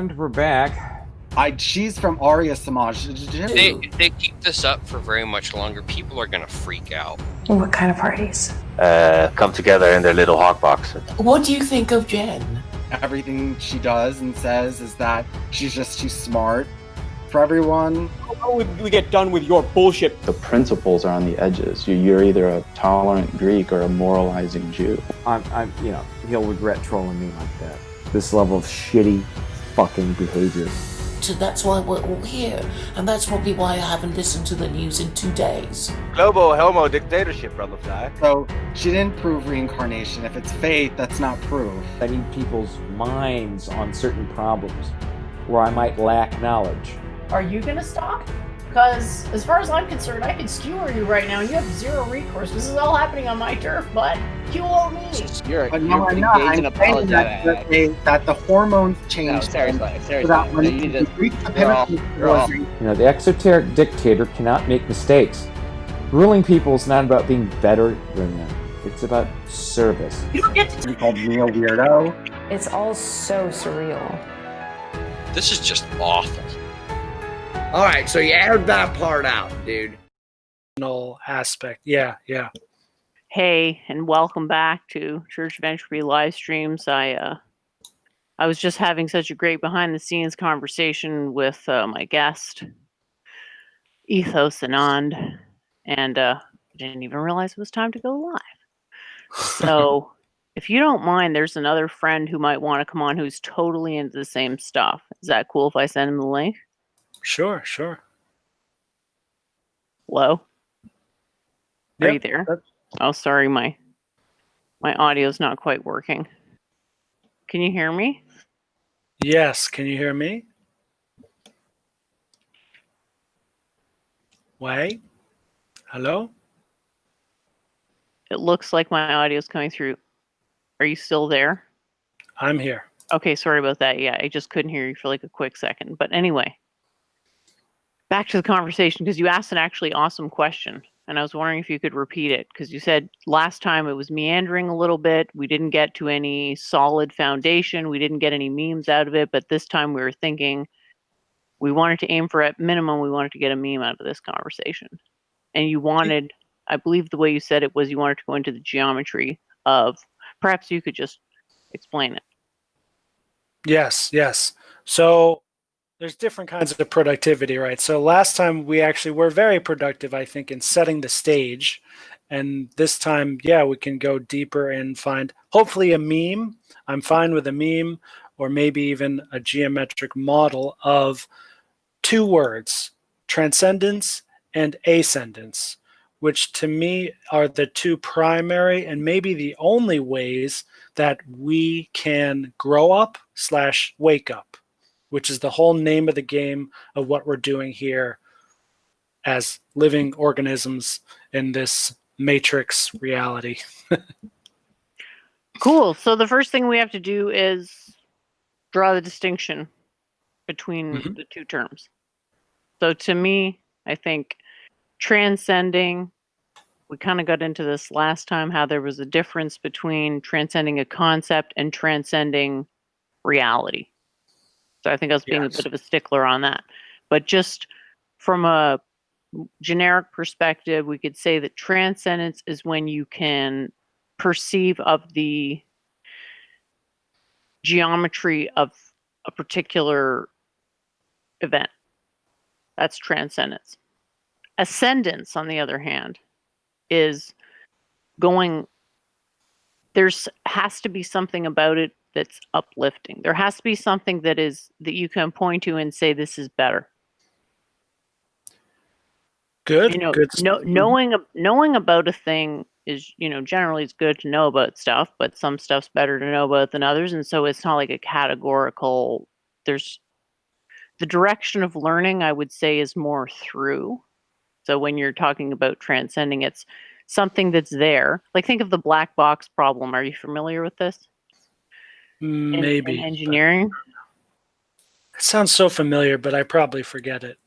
And we're back. She's from Arya Samaj. If they keep this up for very much longer, people are gonna freak out. What kind of parties? Come together in their little hawk box. What do you think of Jen? Everything she does and says is that she's just too smart for everyone. How would we get done with your bullshit? The principles are on the edges. You're either a tolerant Greek or a moralizing Jew. He'll regret trolling me like that. This level of shitty fucking behavior. So that's why we're all here, and that's probably why I haven't listened to the news in 2 days. Global homo dictatorship, brother fly. So she didn't prove reincarnation. If it's faith, that's not proof. I need people's minds on certain problems where I might lack knowledge. Are you gonna stop? Because as far as I'm concerned, I can skewer you right now and you have zero recourse. This is all happening on my turf, bud. You owe me. You're I'm not. I'm saying that the hormones change. No, seriously. So that when you need to. The exoteric dictator cannot make mistakes. Ruling people is not about being better than them. It's about service. You don't get to You called me a weirdo. It's all so surreal. This is just awful. Alright, so you aired that part out, dude. Aspect. Yeah. Hey, and welcome back to Church of Entropy live streams. I was just having such a great behind-the-scenes conversation with my guest, Ethos Ananda, and I didn't even realize it was time to go live. So, if you don't mind, there's another friend who might want to come on who's totally into the same stuff. Is that cool if I send him the link? Sure. Hello? Are Yep, you there? Oh, sorry, my audio's not quite working. Can you hear me? Yes. Can you hear me? Wait. Hello? It looks like my audio's coming through. Are you still there? I'm here. Okay, sorry about that. Yeah, I just couldn't hear you for like a quick second. But anyway, back to the conversation, because you asked an actually awesome question. And I was wondering if you could repeat it, because you said last time it was meandering a little bit. We didn't get to any solid foundation. We didn't get any memes out of it. But this time we were thinking we wanted to aim for, at minimum, we wanted to get a meme out of this conversation. And you wanted, I believe the way you said it was you wanted to go into the geometry of, perhaps you could just explain it. Yes. So there's different kinds of productivity, right? So last time we actually were very productive, I think, in setting the stage. And this time, we can go deeper and find hopefully a meme. I'm fine with a meme, or maybe even a geometric model of two words, transcendence and ascendance, which to me are the two primary and maybe the only ways that we can grow up / wake up, which is the whole name of the game of what we're doing here as living organisms in this matrix reality. Cool. So the first thing we have to do is draw the distinction between the two terms. So to me, I think transcending, we kind of got into this last time, how there was a difference between transcending a concept and transcending reality. So I think I was being a bit of a stickler on that. But just from a generic perspective, we could say that transcendence is when you can perceive of the geometry of a particular event. That's transcendence. Ascendance, on the other hand, is going, has to be something about it that's uplifting. There has to be something that you can point to and say this is better. Good. Good. Knowing about a thing is, generally it's good to know about stuff, but some stuff's better to know about than others, and so it's not like a categorical. There's the direction of learning, I would say, is more through. So when you're talking about transcending, it's something that's there. Like, think of the black box problem. Are you familiar with this? Maybe. In engineering? It sounds so familiar, but I probably forget it.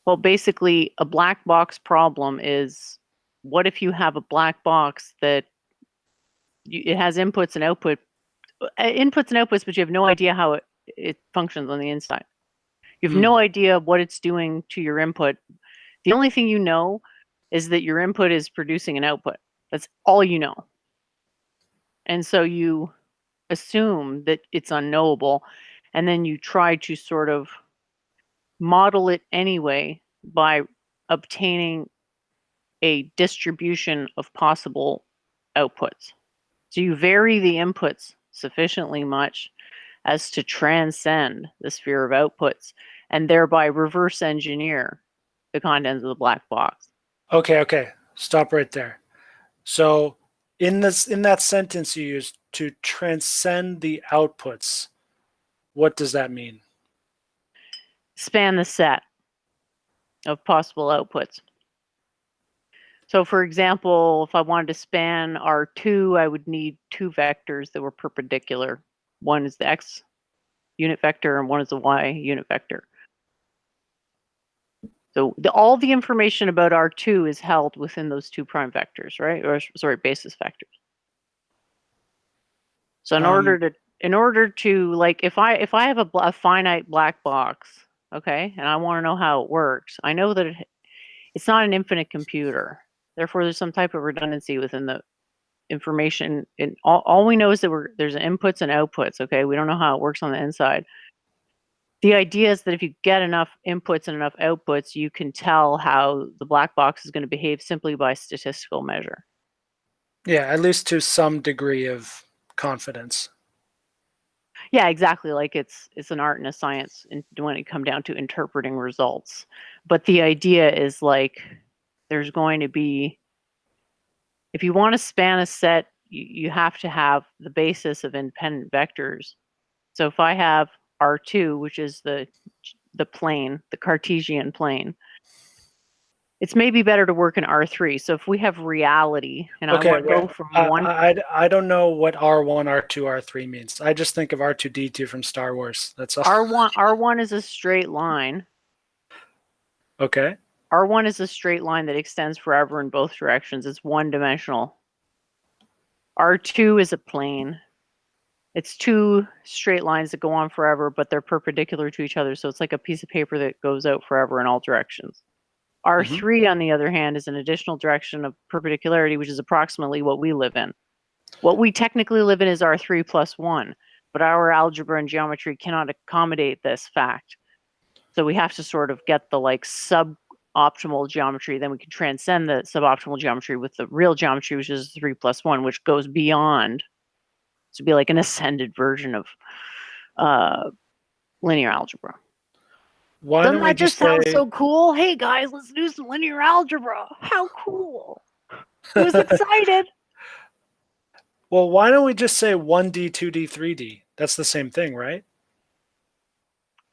Well, basically, a black box problem is, what if you have a black box that it has inputs and outputs, but you have no idea how it functions on the inside. You have no idea what it's doing to your input. The only thing you know is that your input is producing an output. That's all you know. And so you assume that it's unknowable, and then you try to sort of model it anyway by obtaining a distribution of possible outputs. So you vary the inputs sufficiently much as to transcend the sphere of outputs and thereby reverse engineer the contents of the black box. Okay. Stop right there. So in that sentence you used, to transcend the outputs, what does that mean? Span the set of possible outputs. So for example, if I wanted to span R2, I would need two vectors that were perpendicular. One is the X unit vector and one is the Y unit vector. So all the information about R2 is held within those two prime vectors, right? Or sorry, basis vectors. So in order to like, if I have a finite black box, okay, and I want to know how it works, I know that it's not an infinite computer. Therefore, there's some type of redundancy within the information. And all we know is that there's inputs and outputs. Okay, we don't know how it works on the inside. The idea is that if you get enough inputs and enough outputs, you can tell how the black box is going to behave simply by statistical measure. Yeah, at least to some degree of confidence. Yeah, exactly. Like it's an art and a science when it comes down to interpreting results. But the idea is like there's going to be, if you want to span a set, you have to have the basis of independent vectors. So if I have R2, which is the plane, the Cartesian plane, it's maybe better to work in R3. So if we have reality, and I want to go from one. I don't know what R1, R2, R3 means. I just think of R2D2 from Star Wars. That's all. R1 is a straight line. Okay. R1 is a straight line that extends forever in both directions. It's one-dimensional. R2 is a plane. It's two straight lines that go on forever, but they're perpendicular to each other. So it's like a piece of paper that goes out forever in all directions. R3, on the other hand, is an additional direction of perpendicularity, which is approximately what we live in. What we technically live in is R3 plus 1, but our algebra and geometry cannot accommodate this fact. So we have to sort of get the like suboptimal geometry, then we can transcend the suboptimal geometry with the real geometry, which is 3 plus 1, which goes beyond. To be like an ascended version of linear algebra. Doesn't that just sound so cool? Hey guys, let's do some linear algebra. How cool. Who's excited? Well, why don't we just say 1D, 2D, 3D? That's the same thing, right?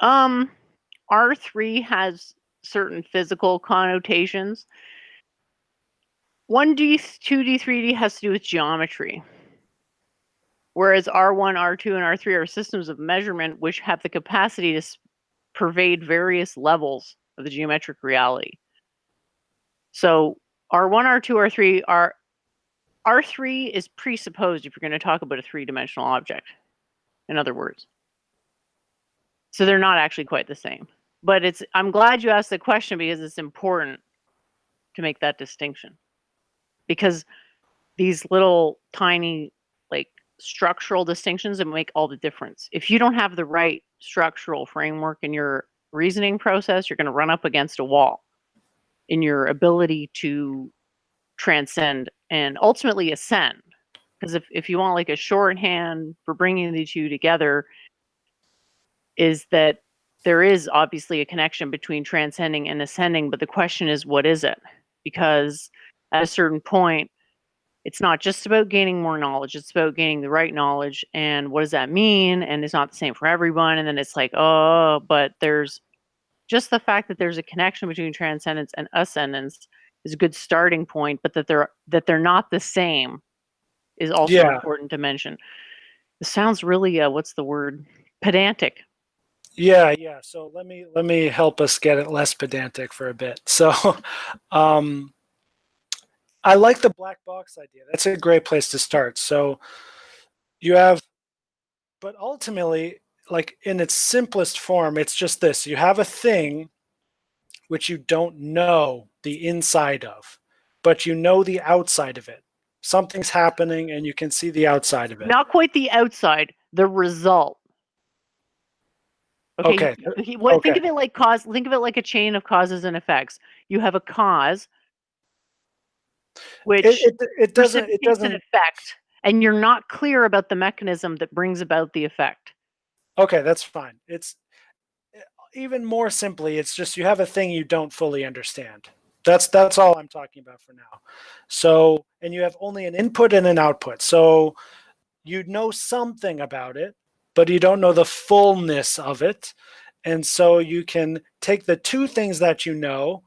R3 has certain physical connotations. 1D, 2D, 3D has to do with geometry. Whereas R1, R2, and R3 are systems of measurement which have the capacity to pervade various levels of the geometric reality. So R1, R2, R3 R3 is presupposed if you're going to talk about a three-dimensional object, in other words. So they're not actually quite the same. But I'm glad you asked the question because it's important to make that distinction. Because these little tiny like structural distinctions that make all the difference. If you don't have the right structural framework in your reasoning process, you're going to run up against a wall in your ability to transcend and ultimately ascend. Because if you want like a shorthand for bringing the two together, is that there is obviously a connection between transcending and ascending, but the question is, what is it? Because at a certain point, it's not just about gaining more knowledge, it's about gaining the right knowledge. And what does that mean? And it's not the same for everyone. And then it's like, oh, but there's just the fact that there's a connection between transcendence and ascendance is a good starting point, but that they're not the same is also important to mention. It sounds really, what's the word? Pedantic. Yeah. So let me help us get it less pedantic for a bit. So I like the black box idea. That's a great place to start. So you have, but ultimately, like in its simplest form, it's just this: you have a thing which you don't know the inside of, but you know the outside of it. Something's happening and you can see the outside of it. Not quite the outside, the result. Okay. Okay. Think of it like cause. Think of it like a chain of causes and effects. You have a cause, which it doesn't an effect, and you're not clear about the mechanism that brings about the effect. Okay, that's fine. It's even more simply, it's just you have a thing you don't fully understand. That's all I'm talking about for now. So, and you have only an input and an output. So you know something about it, but you don't know the fullness of it. And so you can take the two things that you know,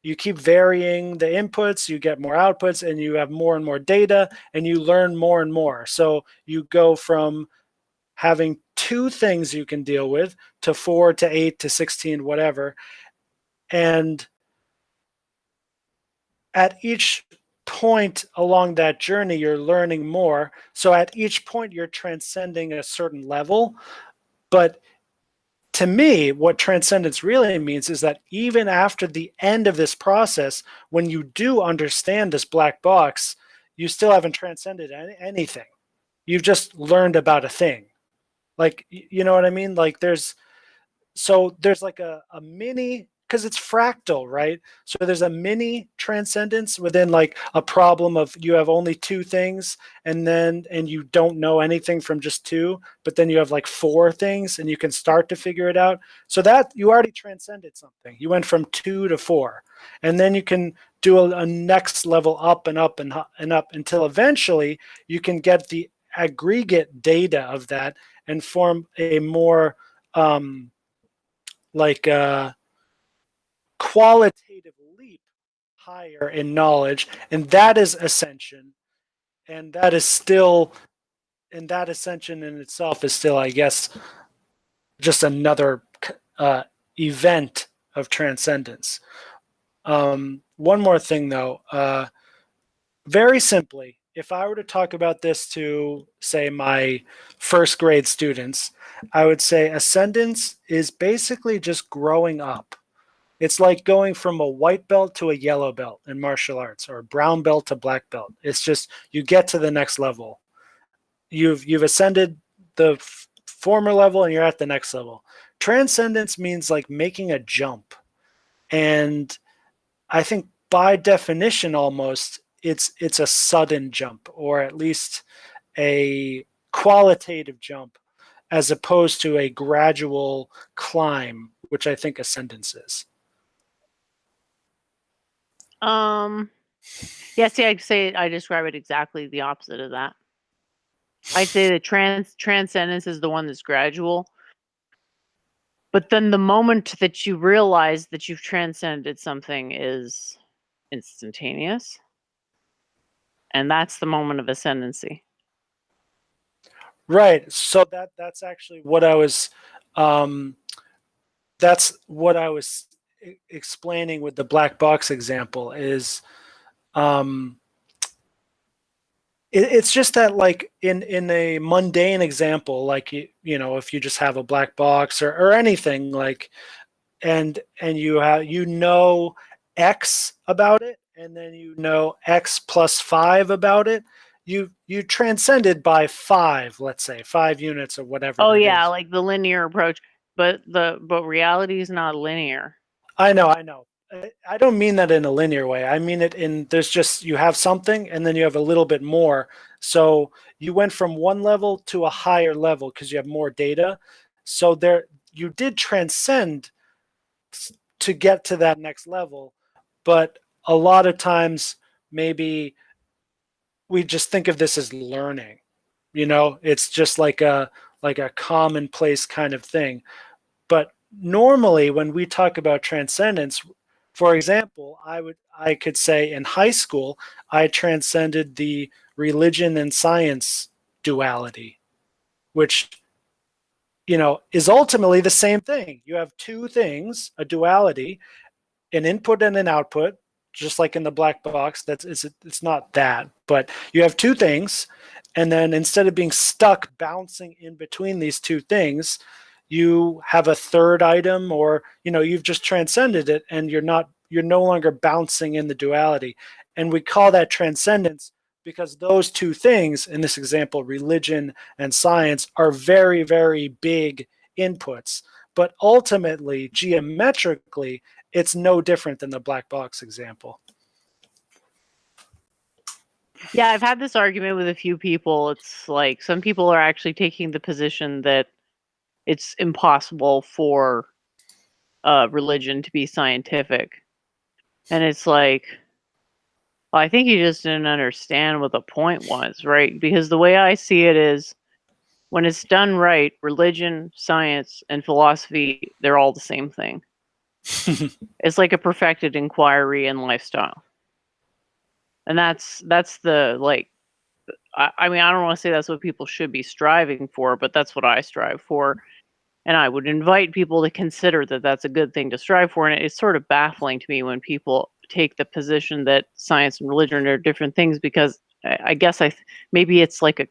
you keep varying the inputs, you get more outputs, and you have more and more data, and you learn more and more. So you go from having two things you can deal with to 4 to 8 to 16, whatever. And at each point along that journey, you're learning more. So at each point, you're transcending a certain level. But to me, what transcendence really means is that even after the end of this process, when you do understand this black box, you still haven't transcended anything. You've just learned about a thing. Like, you know what I mean? Like there's like a mini, because it's fractal, right? So there's a mini transcendence within like a problem of you have only two things and you don't know anything from just two, but then you have like four things and you can start to figure it out. So that you already transcended something. You went from 2 to 4, and then you can do a next level up and up and up until eventually you can get the aggregate data of that and form a more qualitative leap higher in knowledge, and that is ascension. And that ascension in itself is still, I guess, just another event of transcendence. One more thing, though, very simply, if I were to talk about this to, say, my first grade students, I would say ascendance is basically just growing up. It's like going from a white belt to a yellow belt in martial arts, or a brown belt to black belt. It's just you get to the next level. You've ascended the former level and you're at the next level. Transcendence means like making a jump. And I think by definition almost it's a sudden jump, or at least a qualitative jump, as opposed to a gradual climb, which I think ascendance is. Yeah, see, I describe it exactly the opposite of that. I'd say that transcendence is the one that's gradual. But then the moment that you realize that you've transcended something is instantaneous. And that's the moment of ascendancy. Right. So that's actually what I was explaining with the black box example is it's just that, like in a mundane example, like if you just have a black box or anything, like and you know X about it, and then you know X plus 5 about it, you transcended by 5, let's say 5 units or whatever. Oh yeah, like the linear approach, but reality is not linear. I know. I don't mean that in a linear way. I mean it in there's just you have something and then you have a little bit more. So you went from one level to a higher level because you have more data. So there you did transcend to get to that next level, but a lot of times maybe we just think of this as learning. It's just like a commonplace kind of thing. But normally when we talk about transcendence, for example, I could say in high school I transcended the religion and science duality, which is ultimately the same thing. You have two things, a duality, an input and an output, just like in the black box. It's not that, but you have two things, And then instead of being stuck bouncing in between these two things, you have a third item, or you've just transcended it, and you're no longer bouncing in the duality. And we call that transcendence because those two things, in this example, religion and science, are very, very big inputs. But ultimately, geometrically, it's no different than the black box example. Yeah, I've had this argument with a few people. It's like some people are actually taking the position that it's impossible for religion to be scientific. And it's like, well, I think you just didn't understand what the point was, right? Because the way I see it is, when it's done right, religion, science, and philosophy, they're all the same thing. It's like a perfected inquiry and lifestyle. And that's the, like, I mean, I don't want to say that's what people should be striving for, but that's what I strive for. And I would invite people to consider that that's a good thing to strive for. And it's sort of baffling to me when people take the position that science and religion are different things, because I guess maybe it's like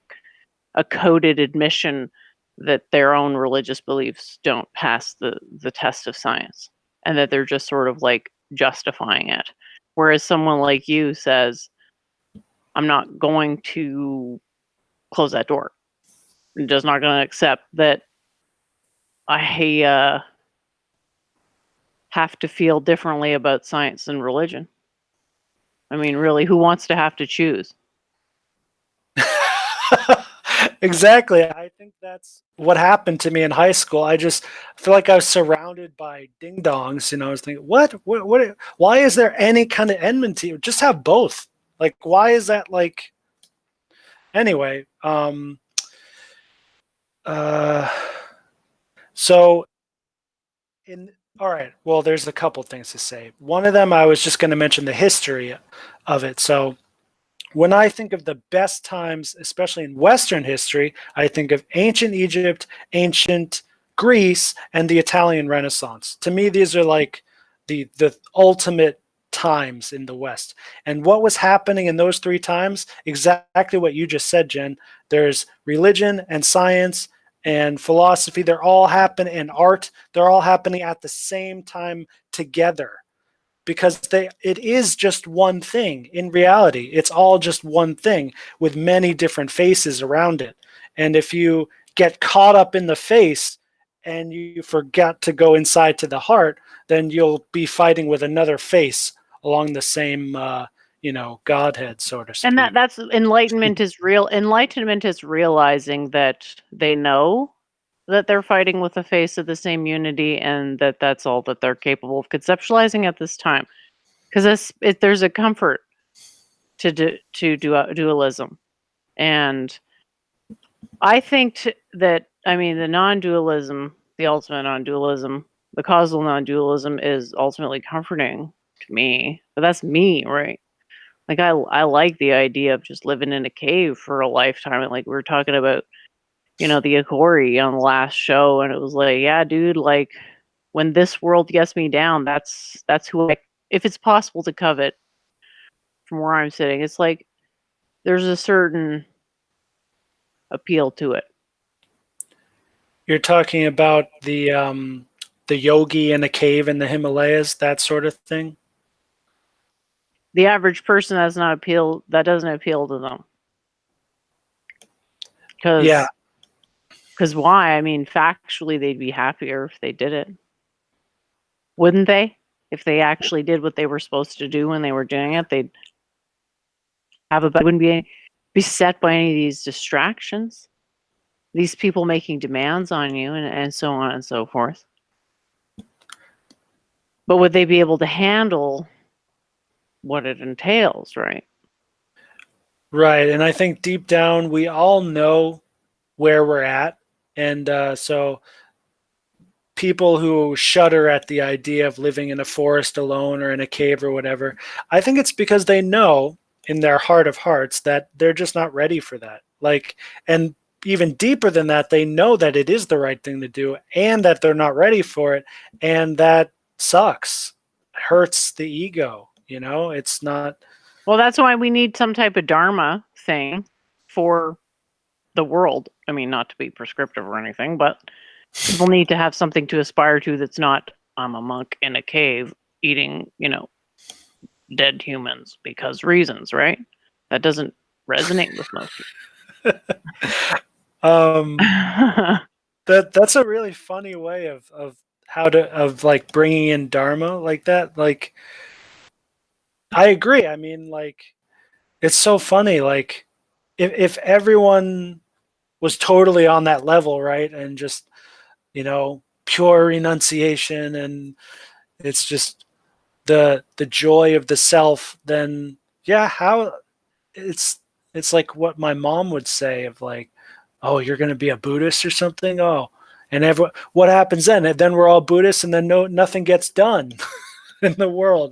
a coded admission that their own religious beliefs don't pass the test of science, and that they're just sort of like justifying it. Whereas someone like you says, I'm not going to close that door. I'm just not going to accept that I have to feel differently about science and religion. I mean, really, who wants to have to choose? Exactly. I think that's what happened to me in high school. I just feel like I was surrounded by ding dongs. I was thinking, what, why is there any kind of enmity? Just have both. Like, why is that like, anyway, so all right, well, there's a couple things to say. One of them, I was just going to mention the history of it. So when I think of the best times, especially in Western history, I think of ancient Egypt, ancient Greece, and the Italian Renaissance. To me, these are like the ultimate times in the West. And what was happening in those three times? Exactly what you just said, Jen. There's religion and science and philosophy. They're all happening, and art. They're all happening at the same time together, because it is just one thing. In reality, it's all just one thing with many different faces around it. And if you get caught up in the face and you forget to go inside to the heart, then you'll be fighting with another face along the same Godhead, so to speak. And that's enlightenment is real. Enlightenment is realizing that they know that they're fighting with the face of the same unity, and that's all that they're capable of conceptualizing at this time. Because there's a comfort to dualism, and I think that the non-dualism, the ultimate non-dualism, the causal non-dualism, is ultimately comforting to me. But that's me, right? Like I like the idea of just living in a cave for a lifetime, and like we were talking about, the Ikori on the last show, and it was like, yeah, dude, like when this world gets me down, that's who if it's possible to covet from where I'm sitting, it's like there's a certain appeal to it. You're talking about the yogi in a cave in the Himalayas, that sort of thing? The average person doesn't appeal to them. Because why? I mean, factually, they'd be happier if they did it. Wouldn't they? If they actually did what they were supposed to do when they were doing it, they'd wouldn't be beset by any of these distractions. These people making demands on you and so on and so forth. But would they be able to handle what it entails, right? Right. And I think deep down, we all know where we're at. And so people who shudder at the idea of living in a forest alone or in a cave or whatever, I think it's because they know in their heart of hearts that they're just not ready for that. Like, and even deeper than that, they know that it is the right thing to do and that they're not ready for it. And that sucks. It hurts the ego. It's not. Well, that's why we need some type of dharma thing for the world. I mean, not to be prescriptive or anything, but people need to have something to aspire to that's not, I'm a monk in a cave eating, dead humans because reasons, right? That doesn't resonate with most Um, people. that's a really funny way of how to of like bringing in dharma like that. Like, I agree. I mean, like, it's so funny. Like, if everyone was totally on that level, right, and just pure renunciation, and it's just the joy of the self, then yeah, how it's like what my mom would say of like, oh, you're going to be a Buddhist or something. Oh, and what happens then? And then we're all Buddhists, and then nothing gets done in the world.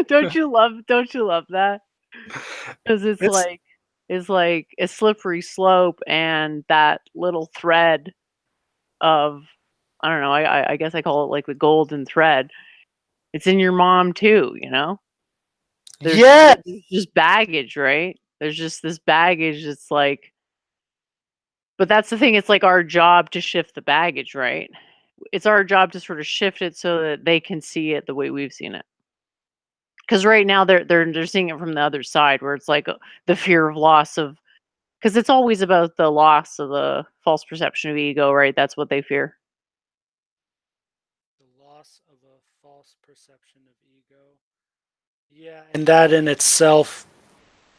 Don't you love that? Because it's like a slippery slope, and that little thread of, I don't know, I guess I call it like the golden thread. It's in your mom too, There's Yeah. just baggage, right? There's just this baggage. It's like, but that's the thing. It's like our job to shift the baggage, right? It's our job to sort of shift it so that they can see it the way we've seen it. Because right now they're seeing it from the other side, where it's like the fear of loss of, because it's always about the loss of the false perception of ego, right? That's what they fear. The loss of a false perception of ego. Yeah, and that in itself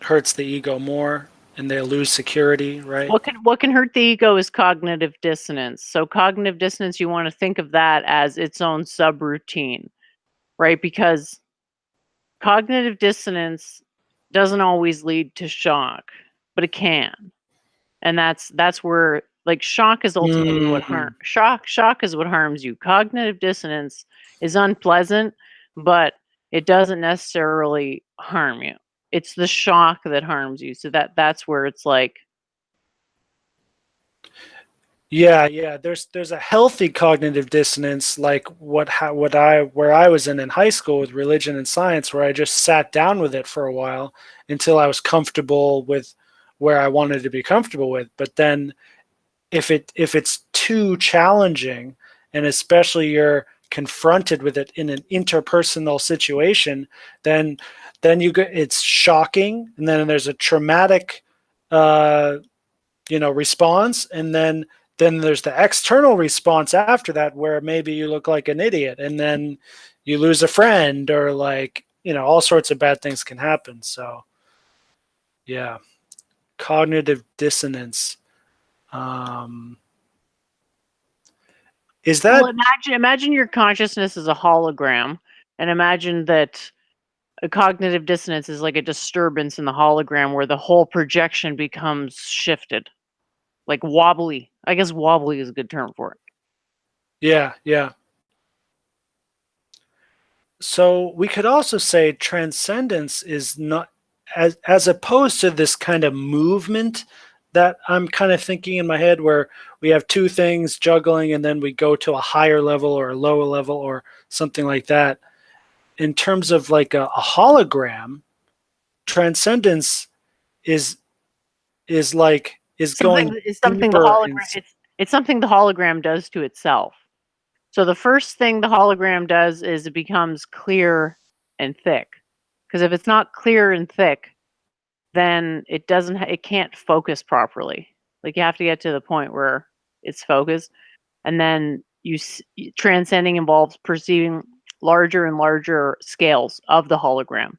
hurts the ego more, and they lose security, right? What can hurt the ego is cognitive dissonance. So cognitive dissonance, you want to think of that as its own subroutine, right? Because cognitive dissonance doesn't always lead to shock, but it can. And that's where, like, shock is ultimately what shock is what harms you. Cognitive dissonance is unpleasant, but it doesn't necessarily harm you. It's the shock that harms you. So that's where it's like, Yeah. There's a healthy cognitive dissonance, like where I was in high school with religion and science, where I just sat down with it for a while until I was comfortable with where I wanted to be comfortable with. But then, if it's too challenging, and especially you're confronted with it in an interpersonal situation, then it's shocking, and then there's a traumatic, response, and then there's the external response after that, where maybe you look like an idiot, and then you lose a friend, or like, all sorts of bad things can happen. So yeah, cognitive dissonance. Is that, well, imagine your consciousness is a hologram, and imagine that a cognitive dissonance is like a disturbance in the hologram where the whole projection becomes shifted, like wobbly. I guess wobbly is a good term for it. yeah. So we could also say transcendence is not, as opposed to this kind of movement that I'm kind of thinking in my head, where we have two things juggling and then we go to a higher level or a lower level or something like that. In terms of like a hologram, transcendence is going It's something the deeper hologram. It's something the hologram does to itself. So the first thing the hologram does is it becomes clear and thick. Because if it's not clear and thick, then it can't focus properly. Like, you have to get to the point where it's focused, and then transcending involves perceiving larger and larger scales of the hologram.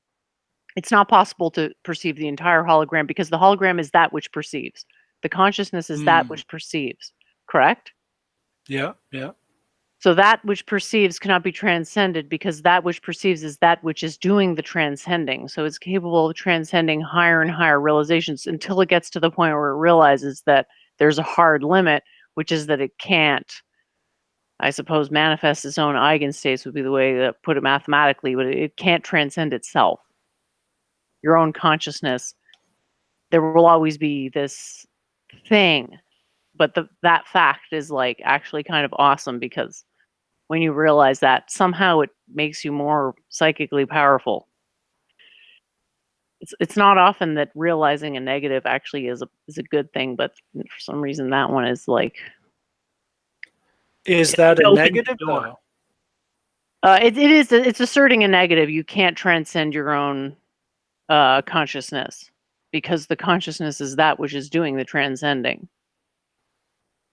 It's not possible to perceive the entire hologram, because the hologram is that which perceives. The consciousness is that which perceives, correct? Yeah. So that which perceives cannot be transcended, because that which perceives is that which is doing the transcending. So it's capable of transcending higher and higher realizations until it gets to the point where it realizes that there's a hard limit, which is that it can't, I suppose, manifest its own eigenstates would be the way to put it mathematically, but it can't transcend itself. Your own consciousness, there will always be this thing, but that fact is like actually kind of awesome, because when you realize that, somehow it makes you more psychically powerful. it's not often that realizing a negative actually is a good thing, but for some reason that one is like. Is that a negative though? It is. It's asserting a negative. You can't transcend your own consciousness because the consciousness is that which is doing the transcending.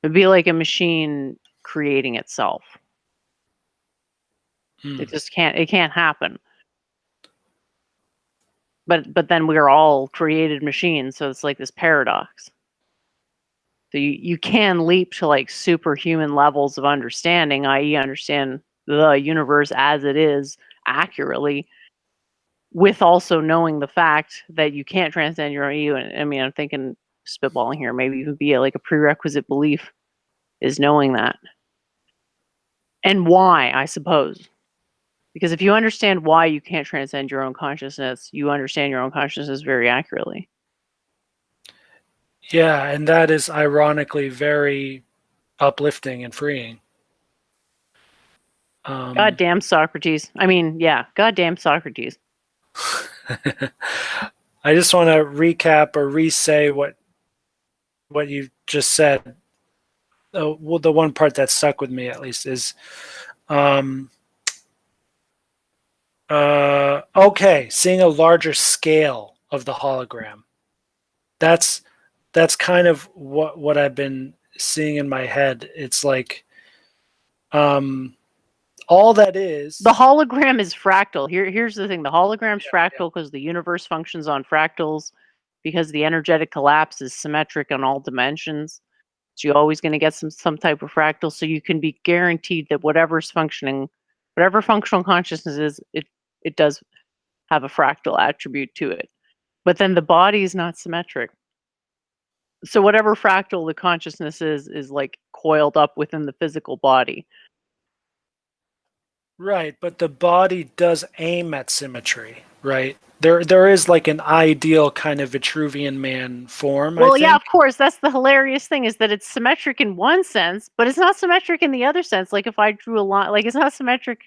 It'd be like a machine creating itself. It just can't. It can't happen. But then we are all created machines, so it's like this paradox. So you can leap to like superhuman levels of understanding, i.e., understand the universe as it is accurately, with also knowing the fact that you can't transcend your own ego. I mean, I'm thinking spitballing here, maybe even be like a prerequisite belief is knowing that. And why, I suppose. Because if you understand why you can't transcend your own consciousness, you understand your own consciousness very accurately. Yeah, and that is ironically very uplifting and freeing. Goddamn Socrates. I mean, yeah, goddamn Socrates. I just want to recap or re-say what you just said. Well, the one part that stuck with me at least is, okay, seeing a larger scale of the hologram. That's kind of what I've been seeing in my head. It's like, all that is the hologram is fractal. Here's the thing: the hologram's fractal because the universe functions on fractals, because the energetic collapse is symmetric on all dimensions. So you're always going to get some type of fractal. So you can be guaranteed that whatever's functioning, whatever functional consciousness is, it does have a fractal attribute to it. But then the body is not symmetric. So whatever fractal the consciousness is like coiled up within the physical body. Right, but the body does aim at symmetry, right? There is like an ideal kind of Vitruvian man form. Well, I think. yeah, of course. That's the hilarious thing is that it's symmetric in one sense, but it's not symmetric in the other sense. Like if I drew a line, like it's not symmetric.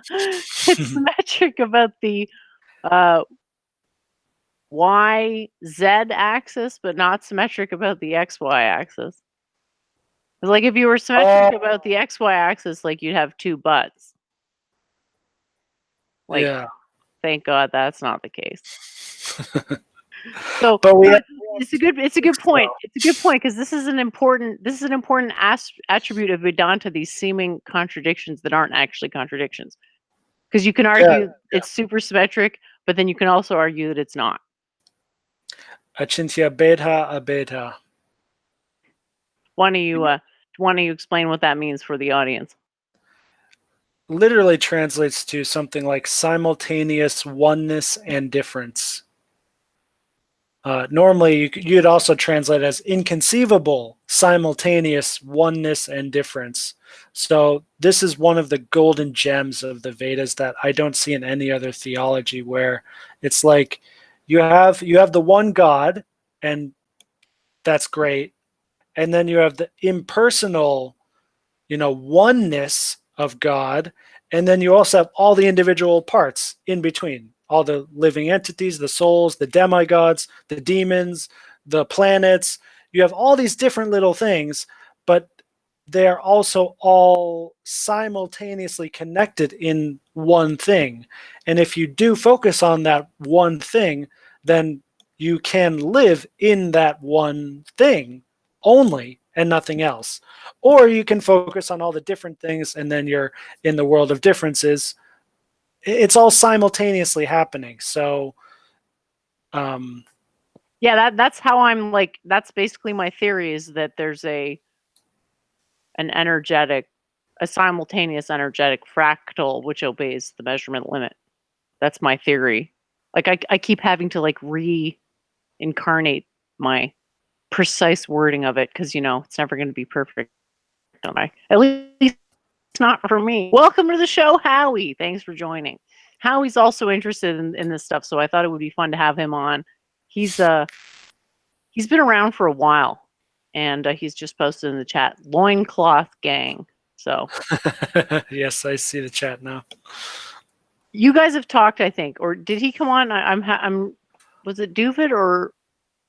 It's symmetric about the Y Z axis, but not symmetric about the XY axis. It's like if you were symmetric about the XY axis, like you'd have two butts. Like, yeah. Thank God that's not the case. So, but it's a good point. It's a good point because this is an important attribute of Vedanta. These seeming contradictions that aren't actually contradictions, because you can argue it's super symmetric, but then you can also argue that it's not. Achintya Bheda Abheda. Why don't you explain what that means for the audience? Literally translates to something like simultaneous oneness and difference. Normally, you'd also translate as inconceivable simultaneous oneness and difference. So this is one of the golden gems of the Vedas that I don't see in any other theology, where it's like you have the one God, and that's great, and then you have the impersonal, oneness of God, and then you also have all the individual parts in between. All the living entities, the souls, the demigods, the demons, the planets. You have all these different little things, but they're also all simultaneously connected in one thing. And if you do focus on that one thing, then you can live in that one thing only and nothing else. Or you can focus on all the different things and then you're in the world of differences. It's all simultaneously happening. So, yeah, that's how I'm like. That's basically my theory is that there's a simultaneous energetic fractal which obeys the measurement limit. That's my theory. Like I keep having to like reincarnate my precise wording of it because it's never going to be perfect. At least it's not for me. Welcome to the show, Howie. Thanks for joining. Howie's also interested in this stuff, so I thought it would be fun to have him on. He's been around for a while, and he's just posted in the chat, Loincloth Gang. So yes, I see the chat now. You guys have talked, I think, or did he come on? I'm. Was it Duvid or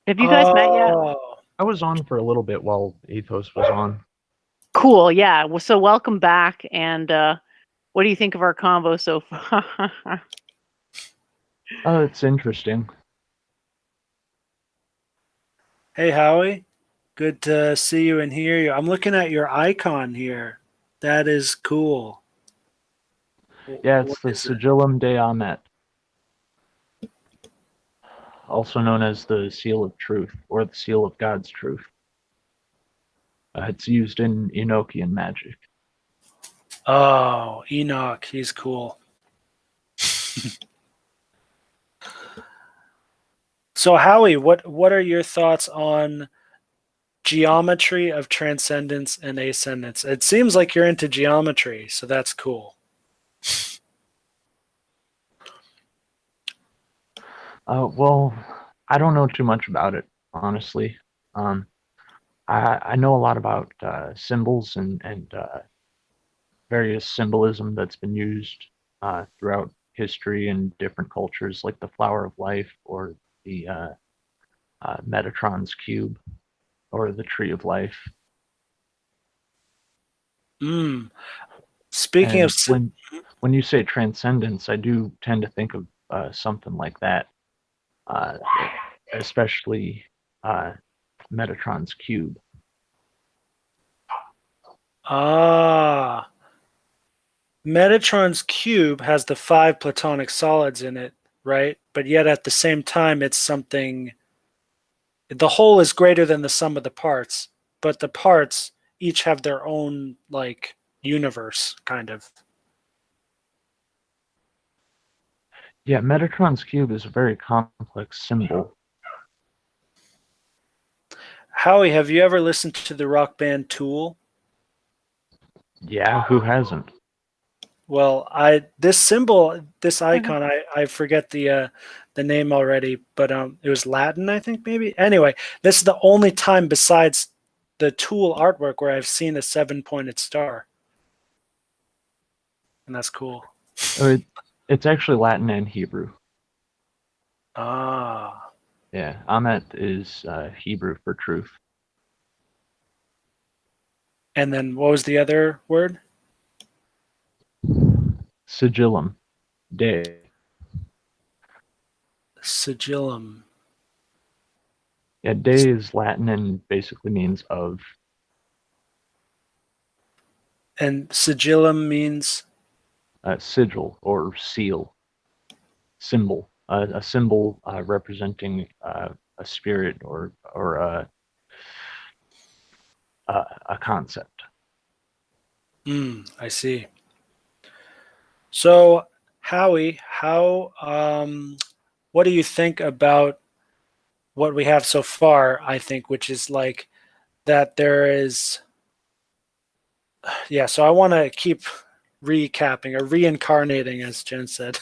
have you guys met yet? I was on for a little bit while Ethos was on. Cool. Yeah. Well, so welcome back. And what do you think of our combo so far? It's interesting. Hey, Howie. Good to see you and hear you. I'm looking at your icon here. That is cool. Yeah, it's What the is it? Sigillum de Amet, also known as the Seal of Truth, or the Seal of God's Truth. It's used in Enochian magic. Oh, Enoch. He's cool. So, Howie, what are your thoughts on geometry of transcendence and ascendance? It seems like you're into geometry, so that's cool. Well, I don't know too much about it, honestly. I know a lot about symbols and various symbolism that's been used throughout history and different cultures, like the Flower of Life or the Metatron's Cube or the Tree of Life. Speaking And of when you say transcendence, I do tend to think of something like that, especially Metatron's Cube. Metatron's cube has the 5 platonic solids in it, right? But yet at the same time, it's something. The whole is greater than the sum of the parts, but the parts each have their own like universe, kind of. Yeah, Metatron's Cube is a very complex symbol. Howie, have you ever listened to the rock band Tool? Yeah, who hasn't? Well, this symbol, this icon, I forget the name already, but it was Latin, I think, maybe. Anyway, this is the only time besides the Tool artwork where I've seen a 7-pointed star, and that's cool. It's actually Latin and Hebrew. Ah. Yeah, Amet is Hebrew for truth. And then what was the other word? Sigillum, de. Sigillum. Yeah, de is Latin and basically means of. And sigillum means? Sigil or seal. Symbol. A symbol representing a spirit or a concept. I see. So, Howie, what do you think about what we have so far? I think, which is like that there is. Yeah, so I want to keep recapping or reincarnating, as Jen said.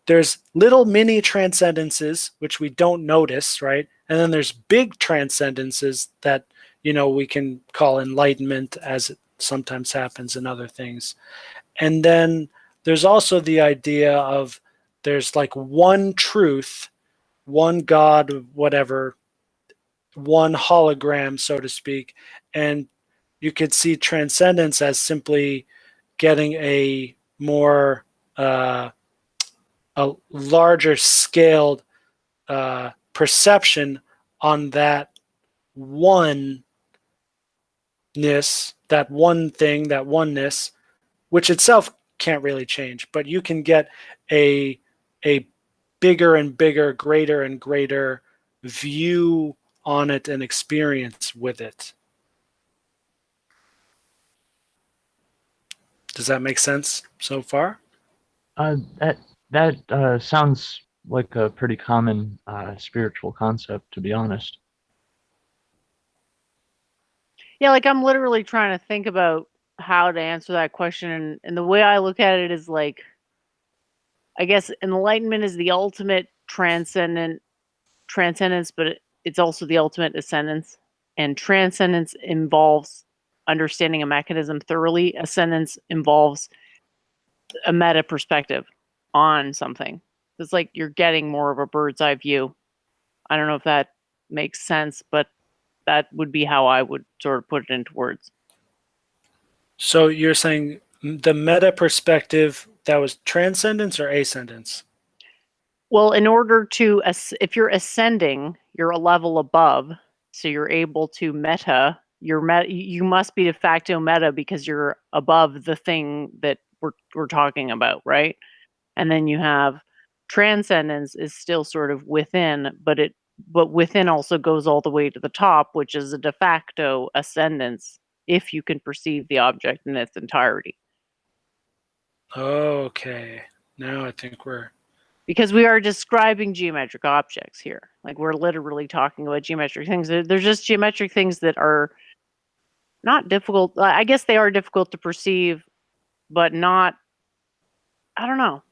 There's little mini transcendences, which we don't notice, right? And then there's big transcendences that, we can call enlightenment, as it sometimes happens in other things. And then there's also the idea of there's like one truth, one God, whatever, one hologram, so to speak. And you could see transcendence as simply getting a more a larger scaled perception on that oneness, that one thing, that oneness, which itself can't really change, but you can get a bigger and bigger, greater and greater view on it and experience with it. Does that make sense so far? That sounds like a pretty common spiritual concept, to be honest. Yeah, like I'm literally trying to think about how to answer that question, and the way I look at it is like, I guess enlightenment is the ultimate transcendence, but it's also the ultimate ascendance. And transcendence involves understanding a mechanism thoroughly. Ascendance involves a meta perspective on something. It's like you're getting more of a bird's eye view. I don't know if that makes sense, but that would be how I would sort of put it into words. So you're saying the meta perspective, that was transcendence or ascendance? Well, in order to, if you're ascending, you're a level above, so you're able to meta. You must be de facto meta because you're above the thing that we're talking about, right? And then you have transcendence is still sort of within, but within also goes all the way to the top, which is a de facto ascendance if you can perceive the object in its entirety. Okay. Now I think we're... Because we are describing geometric objects here. Like we're literally talking about geometric things. They're just geometric things that are not difficult. I guess they are difficult to perceive, but not, I don't know,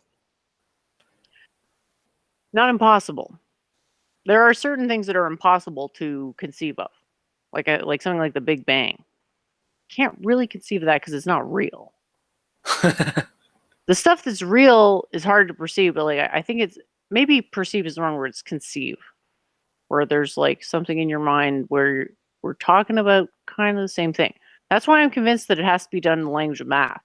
not impossible. There are certain things that are impossible to conceive of, like something like the Big Bang. Can't really conceive of that because it's not real. The stuff that's real is hard to perceive, but like I think it's maybe perceive is the wrong word. It's conceive, where there's like something in your mind where we're talking about kind of the same thing. That's why I'm convinced that it has to be done in the language of math.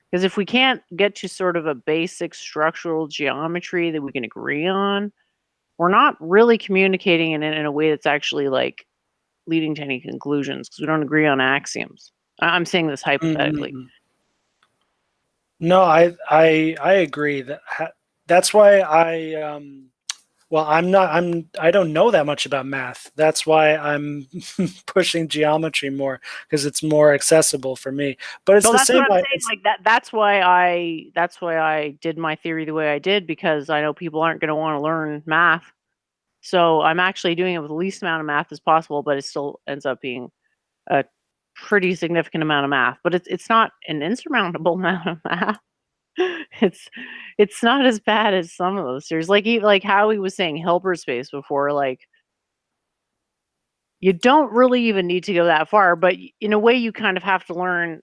Because if we can't get to sort of a basic structural geometry that we can agree on, we're not really communicating in a way that's actually like leading to any conclusions because we don't agree on axioms. I'm saying this hypothetically. Mm-hmm. No, I agree. That's why I don't know that much about math. That's why I'm pushing geometry more because it's more accessible for me. But it's so the that's same. What I'm saying. Like that. That's why I did my theory the way I did because I know people aren't going to want to learn math. So I'm actually doing it with the least amount of math as possible, but it still ends up being a pretty significant amount of math. But it's not an insurmountable amount of math. It's not as bad as some of those series. Like Howie was saying Hilbert space before, like you don't really even need to go that far, but in a way you kind of have to learn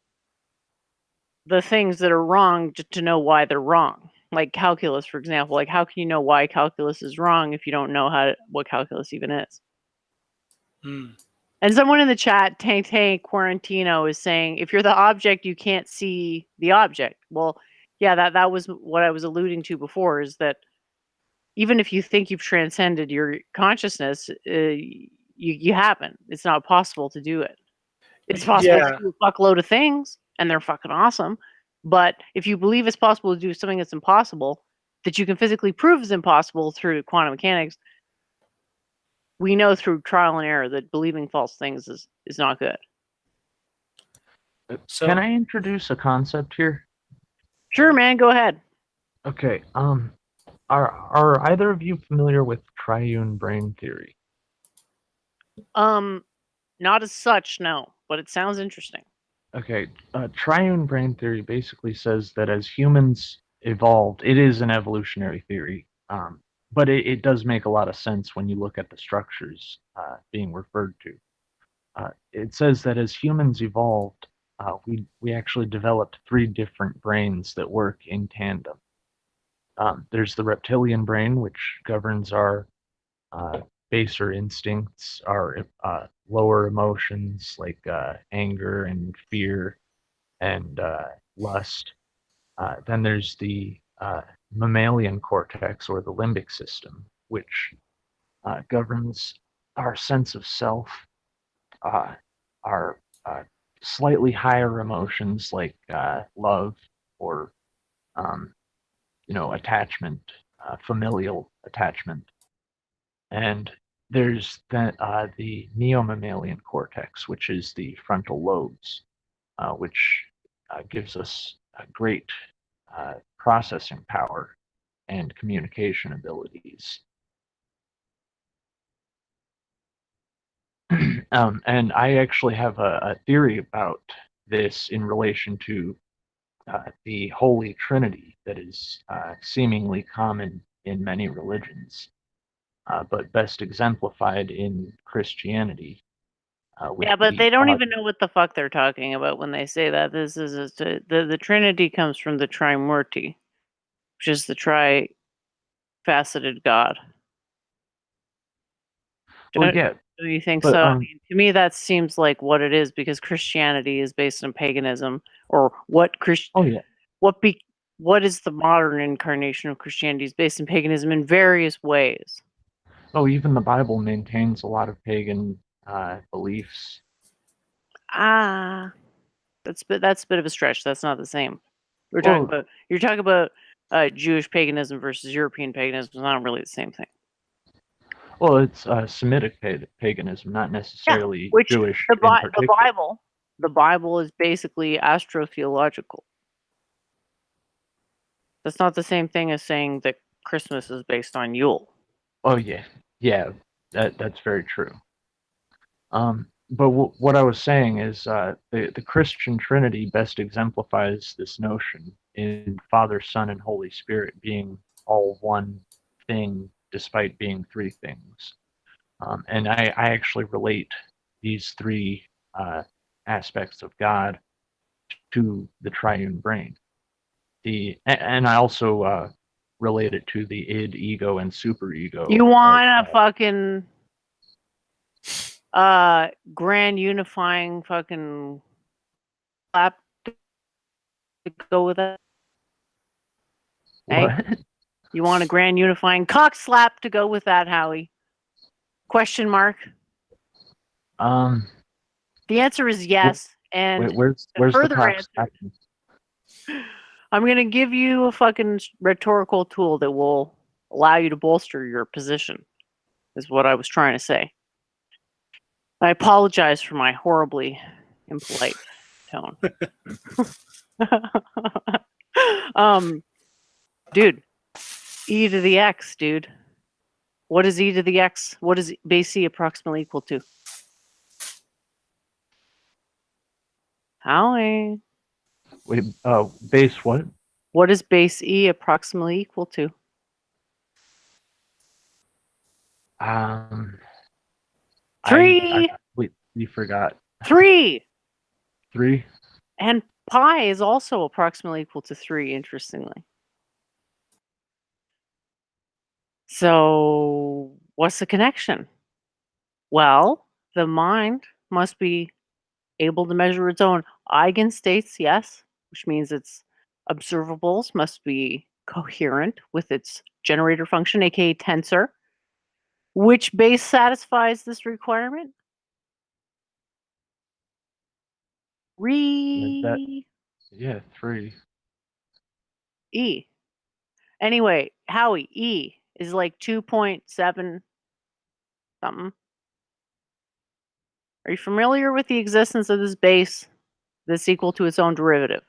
the things that are wrong to know why they're wrong. Like calculus, for example. Like how can you know why calculus is wrong if you don't know what calculus even is? And someone in the chat, Tank Quarantino, is saying if you're the object, you can't see the object. Well, yeah, that was what I was alluding to before, is that even if you think you've transcended your consciousness, you haven't. It's not possible to do it. It's possible to do a fuckload of things, and they're fucking awesome. But if you believe it's possible to do something that's impossible, that you can physically prove is impossible through quantum mechanics, we know through trial and error that believing false things is not good. So, can I introduce a concept here? Sure, man. Go ahead. Okay. Are either of you familiar with triune brain theory? Not as such, no. But it sounds interesting. Okay. Triune brain theory basically says that as humans evolved, it is an evolutionary theory, but it does make a lot of sense when you look at the structures being referred to. It says that as humans evolved, we actually developed 3 different brains that work in tandem. There's the reptilian brain, which governs our baser instincts, our lower emotions like anger and fear and lust. Then there's the mammalian cortex or the limbic system, which governs our sense of self, our slightly higher emotions like love or attachment, familial attachment. And there's the neo-mammalian cortex, which is the frontal lobes, which gives us a great processing power and communication abilities. And I actually have a theory about this in relation to the Holy Trinity that is seemingly common in many religions, but best exemplified in Christianity. Yeah, but they don't even know what the fuck they're talking about when they say that. This is the Trinity comes from the Trimurti, which is the tri-faceted God. Well, yeah. Do you think but, so? I mean, to me, that seems like what it is because Christianity is based on paganism, or what Oh yeah. what is the modern incarnation of Christianity is based on paganism in various ways. Oh, even the Bible maintains a lot of pagan beliefs. That's a bit of a stretch. That's not the same. You're talking about Jewish paganism versus European paganism. It's not really the same thing. Well, it's Semitic paganism, not necessarily Which Jewish in particular. the Bible is basically astrotheological. That's not the same thing as saying that Christmas is based on Yule. Oh yeah, that's very true. But what I was saying is the Christian Trinity best exemplifies this notion in Father, Son, and Holy Spirit being all one thing despite being three things. And I actually relate these three aspects of God to the triune brain. And I also relate it to the id, ego, and superego. You want a fucking grand unifying fucking clap to go with that? What? Hey? You want a grand unifying cock slap to go with that, Howie? Question mark. The answer is yes. And where's the cock slapping? I'm gonna give you a fucking rhetorical tool that will allow you to bolster your position, is what I was trying to say. I apologize for my horribly impolite tone. Dude, e to the x, dude. What is e to the x? What is base e approximately equal to? Howie. Wait, base what? What is base e approximately equal to? Three. I completely forgot. 3. 3. And pi is also approximately equal to 3, interestingly. So, what's the connection? Well, the mind must be able to measure its own eigenstates, yes, which means its observables must be coherent with its generator function, aka tensor. Which base satisfies this requirement? Yeah, 3. E. Anyway, Howie, E is like 2.7 something. Are you familiar with the existence of this base that's equal to its own derivative?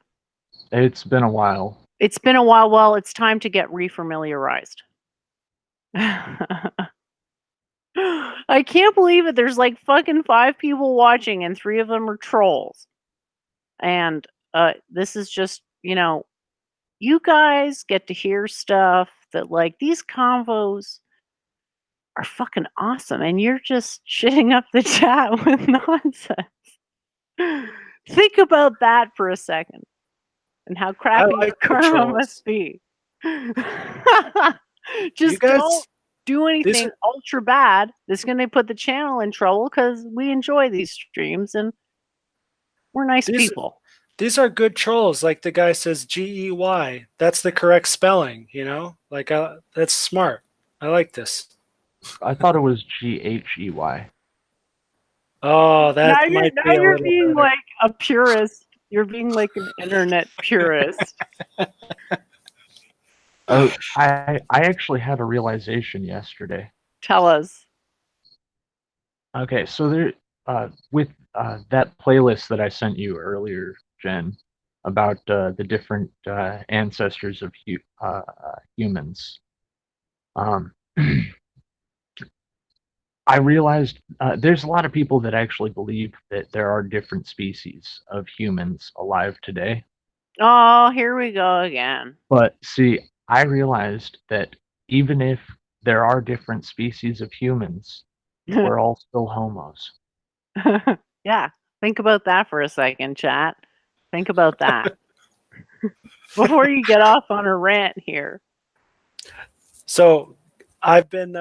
It's been a while. It's been a while. Well, it's time to get refamiliarized. I can't believe it. There's like fucking 5 people watching and 3 of them are trolls. And this is just, you guys get to hear stuff that like these convos are fucking awesome and you're just shitting up the chat with nonsense. Think about that for a second and how crappy your karma must be. Just don't do anything ultra bad that's going to put the channel in trouble because we enjoy these streams and we're nice people. These are good trolls. Like the guy says Gey. That's the correct spelling, Like that's smart. I like this. I thought it was Ghey. Oh, that might be now you're being like a purist. You're being like an internet purist. Oh, I actually had a realization yesterday. Tell us. Okay, so there, with that playlist that I sent you earlier, Jen, about the different ancestors of humans, I realized there's a lot of people that actually believe that there are different species of humans alive today. Oh, here we go again. But see, I realized that even if there are different species of humans, we're all still homos. Yeah, think about that for a second, chat. Think about that before you get off on a rant here. So I've been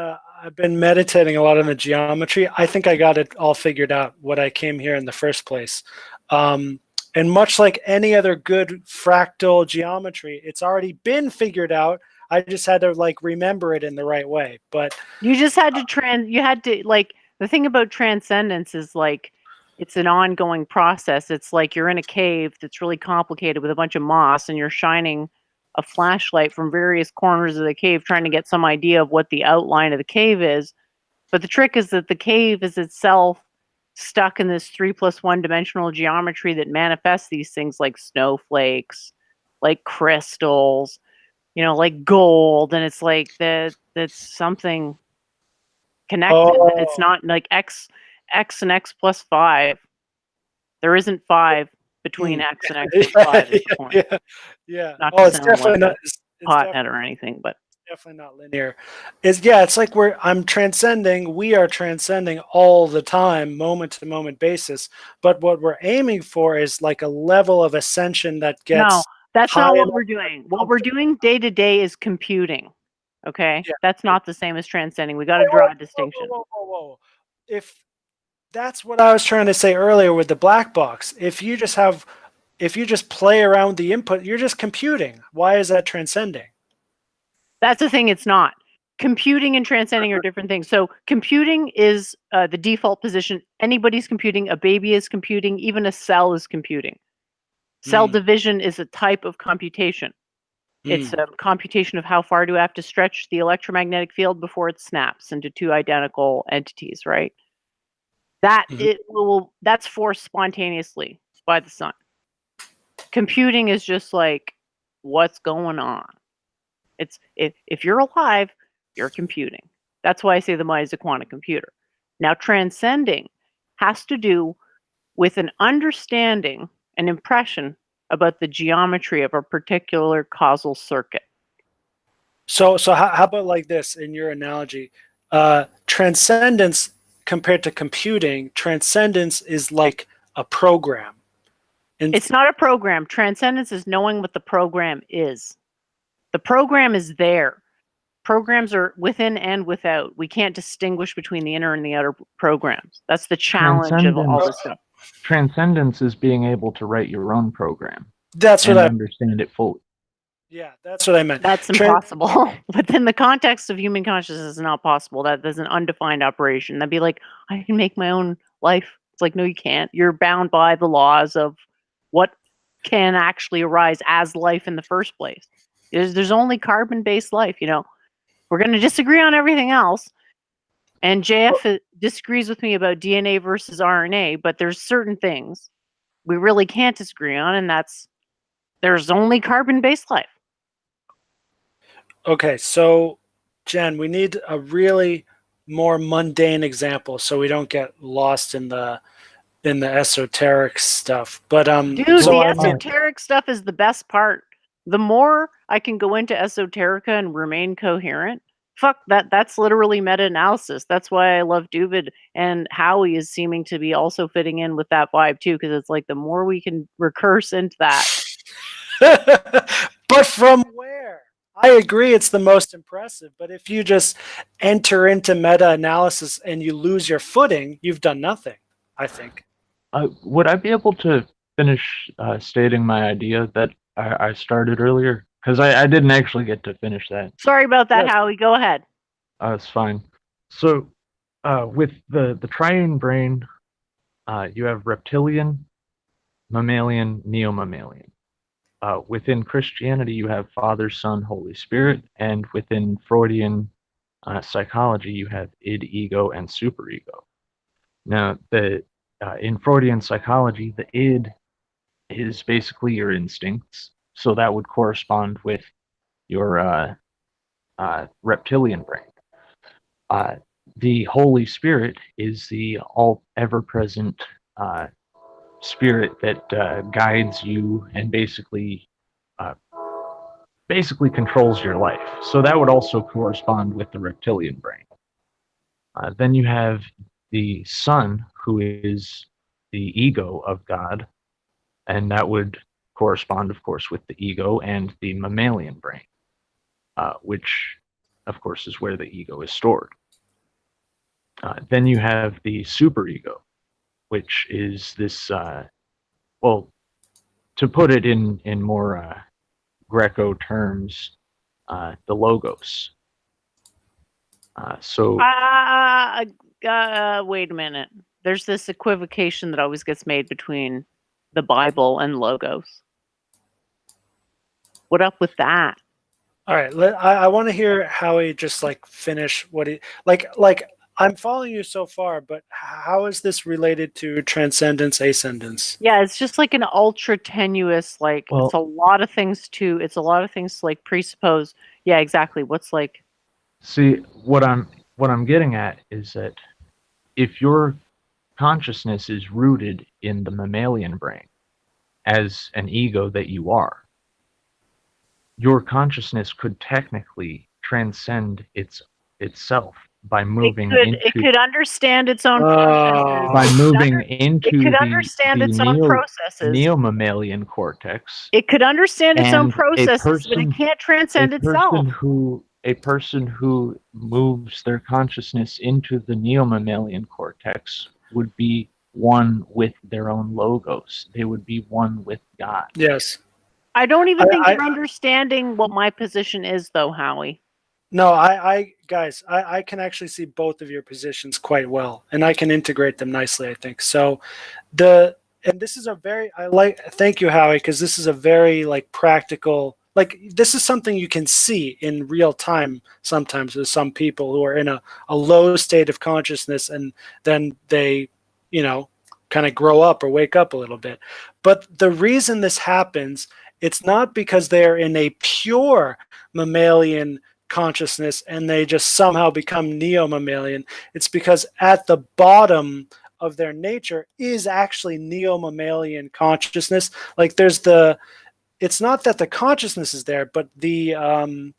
meditating a lot on the geometry. I think I got it all figured out what I came here in the first place. And much like any other good fractal geometry, it's already been figured out. I just had to like remember it in the right way. But you just had to like, the thing about transcendence is like it's an ongoing process. It's like you're in a cave that's really complicated with a bunch of moss, and you're shining a flashlight from various corners of the cave trying to get some idea of what the outline of the cave is. But the trick is that the cave is itself stuck in this 3+1 dimensional geometry that manifests these things like snowflakes, like crystals, like gold. And it's like that's something connected. It's not like x and x plus 5. There isn't 5 between x and x plus 5 is the point. Yeah. Not it's definitely like not. It's pothead or anything, but definitely not linear. It's like I'm transcending. We are transcending all the time, moment to moment basis. But what we're aiming for is like a level of ascension that gets. No, that's not what we're doing. What we're doing day to day is computing. Okay, that's not the same as transcending. We got to draw a distinction. Whoa. If that's what I was trying to say earlier with the black box, if you just play around the input, you're just computing. Why is that transcending? That's the thing. It's not. Computing and transcending are different things. So computing is the default position. Anybody's computing. A baby is computing. Even a cell is computing. Cell division is a type of computation. It's a computation of how far do I have to stretch the electromagnetic field before it snaps into two identical entities, right? That's forced spontaneously by the sun. Computing is just like, what's going on? It's if you're alive, you're computing. That's why I say the mind is a quantum computer. Now, transcending has to do with an understanding, an impression about the geometry of a particular causal circuit. So how about like this in your analogy? Transcendence compared to computing, transcendence is like a program. It's not a program. Transcendence is knowing what the program is. The program is there. Programs are within and without. We can't distinguish between the inner and the outer programs. That's the challenge of all this stuff. Transcendence is being able to write your own program. That's what I understand it fully. Yeah, that's what I meant. That's impossible. Within the context of human consciousness, is not possible. That's an undefined operation. That'd be like, I can make my own life. It's like, no, you can't. You're bound by the laws of what can actually arise as life in the first place. There's only carbon-based life, We're going to disagree on everything else. And JF disagrees with me about DNA versus RNA, but there's certain things we really can't disagree on, and there's only carbon-based life. Okay, so Jen, we need a really more mundane example so we don't get lost in the esoteric stuff. But dude, the esoteric stuff is the best part. The more I can go into esoterica and remain coherent, that's literally meta-analysis. That's why I love Duvid, and Howie is seeming to be also fitting in with that vibe too, because it's like the more we can recurse into that. But from where? I agree it's the most impressive, but if you just enter into meta-analysis and you lose your footing, you've done nothing, I think. Would I be able to finish stating my idea that I started earlier? Because I didn't actually get to finish that. Sorry about that, Howie. Go ahead. It's fine. So with the triune brain, you have reptilian, mammalian, neo-mammalian. Within Christianity, you have Father, Son, Holy Spirit, and within Freudian psychology, you have id, ego, and superego. Now, in Freudian psychology, the id is basically your instincts, so that would correspond with your reptilian brain. The Holy Spirit is the all ever-present spirit that guides you and basically controls your life. So that would also correspond with the reptilian brain. Then you have the Son, who is the ego of God, and that would correspond, of course, with the ego and the mammalian brain, which, of course, is where the ego is stored. Then you have the superego, which is this, well, to put it in more Greco terms, the logos. Wait a minute. There's this equivocation that always gets made between the Bible and logos. What up with that? All right, I want to hear Howie just like finish what he like. I'm following you so far, but how is this related to transcendence, ascendance? Yeah, it's just like an ultra tenuous, like Well, it's a lot of things to like presuppose. Yeah, exactly. What's like? See, what I'm getting at is that if your consciousness is rooted in the mammalian brain as an ego that you are, your consciousness could technically transcend itself by moving It could understand its own processes. By moving into it could understand its own processes. Neo-mammalian cortex. It could understand its own And processes, but it can't transcend itself. A person who moves their consciousness into the neo-mammalian cortex would be one with their own logos. They would be one with God. Yes. I don't even think you're understanding what my position is, though, Howie. No, guys, I can actually see both of your positions quite well, and I can integrate them nicely, I think. So and this is a very, thank you, Howie, because this is a very like practical, like this is something you can see in real time sometimes with some people who are in a low state of consciousness, and then they, kind of grow up or wake up a little bit. But the reason this happens, it's not because they're in a pure mammalian consciousness and they just somehow become neo-mammalian. It's because at the bottom of their nature is actually neo-mammalian consciousness. Like it's not that the consciousness is there, but the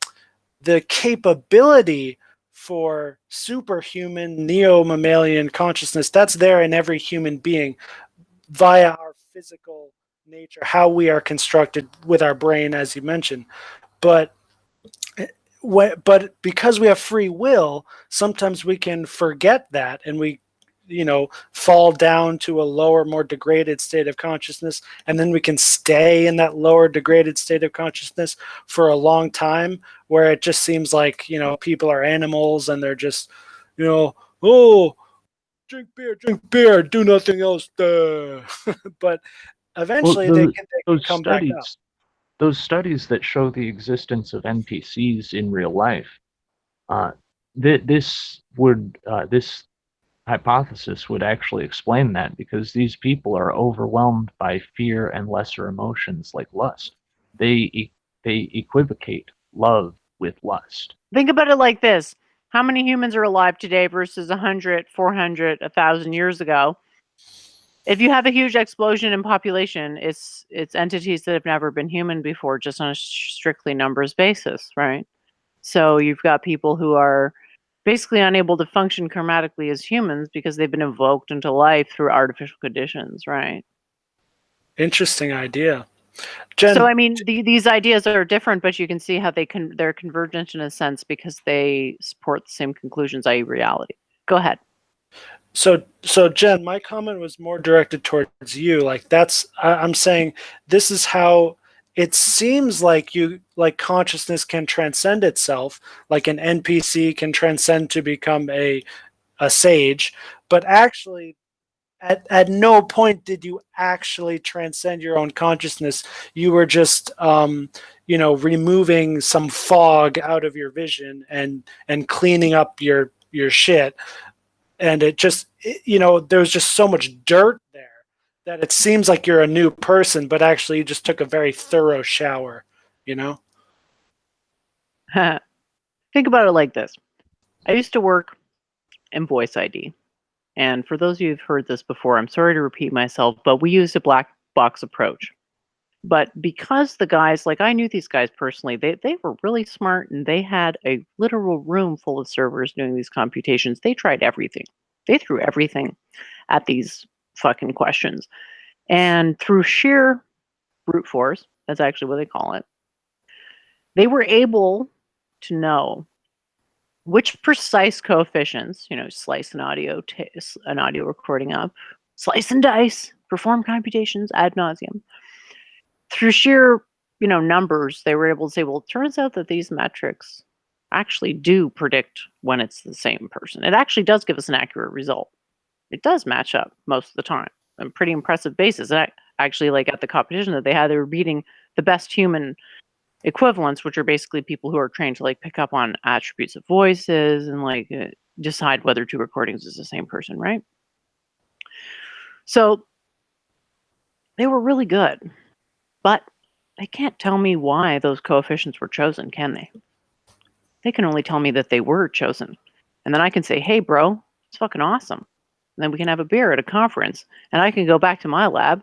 capability for superhuman neo-mammalian consciousness, that's there in every human being via our physical nature, how we are constructed with our brain, as you mentioned. But because we have free will, sometimes we can forget that, and we fall down to a lower, more degraded state of consciousness, and then we can stay in that lower degraded state of consciousness for a long time, where it just seems like people are animals and they're just oh, drink beer, do nothing else there. But eventually they can come back up. Those studies that show the existence of NPCs in real life, this hypothesis would actually explain that, because these people are overwhelmed by fear and lesser emotions like lust. They equivocate love with lust. Think about it like this. How many humans are alive today versus 100, 400, 1,000 years ago? If you have a huge explosion in population, it's entities that have never been human before, just on a strictly numbers basis, right? So you've got people who are basically unable to function chromatically as humans because they've been evoked into life through artificial conditions, right? Interesting idea. Jen, so I mean, these ideas are different, but you can see how they're convergent in a sense because they support the same conclusions, i.e. reality. Go ahead. So Jen, my comment was more directed towards you. Like I'm saying this is how it seems like consciousness can transcend itself, like an NPC can transcend to become a sage, but actually at no point did you actually transcend your own consciousness. You were just removing some fog out of your vision and cleaning up your shit. And it just, there was just so much dirt there that it seems like you're a new person, but actually you just took a very thorough shower, Think about it like this. I used to work in voice ID. And for those of you who've heard this before, I'm sorry to repeat myself, but we used a black box approach. But because the guys, like I knew these guys personally, they were really smart and they had a literal room full of servers doing these computations. They tried everything. They threw everything at these fucking questions. And through sheer brute force, that's actually what they call it, they were able to know which precise coefficients, slice an audio recording up, slice and dice, perform computations ad nauseum. Through sheer, numbers, they were able to say, well, it turns out that these metrics actually do predict when it's the same person. It actually does give us an accurate result. It does match up most of the time on a pretty impressive basis. And actually, like at the competition that they had, they were beating the best human equivalents, which are basically people who are trained to pick up on attributes of voices and decide whether two recordings is the same person, right? So they were really good, but they can't tell me why those coefficients were chosen, can they? They can only tell me that they were chosen. And then I can say, hey, bro, it's fucking awesome. And then we can have a beer at a conference, and I can go back to my lab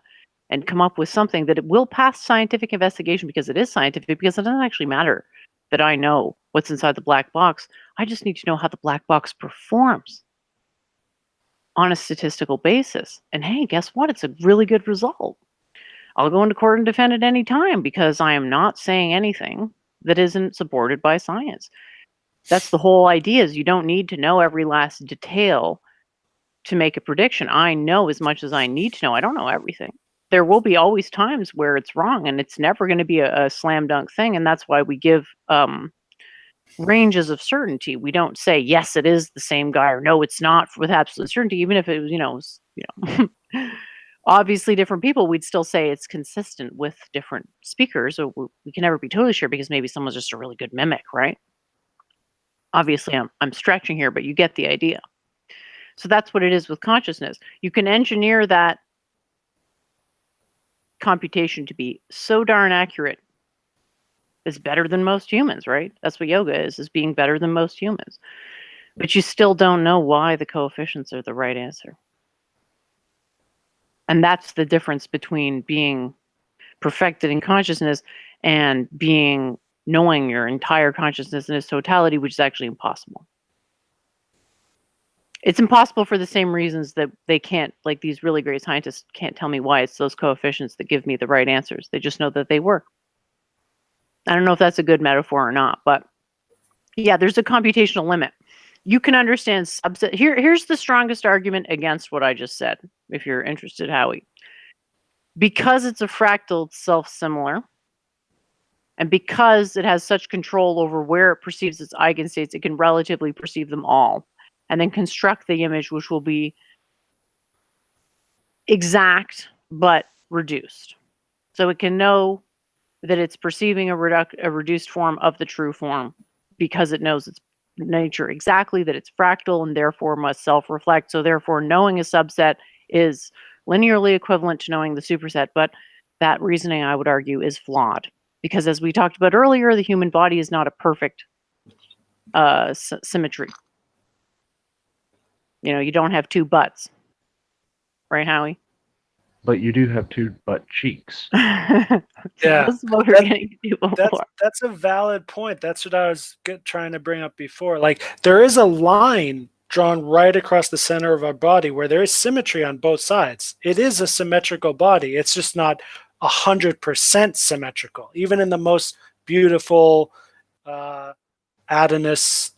and come up with something that it will pass scientific investigation because it is scientific, because it doesn't actually matter that I know what's inside the black box. I just need to know how the black box performs on a statistical basis. And hey, guess what? It's a really good result. I'll go into court and defend at any time because I am not saying anything that isn't supported by science. That's the whole idea, is you don't need to know every last detail to make a prediction. I know as much as I need to know. I don't know everything. There will be always times where it's wrong, and it's never going to be a slam dunk thing. And that's why we give ranges of certainty. We don't say, yes, it is the same guy, or no, it's not, with absolute certainty. Even if it was, obviously different people, we'd still say it's consistent with different speakers. So we can never be totally sure, because maybe someone's just a really good mimic, right? Obviously, I'm stretching here, but you get the idea. So that's what it is with consciousness. You can engineer that computation to be so darn accurate. It's better than most humans, right? That's what yoga is being better than most humans. But you still don't know why the coefficients are the right answer. And that's the difference between being perfected in consciousness and knowing your entire consciousness in its totality, which is actually impossible. It's impossible for the same reasons that they can't, these really great scientists can't tell me why it's those coefficients that give me the right answers. They just know that they work. I don't know if that's a good metaphor or not, but yeah, there's a computational limit. You can understand subset. Here's the strongest argument against what I just said, if you're interested, Howie. Because it's a fractal, it's self-similar, and because it has such control over where it perceives its eigenstates, it can relatively perceive them all, and then construct the image, which will be exact but reduced. So it can know that it's perceiving a reduced form of the true form because it knows its nature exactly, that it's fractal and therefore must self-reflect. So therefore, knowing a subset is linearly equivalent to knowing the superset. But that reasoning, I would argue, is flawed, because as we talked about earlier, the human body is not a perfect symmetry. You don't have two butts, right, Howie? But you do have two butt cheeks. Yeah, that's what we're getting to before. That's a valid point. That's what I was trying to bring up before. There is a line drawn right across the center of our body where there is symmetry on both sides. It is a symmetrical body. It's just not 100% symmetrical, even in the most beautiful Adonis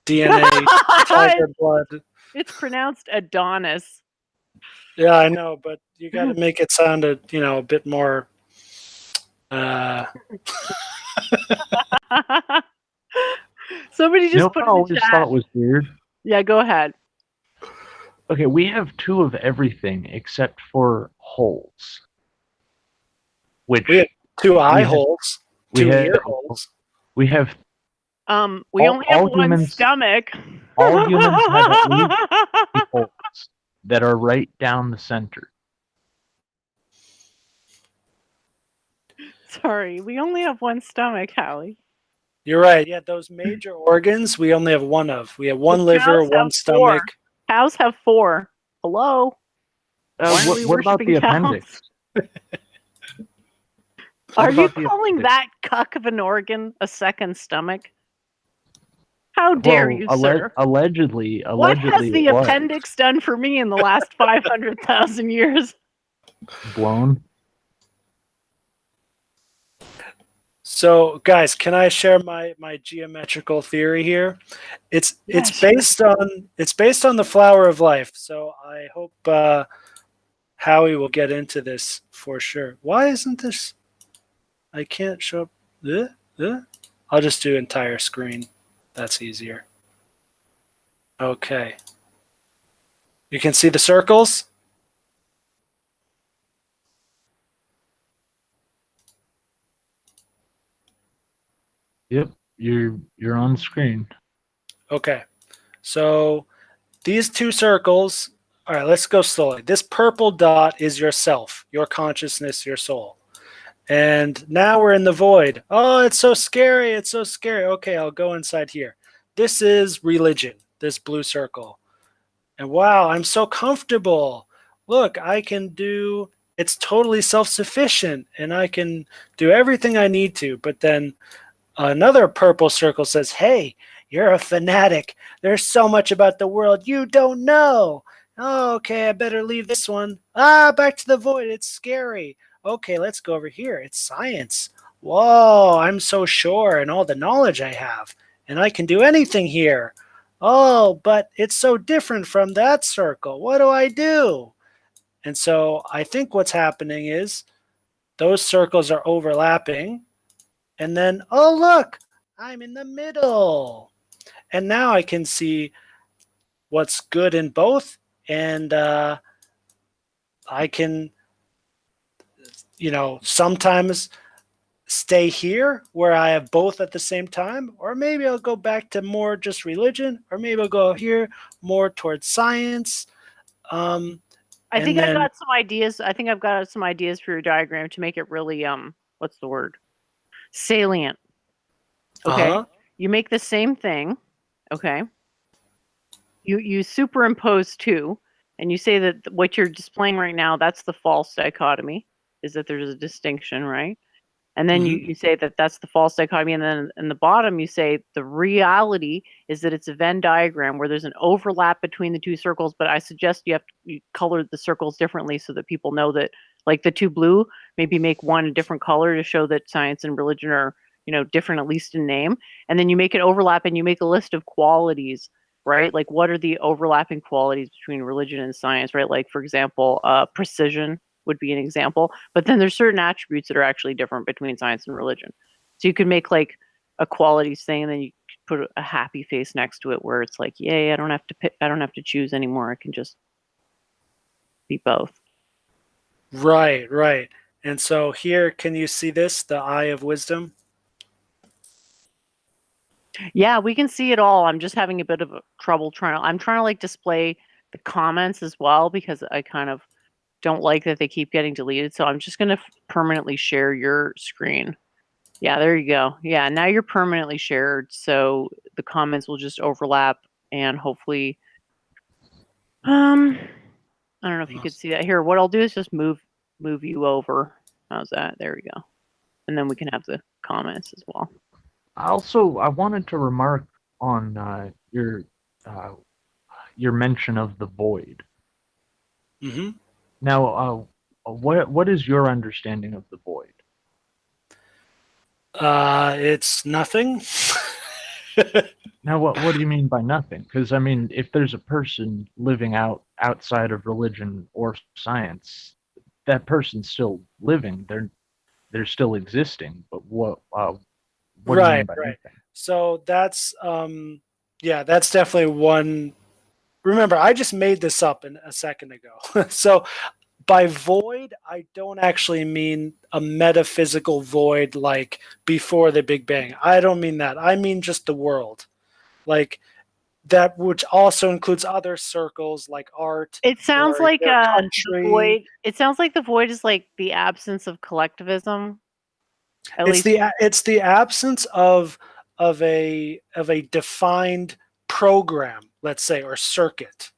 DNA tiger blood. It's pronounced Adonis. Yeah, I know, but you got to make it sound a bit more. Somebody just put I always in the chat. thought was weird. Yeah, go ahead. Okay, we have two of everything except for holes. Which we have two eye holes, two ear holes. We have. We only have one stomach. All humans have at least 3 holes that are right down the center. Sorry, we only have one stomach, Howie. You're right. Yeah, those major organs we only have one of. We have one liver, one stomach. Cows have 4. Hello. What about the appendix? Are you calling that cuck of an organ a second stomach? How dare you, sir? Allegedly, What has the it was appendix done for me in the last 500,000 years? blown. So, guys, can I share my geometrical theory here? It's based on the flower of life. So I hope Howie will get into this for sure. Why isn't this? I can't show up. I'll just do entire screen. That's easier. Okay. You can see the circles. Yep, you're on screen. Okay. So these two circles. All right, let's go slowly. This purple dot is yourself, your consciousness, your soul. And now we're in the void. Oh, it's so scary. It's so scary. Okay, I'll go inside here. This is religion, this blue circle. And wow, I'm so comfortable. Look, I can do, it's totally self sufficient and I can do everything I need to. But then another purple circle says, hey, you're a fanatic. There's so much about the world you don't know. Oh, okay, I better leave this one. Back to the void. It's scary. Okay, let's go over here. It's science. Whoa, I'm so sure in all the knowledge I have, and I can do anything here. Oh, but it's so different from that circle. What do I do? And so I think what's happening is those circles are overlapping, and then, oh, look, I'm in the middle. And now I can see what's good in both, and I can sometimes stay here where I have both at the same time, or maybe I'll go back to more just religion, or maybe I'll go here more towards science. I think I've got some ideas. I think I've got some ideas for your diagram to make it really what's the word? Salient. Okay. You make the same thing. Okay. You superimpose two, and you say that what you're displaying right now, that's the false dichotomy, is that there's a distinction, right? And then you say that that's the false dichotomy, and then in the bottom you say the reality is that it's a Venn diagram where there's an overlap between the two circles, but I suggest you color the circles differently so that people know that, like the two blue, maybe make one a different color to show that science and religion are, different, at least in name. And then you make it overlap and you make a list of qualities, right? Like, what are the overlapping qualities between religion and science, right? Like, for example, precision would be an example, but then there's certain attributes that are actually different between science and religion. So you could make like a qualities thing, and then you could put a happy face next to it where it's like, yay, I don't have to pick, I don't have to choose anymore. I can just be both. Right. And so here, can you see this, the eye of wisdom? Yeah, we can see it all. I'm just having a bit of a trouble I'm trying to like display the comments as well, because I kind of don't like that they keep getting deleted. So I'm just going to permanently share your screen. Yeah, there you go. Yeah, now you're permanently shared. So the comments will just overlap, and hopefully, I don't know if you could see that here. What I'll do is just move you over. How's that? There we go. And then we can have the comments as well. Also, I wanted to remark on your mention of the void. Mm-hmm. Now, what is your understanding of the void? It's nothing. Now, what do you mean by nothing? Because I mean, if there's a person living outside of religion or science, that person's still living. They're still existing. But what do you mean by nothing? So that's that's definitely one. Remember, I just made this up a second ago. So by void, I don't actually mean a metaphysical void like before the Big Bang. I don't mean that. I mean just the world. Like that, which also includes other circles like art. It sounds like country. The void. It sounds like the void is like the absence of collectivism. It's the absence of a defined program, let's say, or circuit.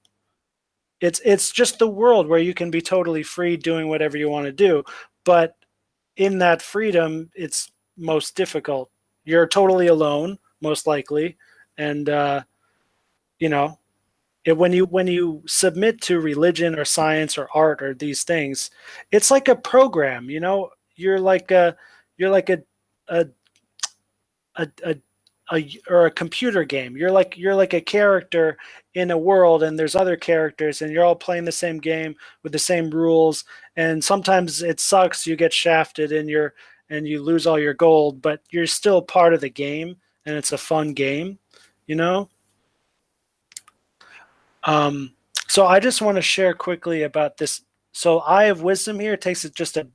It's just the world where you can be totally free doing whatever you want to do, but in that freedom, it's most difficult. You're totally alone, most likely, And you know, when you submit to religion or science or art or these things, it's like a program. You know, you're like a a or a computer game. You're like a character in a world, and there's other characters, and you're all playing the same game with the same rules. And sometimes it sucks, you get shafted, and you lose all your gold, but you're still part of the game, and it's a fun game, you know. So I just want to share quickly about this. So Eye of Wisdom here takes it just a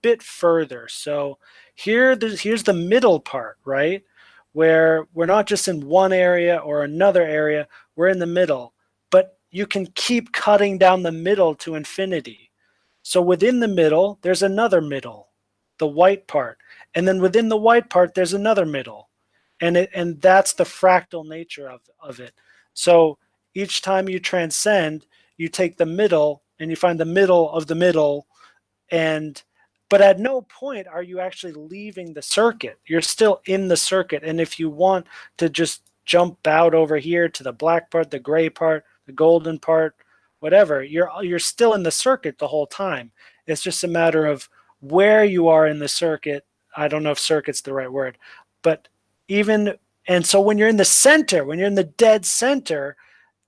bit further. So here's the middle part, right? Where we're not just in one area or another area, we're in the middle. But you can keep cutting down the middle to infinity. So within the middle, there's another middle, the white part. And then within the white part, there's another middle. And that's the fractal nature of it. So each time you transcend, you take the middle and you find the middle of the middle, but at no point are you actually leaving the circuit. You're still in the circuit. And if you want to just jump out over here to the black part, the gray part, the golden part, whatever, you're still in the circuit the whole time. It's just a matter of where you are in the circuit. I don't know if circuit's the right word, but and so when you're in the center, when you're in the dead center,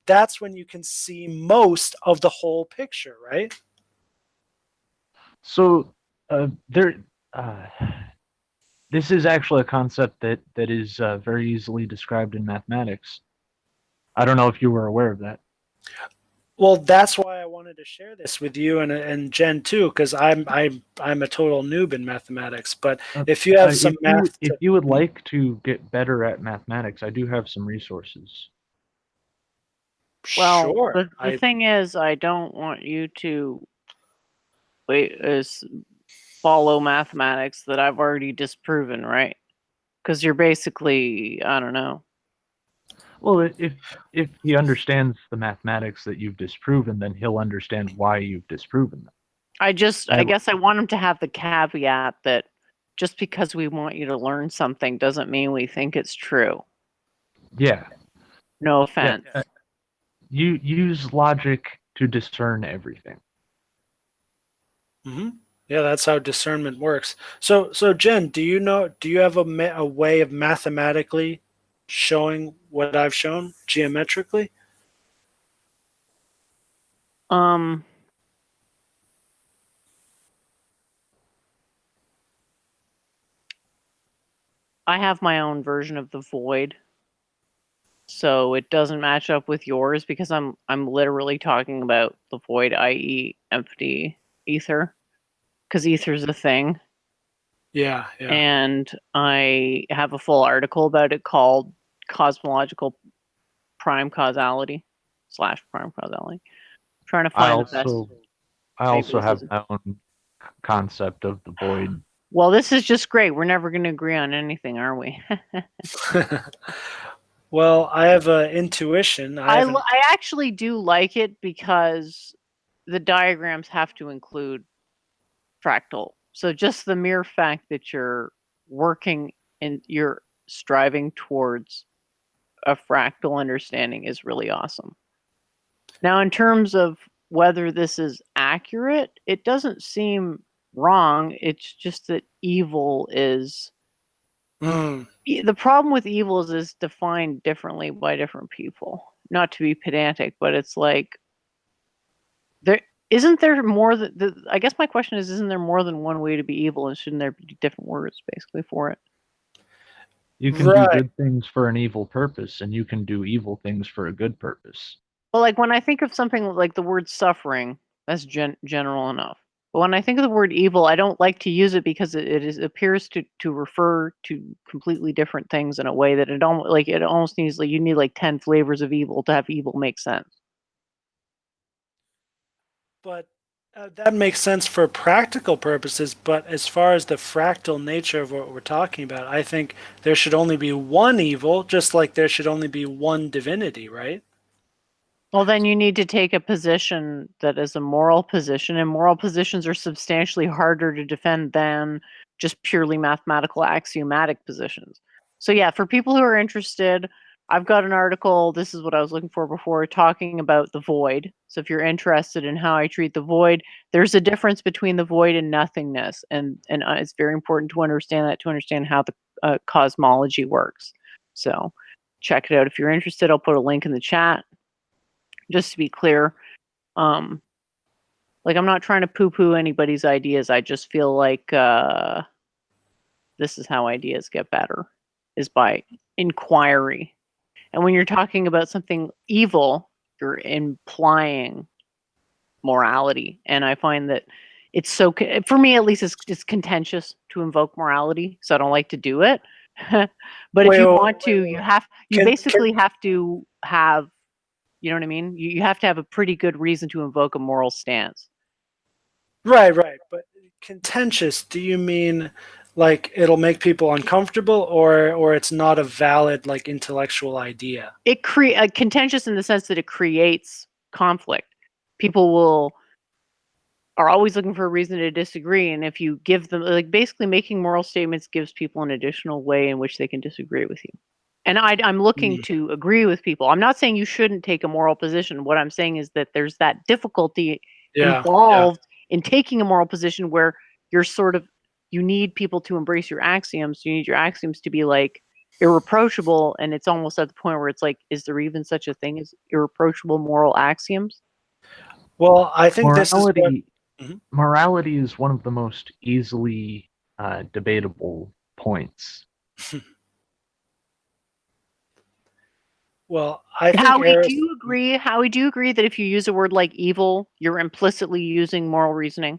that's when you can see most of the whole picture, right? So this is actually a concept that is very easily described in mathematics. I don't know if you were aware of that. Well, that's why I wanted to share this with you and Jen too, because I'm a total noob in mathematics. But if you have some math, if you would like to get better at mathematics, I do have some resources. Well, sure. The thing is, I don't want you to follow mathematics that I've already disproven, right? Because you're basically, I don't know. Well, if he understands the mathematics that you've disproven, then he'll understand why you've disproven them. I guess I want him to have the caveat that just because we want you to learn something doesn't mean we think it's true. Yeah. No offense. Yeah. You use logic to discern everything. Mm-hmm. Yeah, that's how discernment works. So Jen, do you have a way of mathematically showing what I've shown geometrically? I have my own version of the void. So it doesn't match up with yours because I'm literally talking about the void, i.e. empty ether. Because ether's a thing. Yeah. And I have a full article about it called Cosmological Prime Causality / Prime Causality. I'm trying to find the best. I also have my own concept of the void. Well, this is just great. We're never going to agree on anything, are we? Well, I have an intuition. I actually do like it because the diagrams have to include fractal. So just the mere fact that you're working and you're striving towards a fractal understanding is really awesome. Now, in terms of whether this is accurate, it doesn't seem wrong. It's just that evil is... The problem with evil is defined differently by different people. Not to be pedantic, but it's like isn't there more than I guess my question is, isn't there more than one way to be evil, and shouldn't there be different words basically for it? You can do good things for an evil purpose, and you can do evil things for a good purpose. Well, like when I think of something like the word suffering, that's general enough. But when I think of the word evil, I don't like to use it because it appears to refer to completely different things in a way that it almost needs you need like 10 flavors of evil to have evil make sense. But that makes sense for practical purposes. But as far as the fractal nature of what we're talking about, I think there should only be one evil, just like there should only be one divinity, right? Well, then you need to take a position that is a moral position, and moral positions are substantially harder to defend than just purely mathematical axiomatic positions. So yeah, for people who are interested, I've got an article. This is what I was looking for before, talking about the void. So if you're interested in how I treat the void, there's a difference between the void and nothingness, and it's very important to understand that, to understand how the cosmology works. So check it out if you're interested. I'll put a link in the chat. Just to be clear, like, I'm not trying to poo-poo anybody's ideas. I just feel like this is how ideas get better, is by inquiry. And when you're talking about something evil, you're implying morality. And I find that it's so, for me at least, it's contentious to invoke morality, so I don't like to do it. But if you want to, you basically have to have, you know what I mean? You have to have a pretty good reason to invoke a moral stance. Right. But contentious, do you mean like it'll make people uncomfortable, or it's not a valid, like, intellectual idea? It contentious in the sense that it creates conflict. People are always looking for a reason to disagree, and if you give them, like, basically making moral statements gives people an additional way in which they can disagree with you. And I'm looking to agree with people. I'm not saying you shouldn't take a moral position. What I'm saying is that there's that difficulty involved in taking a moral position where you're you need people to embrace your axioms. You need your axioms to be, like, irreproachable, and it's almost at the point where it's like, is there even such a thing as irreproachable moral axioms? Well, I think morality is one of the most easily debatable points. Well, I think Howie, do you agree? Howie, do you agree that if you use a word like evil, you're implicitly using moral reasoning?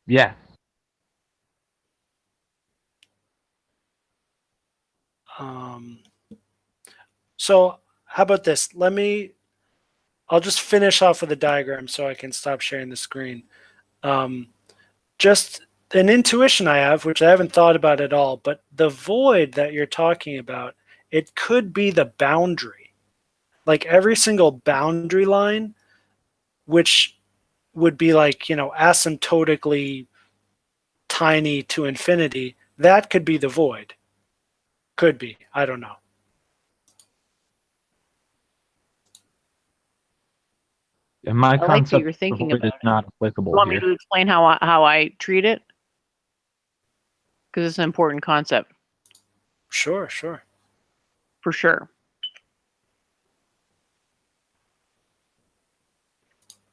Yeah. So how about this? I'll just finish off with a diagram so I can stop sharing the screen. Just an intuition I have, which I haven't thought about at all, but the void that you're talking about, it could be the boundary. Like, every single boundary line, which would be, like, asymptotically tiny to infinity, that could be the void. Could be. I don't know. And my I like that concept you're thinking of void about is not applicable You want me here. to explain how I treat it? Because it's an important concept. Sure. For sure.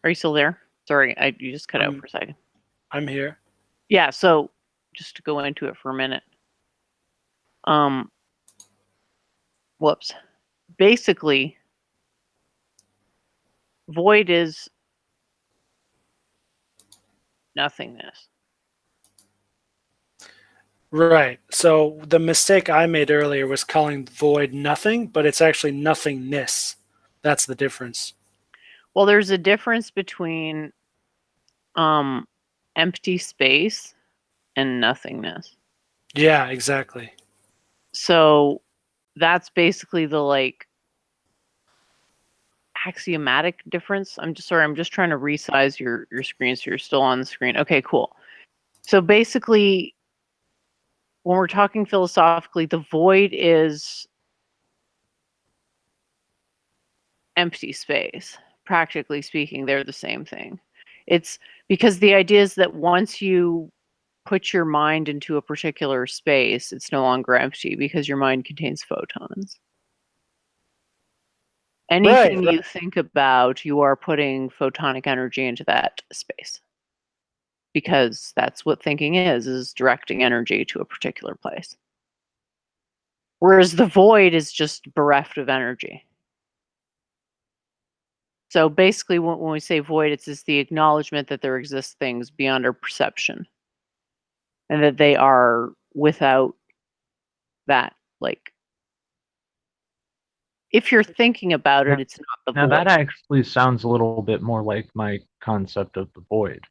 Are you still there? Sorry, you just cut out for a second. I'm here. Yeah, so just to go into it for a minute. Whoops. Basically, void is nothingness. Right. So the mistake I made earlier was calling void nothing, but it's actually nothingness. That's the difference. Well, there's a difference between empty space and nothingness. Yeah, exactly. So that's basically the, like, axiomatic difference. I'm just trying to resize your screen so you're still on the screen. Okay, cool. So basically, when we're talking philosophically, the void is empty space. Practically speaking, they're the same thing. It's because the idea is that once you put your mind into a particular space, it's no longer empty because your mind contains photons. Anything you think about, you are putting photonic energy into that space. Because that's what thinking is directing energy to a particular place. Whereas the void is just bereft of energy. So basically, when we say void, it's just the acknowledgement that there exist things beyond our perception. And that they are without that, like, if you're thinking about it, it's not the Now void. that actually sounds a little bit more like my concept of the void.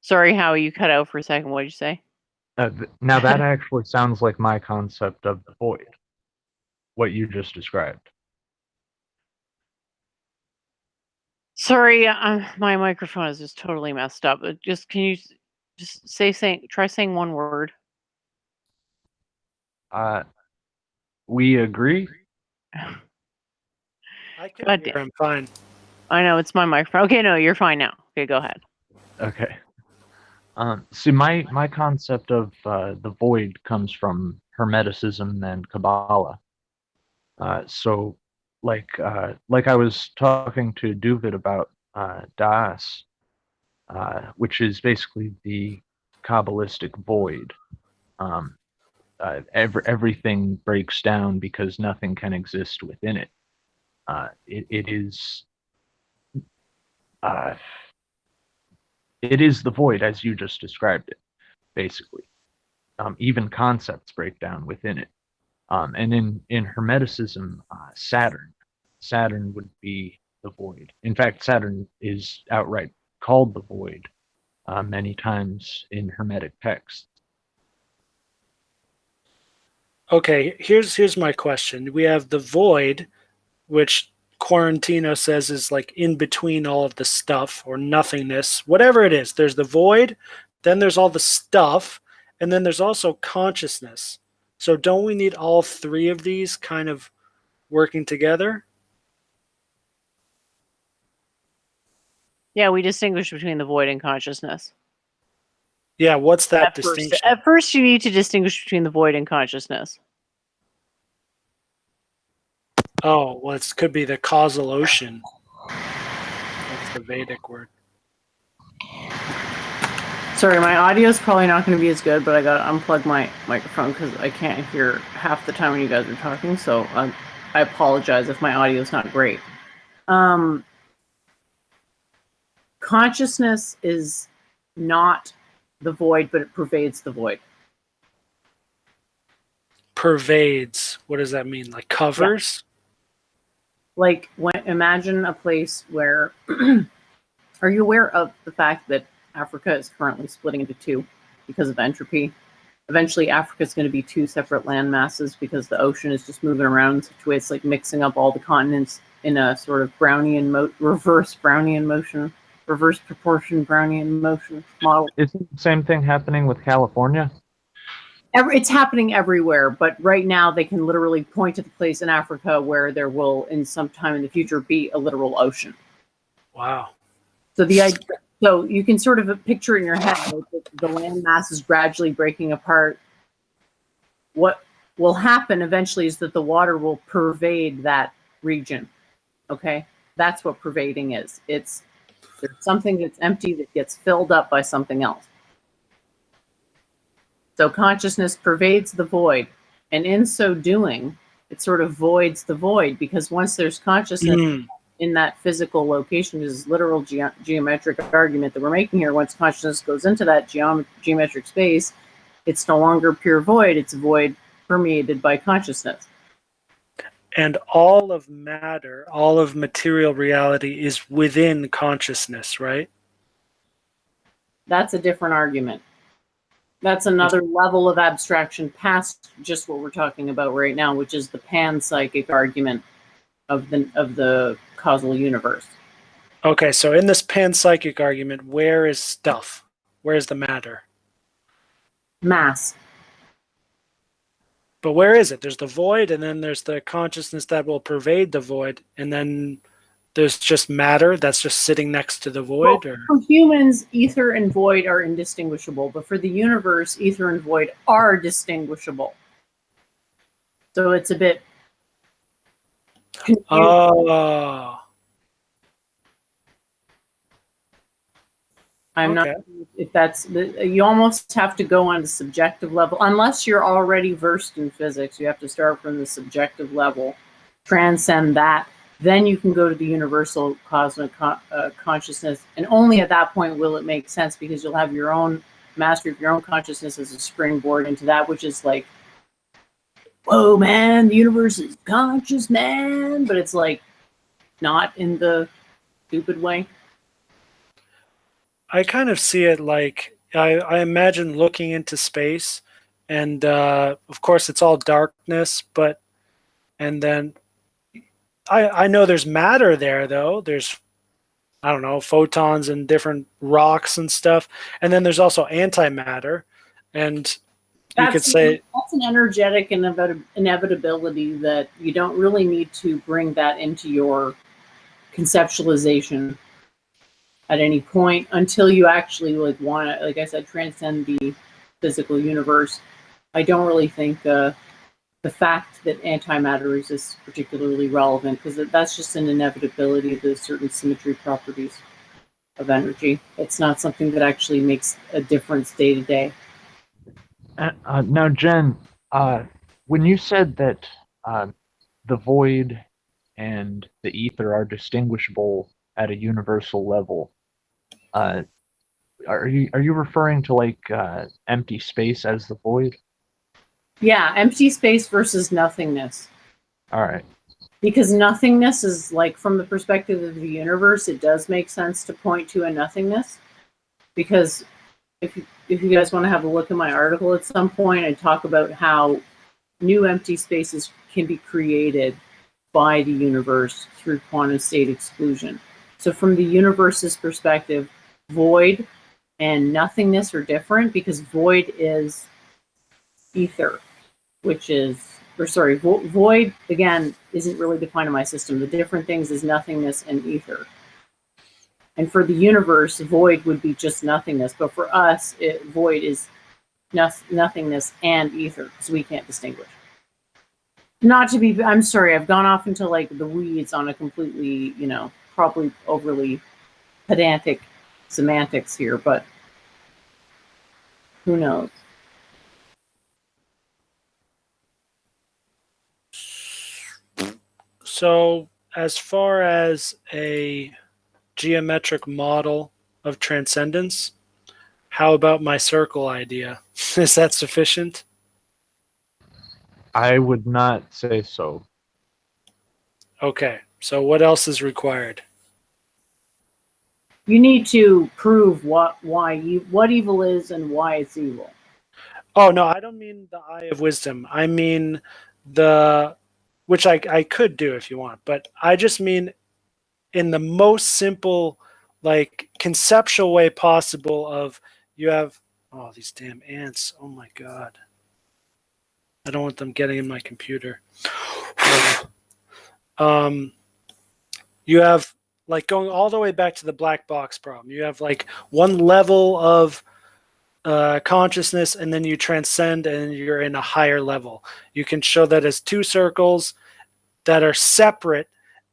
Sorry, Howie, you cut out for a second. What did you say? Now that actually sounds like my concept of the void. What you just described. Sorry, my microphone is just totally messed up. Just can you just try saying one word? We agree. I can God hear damn. him fine. I know it's my microphone. Okay, no, you're fine now. Okay, go ahead. Okay. See, my concept of the void comes from Hermeticism and Kabbalah. So, like I was talking to Duvid about Das, which is basically the Kabbalistic void. Everything breaks down because nothing can exist within it. It is the void as you just described it, basically. Even concepts break down within it. And in Hermeticism, Saturn would be the void. In fact, Saturn is outright called the void many times in Hermetic texts. Okay, here's my question. We have the void, which Quarantino says is like in between all of the stuff or nothingness, whatever it is. There's the void, then there's all the stuff, and then there's also consciousness. So don't we need all three of these kind of working together? Yeah, we distinguish between the void and consciousness. Yeah, what's that distinction? At first, you need to distinguish between the void and consciousness. Oh, well, it could be the causal ocean. That's the Vedic word. Sorry, my audio is probably not going to be as good, but I got to unplug my microphone because I can't hear half the time when you guys are talking. So I apologize if my audio is not great. Consciousness is not the void, but it pervades the void. Pervades. What does that mean? Like covers? Yeah. Like imagine a place where. Are you aware of the fact that Africa is currently splitting into two because of entropy? Eventually, Africa is going to be two separate land masses because the ocean is just moving around in such a way it's like mixing up all the continents in a sort of reverse proportion Brownian motion model. Isn't the same thing happening with California? It's happening everywhere, but right now they can literally point to the place in Africa where there will, in some time in the future, be a literal ocean. Wow. So you can sort of picture in your head that the land mass is gradually breaking apart. What will happen eventually is that the water will pervade that region. Okay, that's what pervading is. There's something that's empty that gets filled up by something else. So consciousness pervades the void, and in so doing, it sort of voids the void, because once there's consciousness in that physical location, is literal geometric argument that we're making here. Once consciousness goes into that geometric space, it's no longer pure void, it's void permeated by consciousness. And all of matter, all of material reality is within consciousness, right? That's a different argument. That's another level of abstraction past just what we're talking about right now, which is the panpsychic argument of the causal universe. Okay, so in this panpsychic argument, where is stuff? Where is the matter? Mass. But where is it? There's the void, and then there's the consciousness that will pervade the void, and then there's just matter that's just sitting next to the void? Well, for humans, ether and void are indistinguishable, but for the universe, ether and void are distinguishable. So it's a bit confusing. Oh. I'm not sure if that's, you almost have to go on the subjective level. Unless you're already versed in physics, you have to start from the subjective level, transcend that. Then you can go to the universal cosmic consciousness. And only at that point will it make sense, because you'll have your own mastery of your own consciousness as a springboard into that, which is like, whoa, man, the universe is conscious, man. But it's like not in the stupid way. I kind of see it like, I imagine looking into space, and of course it's all darkness, and then I know there's matter there, though. There's, I don't know, photons and different rocks and stuff, and then there's also antimatter, and you could say that's an energetic inevitability that you don't really need to bring that into your conceptualization at any point until you actually like want to, like I said, transcend the physical universe. I don't really think the fact that antimatter is particularly relevant because that's just an inevitability of the certain symmetry properties of energy. It's not something that actually makes a difference day to day. Now, Jen, when you said that the void and the ether are distinguishable at a universal level, are you referring to like empty space as the void? Yeah, empty space versus nothingness. All right. Because nothingness is like, from the perspective of the universe, it does make sense to point to a nothingness. Because if you guys want to have a look at my article at some point, I talk about how new empty spaces can be created by the universe through quantum state exclusion. So from the universe's perspective, void and nothingness are different because void is ether, which is, or sorry, void, again, isn't really defined in my system. The different things is nothingness and ether. And for the universe, void would be just nothingness. But for us, void is nothingness and ether, because we can't distinguish. Not to be, I'm sorry, I've gone off into like the weeds on a completely, probably overly pedantic semantics here, but who knows? so. As far as a geometric model of transcendence, how about my circle idea? Is that sufficient? I would not say so. Okay, so what else is required? You need to prove what evil is and why it's evil. Oh no, I don't mean the eye of wisdom. I mean which I could do if you want, but I just mean in the most simple, like conceptual way possible of you have, oh, these damn ants. Oh my God. I don't want them getting in my computer. You have like going all the way back to the black box problem. You have like one level of consciousness, and then you transcend and you're in a higher level. You can show that as two circles that are separate,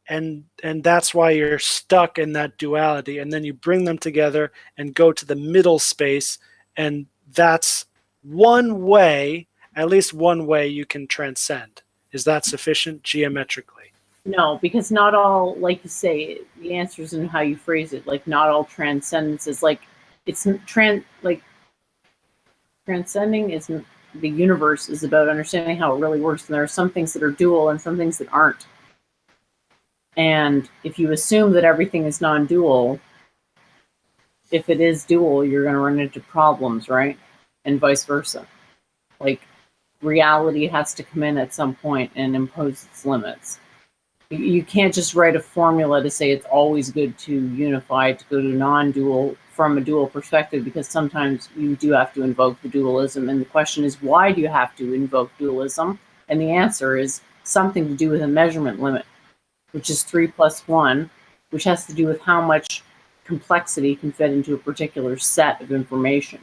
and that's why you're stuck in that duality, and then you bring them together and go to the middle space, and that's one way, at least one way you can transcend. Is that sufficient geometrically? No, because not all, like you say, the answer is in how you phrase it. Like not all transcendence is like, it's transcending is the universe is about understanding how it really works, and there are some things that are dual and some things that aren't. And if you assume that everything is non-dual, if it is dual, you're going to run into problems, right? And vice versa. Like reality has to come in at some point and impose its limits. You can't just write a formula to say it's always good to unify, to go to non-dual from a dual perspective, because sometimes you do have to invoke the dualism. And the question is, why do you have to invoke dualism? And the answer is something to do with a measurement limit, which is 3 + 1, which has to do with how much complexity can fit into a particular set of information.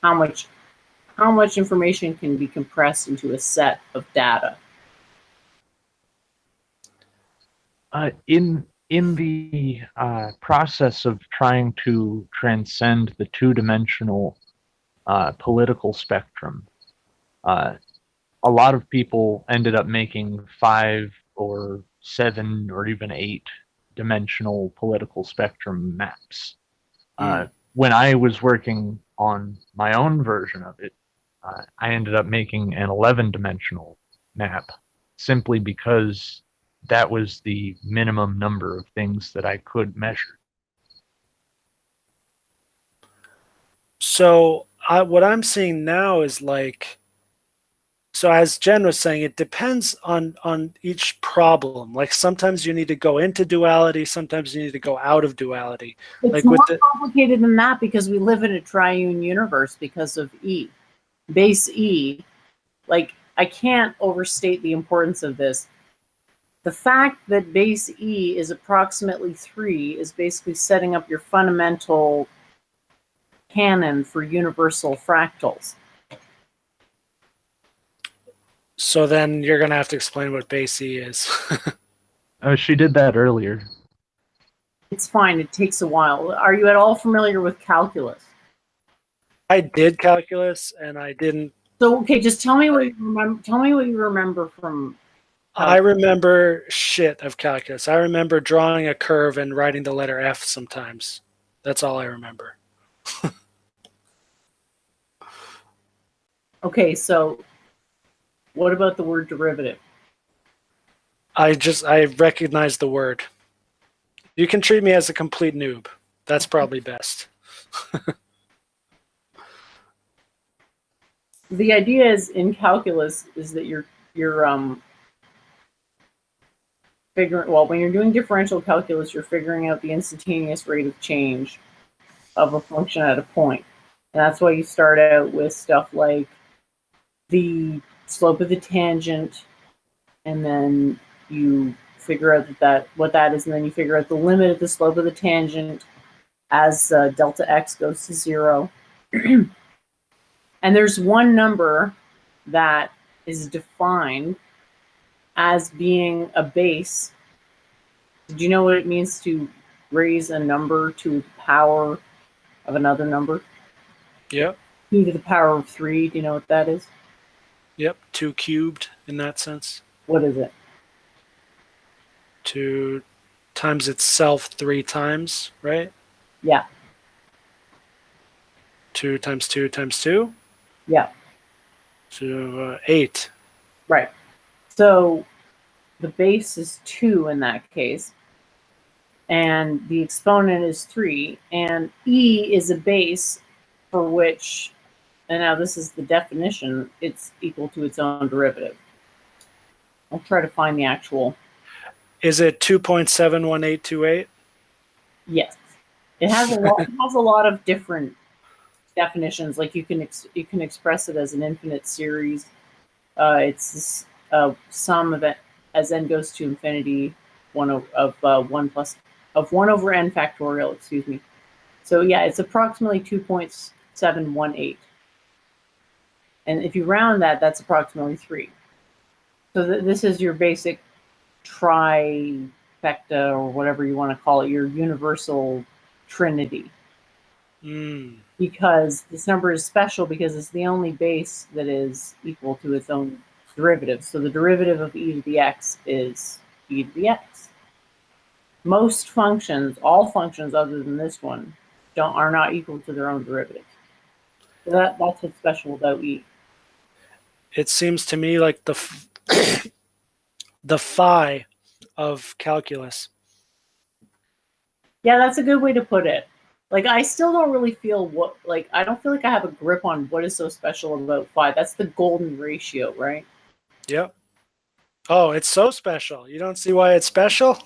How much information can be compressed into a set of data. In the process of trying to transcend the two-dimensional political spectrum, a lot of people ended up making 5 or 7 or even 8-dimensional political spectrum maps. When I was working on my own version of it, I ended up making an 11-dimensional map simply because that was the minimum number of things that I could measure. So what I'm seeing now is like, so as Jen was saying, it depends on each problem. Like sometimes you need to go into duality, sometimes you need to go out of duality. It's like more complicated than that because we live in a triune universe because of E. base E, like, I can't overstate the importance of this. The fact that base E is approximately 3 is basically setting up your fundamental canon for universal fractals. So then you're going to have to explain what base E is. She did that earlier. It's fine. It takes a while. Are you at all familiar with calculus? I did calculus, and I didn't. So okay, just tell me what you remember. Tell me what you remember from. I remember shit of calculus. I remember drawing a curve and writing the letter F sometimes. That's all I remember. Okay, so what about the word derivative? I recognize the word. You can treat me as a complete noob. That's probably best. The idea is in calculus is that you're figuring, well, when you're doing differential calculus, you're figuring out the instantaneous rate of change of a function at a point. And that's why you start out with stuff like the slope of the tangent, and then you figure out what that is, and then you figure out the limit of the slope of the tangent as delta x goes to 0. And there's one number that is defined as being a base. Do you know what it means to raise a number to the power of another number? Yep. 2 to the power of 3. Do you know what that is? Yep. 2 cubed in that sense. What is it? 2 times itself 3 times, right? Yeah. 2 times 2 times 2? Yeah. So 8. Right. So the base is 2 in that case, and the exponent is 3, and E is a base for which, and now this is the definition, it's equal to its own derivative. I'll try to find the actual. Is it 2.71828? Yes. It has a lot of different definitions. Like you can express it as an infinite series. It's this sum of it as n goes to infinity, 1 over n factorial. Excuse me. So yeah, it's approximately 2.718, and if you round that, that's approximately 3. So this is your basic trifecta, or whatever you want to call it, your universal trinity. Because this number is special because it's the only base that is equal to its own derivative. So the derivative of e to the x is e to the x. Most functions, all functions other than this one, are not equal to their own derivative. So that's what's special about e. It seems to me like the phi of calculus. Yeah, that's a good way to put it. Like, I still don't really feel I don't feel like I have a grip on what is so special about phi. That's the golden ratio, right? Yep. Oh, it's so special. You don't see why it's special?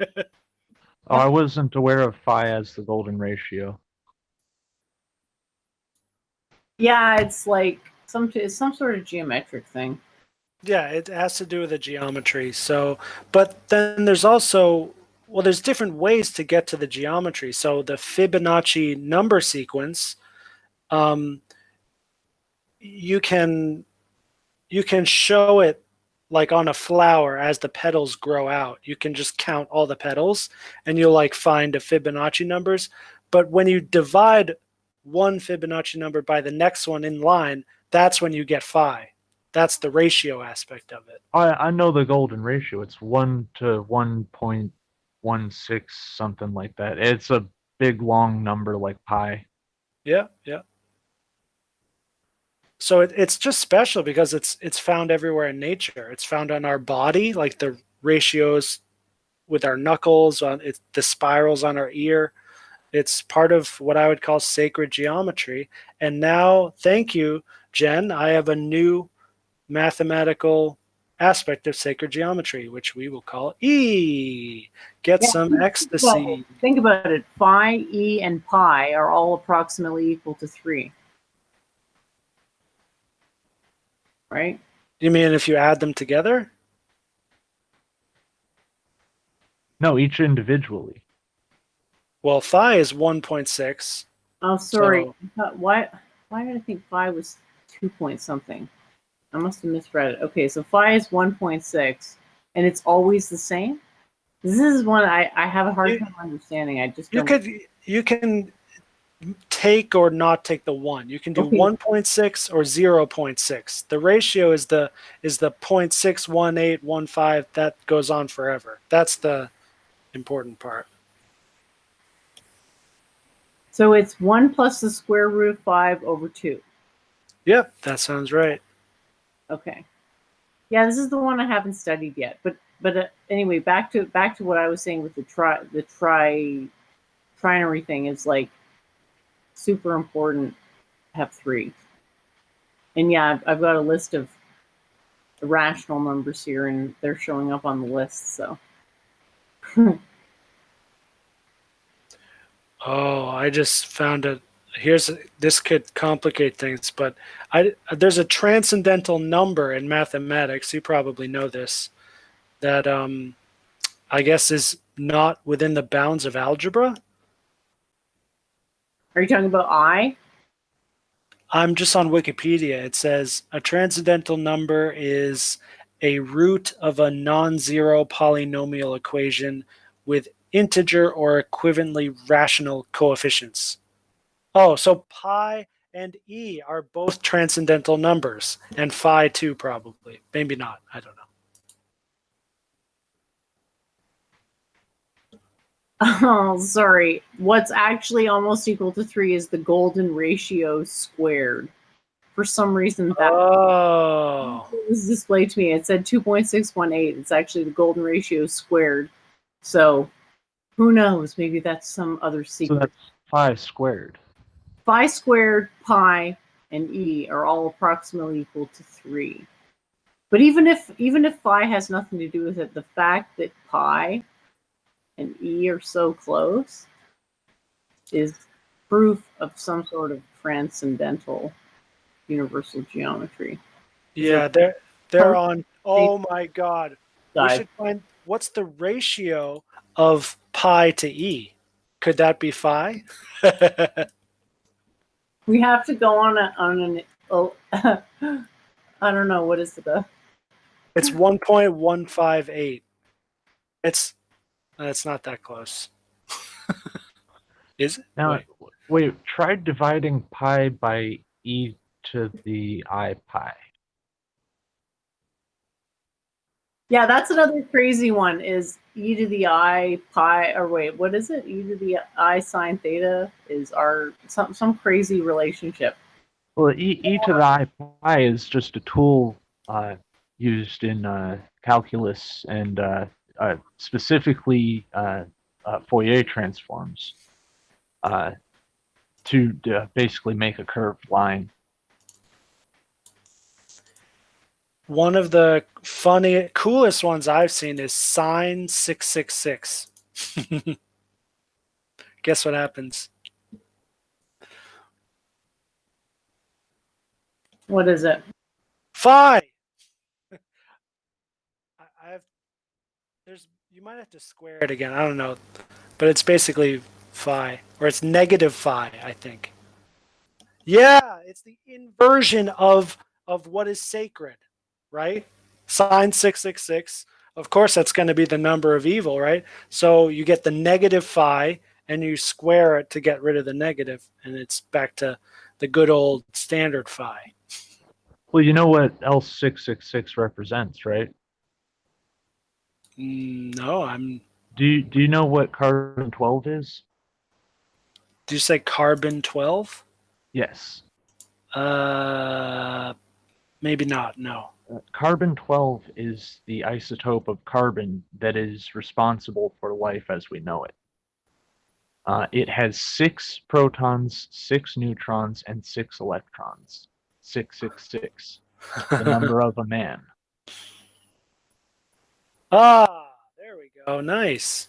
Oh, I wasn't aware of phi as the golden ratio. Yeah, it's like it's some sort of geometric thing. Yeah, it has to do with the geometry. So, but then there's also, well, there's different ways to get to the geometry. So the Fibonacci number sequence, you can show it like on a flower as the petals grow out. You can just count all the petals and you'll like find the Fibonacci numbers. But when you divide one Fibonacci number by the next one in line, that's when you get phi. That's the ratio aspect of it. I know the golden ratio. It's 1 to 1.16, something like that. It's a big long number like pi. Yeah, yeah. So it's just special because it's found everywhere in nature. It's found on our body, like the ratios with our knuckles, the spirals on our ear. It's part of what I would call sacred geometry. And now, thank you, Jen, I have a new mathematical aspect of sacred geometry, which we will call E. Get some ecstasy. Think about it. Phi, E, and pi are all approximately equal to 3. right? You mean if you add them together? No, each individually. Well, phi is 1.6. Oh, sorry. So, Why did I think phi was 2 point something? I must have misread it. Okay, so phi is 1.6, and it's always the same? This is one I have a hard time understanding. I just don't. you can take or not take the 1. You can do Okay. 1.6 or 0.6. The ratio is the 0.61815. That goes on forever. That's the important part. So it's 1 plus the square root of 5 over 2. Yep, that sounds right. Okay. Yeah, this is the one I haven't studied yet. But anyway, back to what I was saying with the trinary thing is like super important to have 3. And yeah, I've got a list of rational numbers here, and they're showing up on the list. So. Oh, I just found it. This could complicate things, but there's a transcendental number in mathematics. You probably know this, that I guess is not within the bounds of algebra. Are you talking about I? I'm just on Wikipedia. It says a transcendental number is a root of a non-zero polynomial equation with integer or equivalently rational coefficients. Oh, so pi and e are both transcendental numbers, and phi too, probably. Maybe not. I don't know. Oh, sorry. What's actually almost equal to 3 is the golden ratio squared. For some reason, that was displayed to me. It said 2.618. It's actually the golden ratio squared. So, who knows? Maybe that's some other secret. So that's phi squared. Phi squared, pi, and e are all approximately equal to 3. But even if phi has nothing to do with it, the fact that pi and e are so close is proof of some sort of transcendental universal geometry. Yeah, they're on. Oh my God, we Dive. should find what's the ratio of pi to e. Could that be phi? We have to go on an I don't know, what is the It's 1.158. It's not that close. Is it? Now, wait, try dividing pi by e to the I pi. Yeah, that's another crazy one, is e to the I pi, or wait, what is it? E to the I sine theta is some crazy relationship. Well, e to the I pi is just a tool used in calculus and specifically Fourier transforms to basically make a curved line. One of the coolest ones I've seen is sine 666. Guess what happens? What is it? Phi. You might have to square it again. I don't know, but it's basically phi, or it's negative phi, I think. Yeah, it's the inversion of what is sacred, right? Sine 666. Of course, that's going to be the number of evil, right? So you get the negative phi, and you square it to get rid of the negative, and it's back to the good old standard phi. Well, you know what else 666 represents, right? No, Do you know what carbon 12 is? Did you say carbon 12? Yes. Maybe not. No. Carbon 12 is the isotope of carbon that is responsible for life as we know it. It has 6 protons, 6 neutrons, and 6 electrons. 666, the number of a man. Ah, there we go. Nice.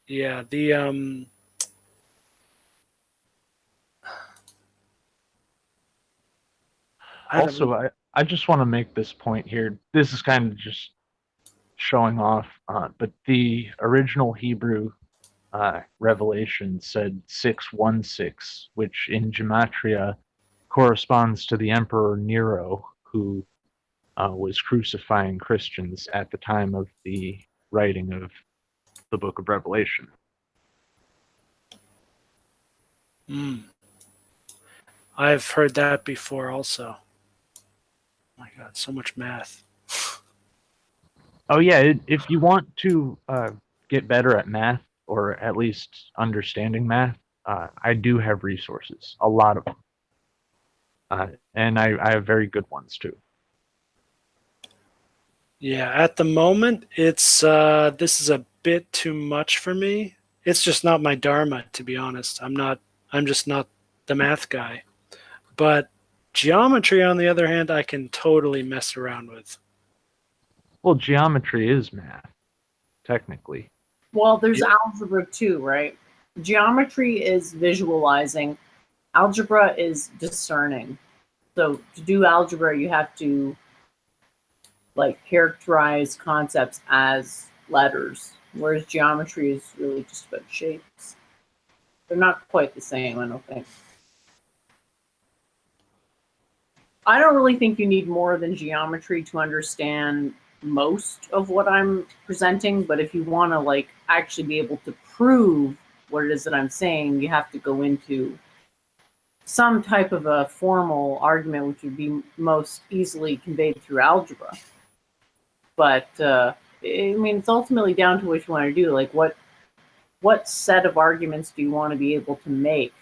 Yeah, Also, I just want to make this point here. This is kind of just showing off, but the original Hebrew revelation said 616, which in gematria corresponds to the Emperor Nero, who was crucifying Christians at the time of the writing of the Book of Revelation. I've heard that before also. Oh my God, so much math. Oh yeah, if you want to get better at math, or at least understanding math, I do have resources, a lot of them, and I have very good ones too. Yeah, at the moment, it's this is a bit too much for me. It's just not my dharma, to be honest. I'm just not the math guy. But geometry, on the other hand, I can totally mess around with. Well, geometry is math, technically. Well, there's algebra too, right? Geometry is visualizing. Algebra is discerning. So to do algebra, you have to like characterize concepts as letters, whereas geometry is really just about shapes. They're not quite the same, I don't think. I don't really think you need more than geometry to understand most of what I'm presenting, but if you want to like actually be able to prove what it is that I'm saying, you have to go into some type of a formal argument, which would be most easily conveyed through algebra. But I mean, it's ultimately down to what you want to do. Like, what set of arguments do you want to be able to make?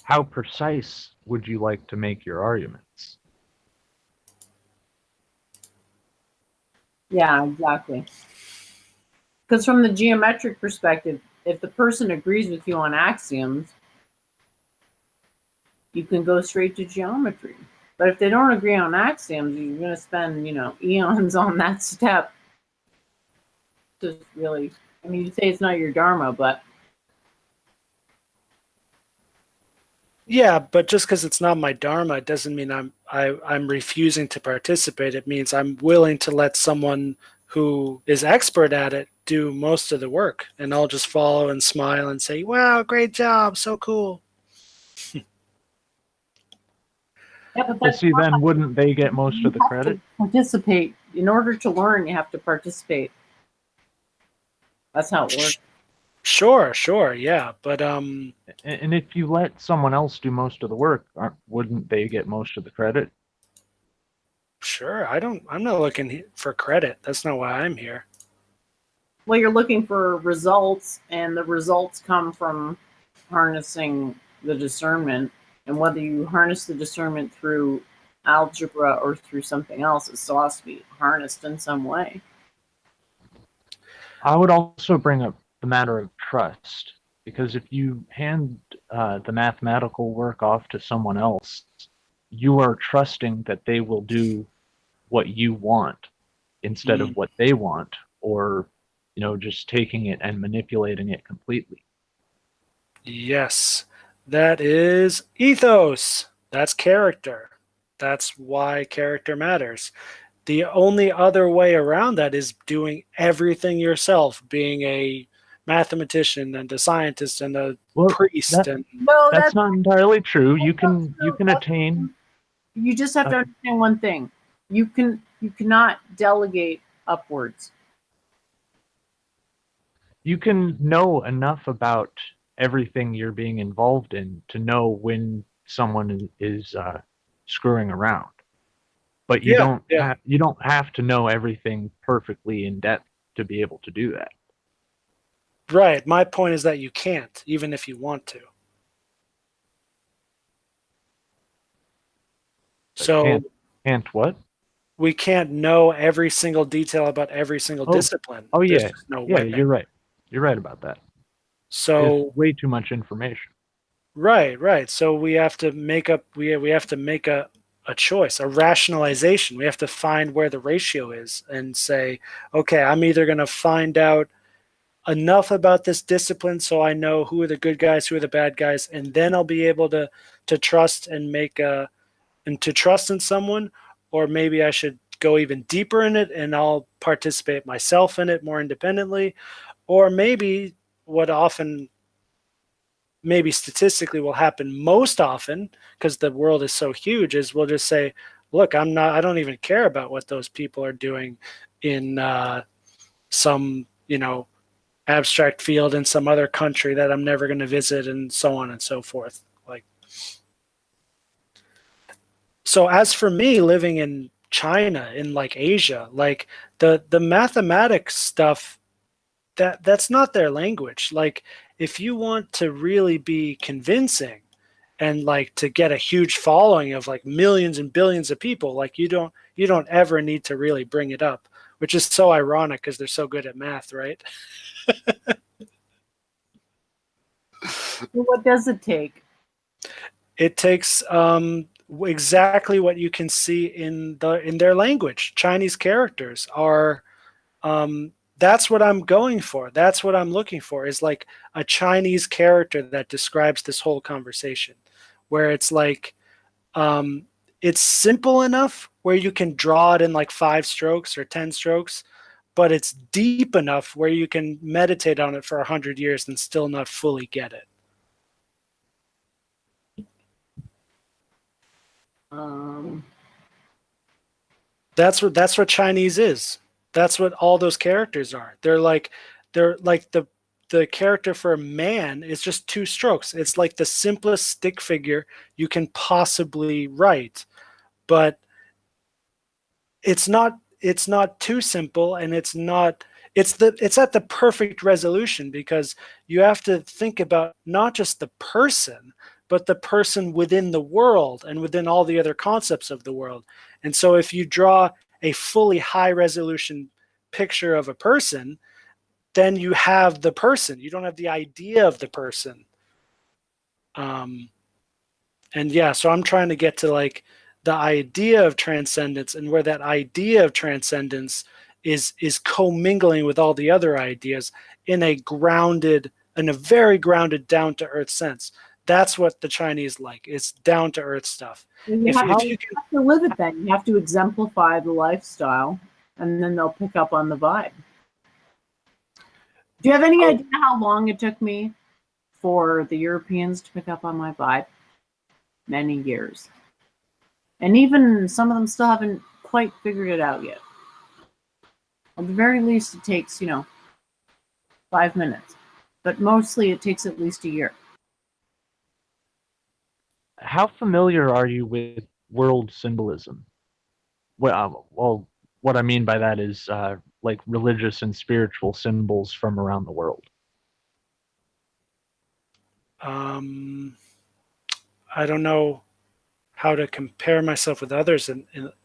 How precise would you like to make your arguments? Yeah, exactly. Because from the geometric perspective, if the person agrees with you on axioms, you can go straight to geometry. But if they don't agree on axioms, you're going to spend, eons on that step. Just really, I mean, you say it's not your dharma, but Yeah, but just because it's not my dharma, it doesn't mean I'm refusing to participate. It means I'm willing to let someone who is expert at it do most of the work, and I'll just follow and smile and say, "Wow, great job, so cool." yeah, but Well, see, then wouldn't they get most of the credit? Participate. In order to learn, you have to participate. That's how it works. Sure, yeah, but And if you let someone else do most of the work, wouldn't they get most of the credit? sure, I'm not looking for credit. That's not why I'm here. Well, you're looking for results, and the results come from harnessing the discernment. And whether you harness the discernment through algebra or through something else, it still has to be harnessed in some way. I would also bring up the matter of trust, because if you hand the mathematical work off to someone else, you are trusting that they will do what you want instead of what they want, or just taking it and manipulating it completely. Yes, that is ethos. That's character. That's why character matters. The only other way around that is doing everything yourself, being a mathematician and a scientist and a priest. That's not entirely true. You can attain. You just have to understand one thing. You cannot delegate upwards. You can know enough about everything you're being involved in to know when someone is screwing around. But you don't have to know everything perfectly in depth to be able to do that. Right. My point is that you can't, even if you want to. So can't what? We can't know every single detail about every single discipline. Oh yeah, There's no way. You're right. You're right about that. So it's way too much information. Right. So we have to make a choice, a rationalization. We have to find where the ratio is and say, okay, I'm either going to find out enough about this discipline so I know who are the good guys, who are the bad guys, and then I'll be able to trust and to trust in someone, or maybe I should go even deeper in it and I'll participate myself in it more independently, or maybe what often maybe statistically will happen most often, because the world is so huge, is we'll just say, look, I don't even care about what those people are doing in some, abstract field in some other country that I'm never going to visit, and so on and so forth. So as for me living in China, in Asia, the mathematics stuff, that's not their language. If you want to really be convincing and to get a huge following of millions and billions of people, you don't ever need to really bring it up, which is so ironic because they're so good at math, right? What does it take? It takes exactly what you can see in their language. Chinese characters are that's what I'm going for. That's what I'm looking for, is a Chinese character that describes this whole conversation, where it's it's simple enough where you can draw it in 5 strokes or 10 strokes, but it's deep enough where you can meditate on it for 100 years and still not fully get it. That's what Chinese is. That's what all those characters are. They're like the character for a man is just 2 strokes. It's like the simplest stick figure you can possibly write, but it's not too simple, and it's at the perfect resolution, because you have to think about not just the person, but the person within the world and within all the other concepts of the world. And so if you draw a fully high resolution picture of a person, then you have the person. You don't have the idea of the person. And yeah, so I'm trying to get to the idea of transcendence, and where that idea of transcendence is commingling with all the other ideas in a very grounded, down to earth sense. That's what the Chinese like. It's down to earth stuff. You have to live it then. You have to exemplify the lifestyle, and then they'll pick up on the vibe. Do you have any idea how long it took me for the Europeans to pick up on my vibe? Many years. And even some of them still haven't quite figured it out yet. At the very least, it takes, 5 minutes. But mostly it takes at least a year. How familiar are you with world symbolism? Well, what I mean by that is religious and spiritual symbols from around the world. I don't know how to compare myself with others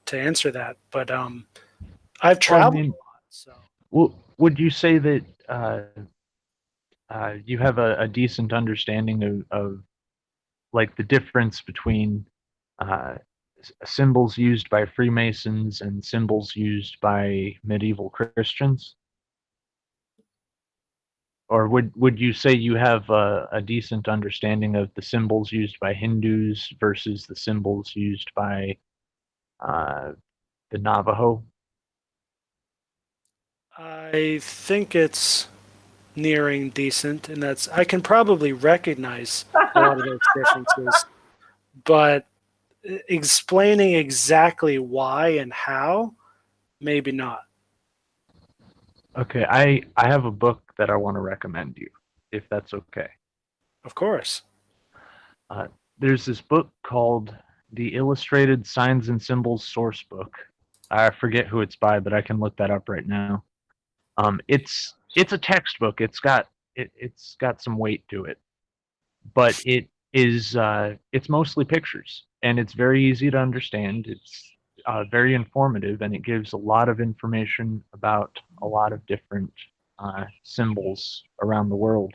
to answer that, but I've traveled a lot. So, would you say that you have a decent understanding of the difference between symbols used by Freemasons and symbols used by medieval Christians? Or would you say you have a decent understanding of the symbols used by Hindus versus the symbols used by the Navajo? I think it's nearing decent, and I can probably recognize a lot of those differences, but explaining exactly why and how, maybe not. Okay, I have a book that I want to recommend you, if that's okay. Of course. There's this book called The Illustrated Signs and Symbols Source Book. I forget who it's by, but I can look that up right now. It's a textbook. It's got some weight to it, but it's mostly pictures, and it's very easy to understand. It's very informative, and it gives a lot of information about a lot of different symbols around the world.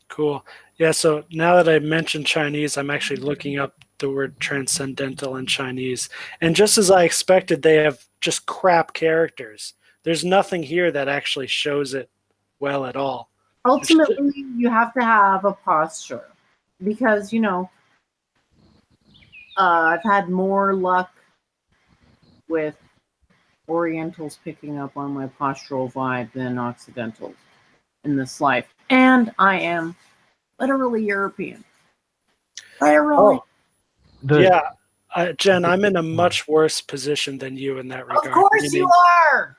Cool. Yeah, so now that I mentioned Chinese, I'm actually looking up the word transcendental in Chinese. And just as I expected, they have just crap characters. There's nothing here that actually shows it well at all. Ultimately, you have to have a posture because, I've had more luck with Orientals picking up on my postural vibe than Occidentals in this life. And I am literally European. Literally. Jen, I'm in a much worse position than you in that regard. Of course you are.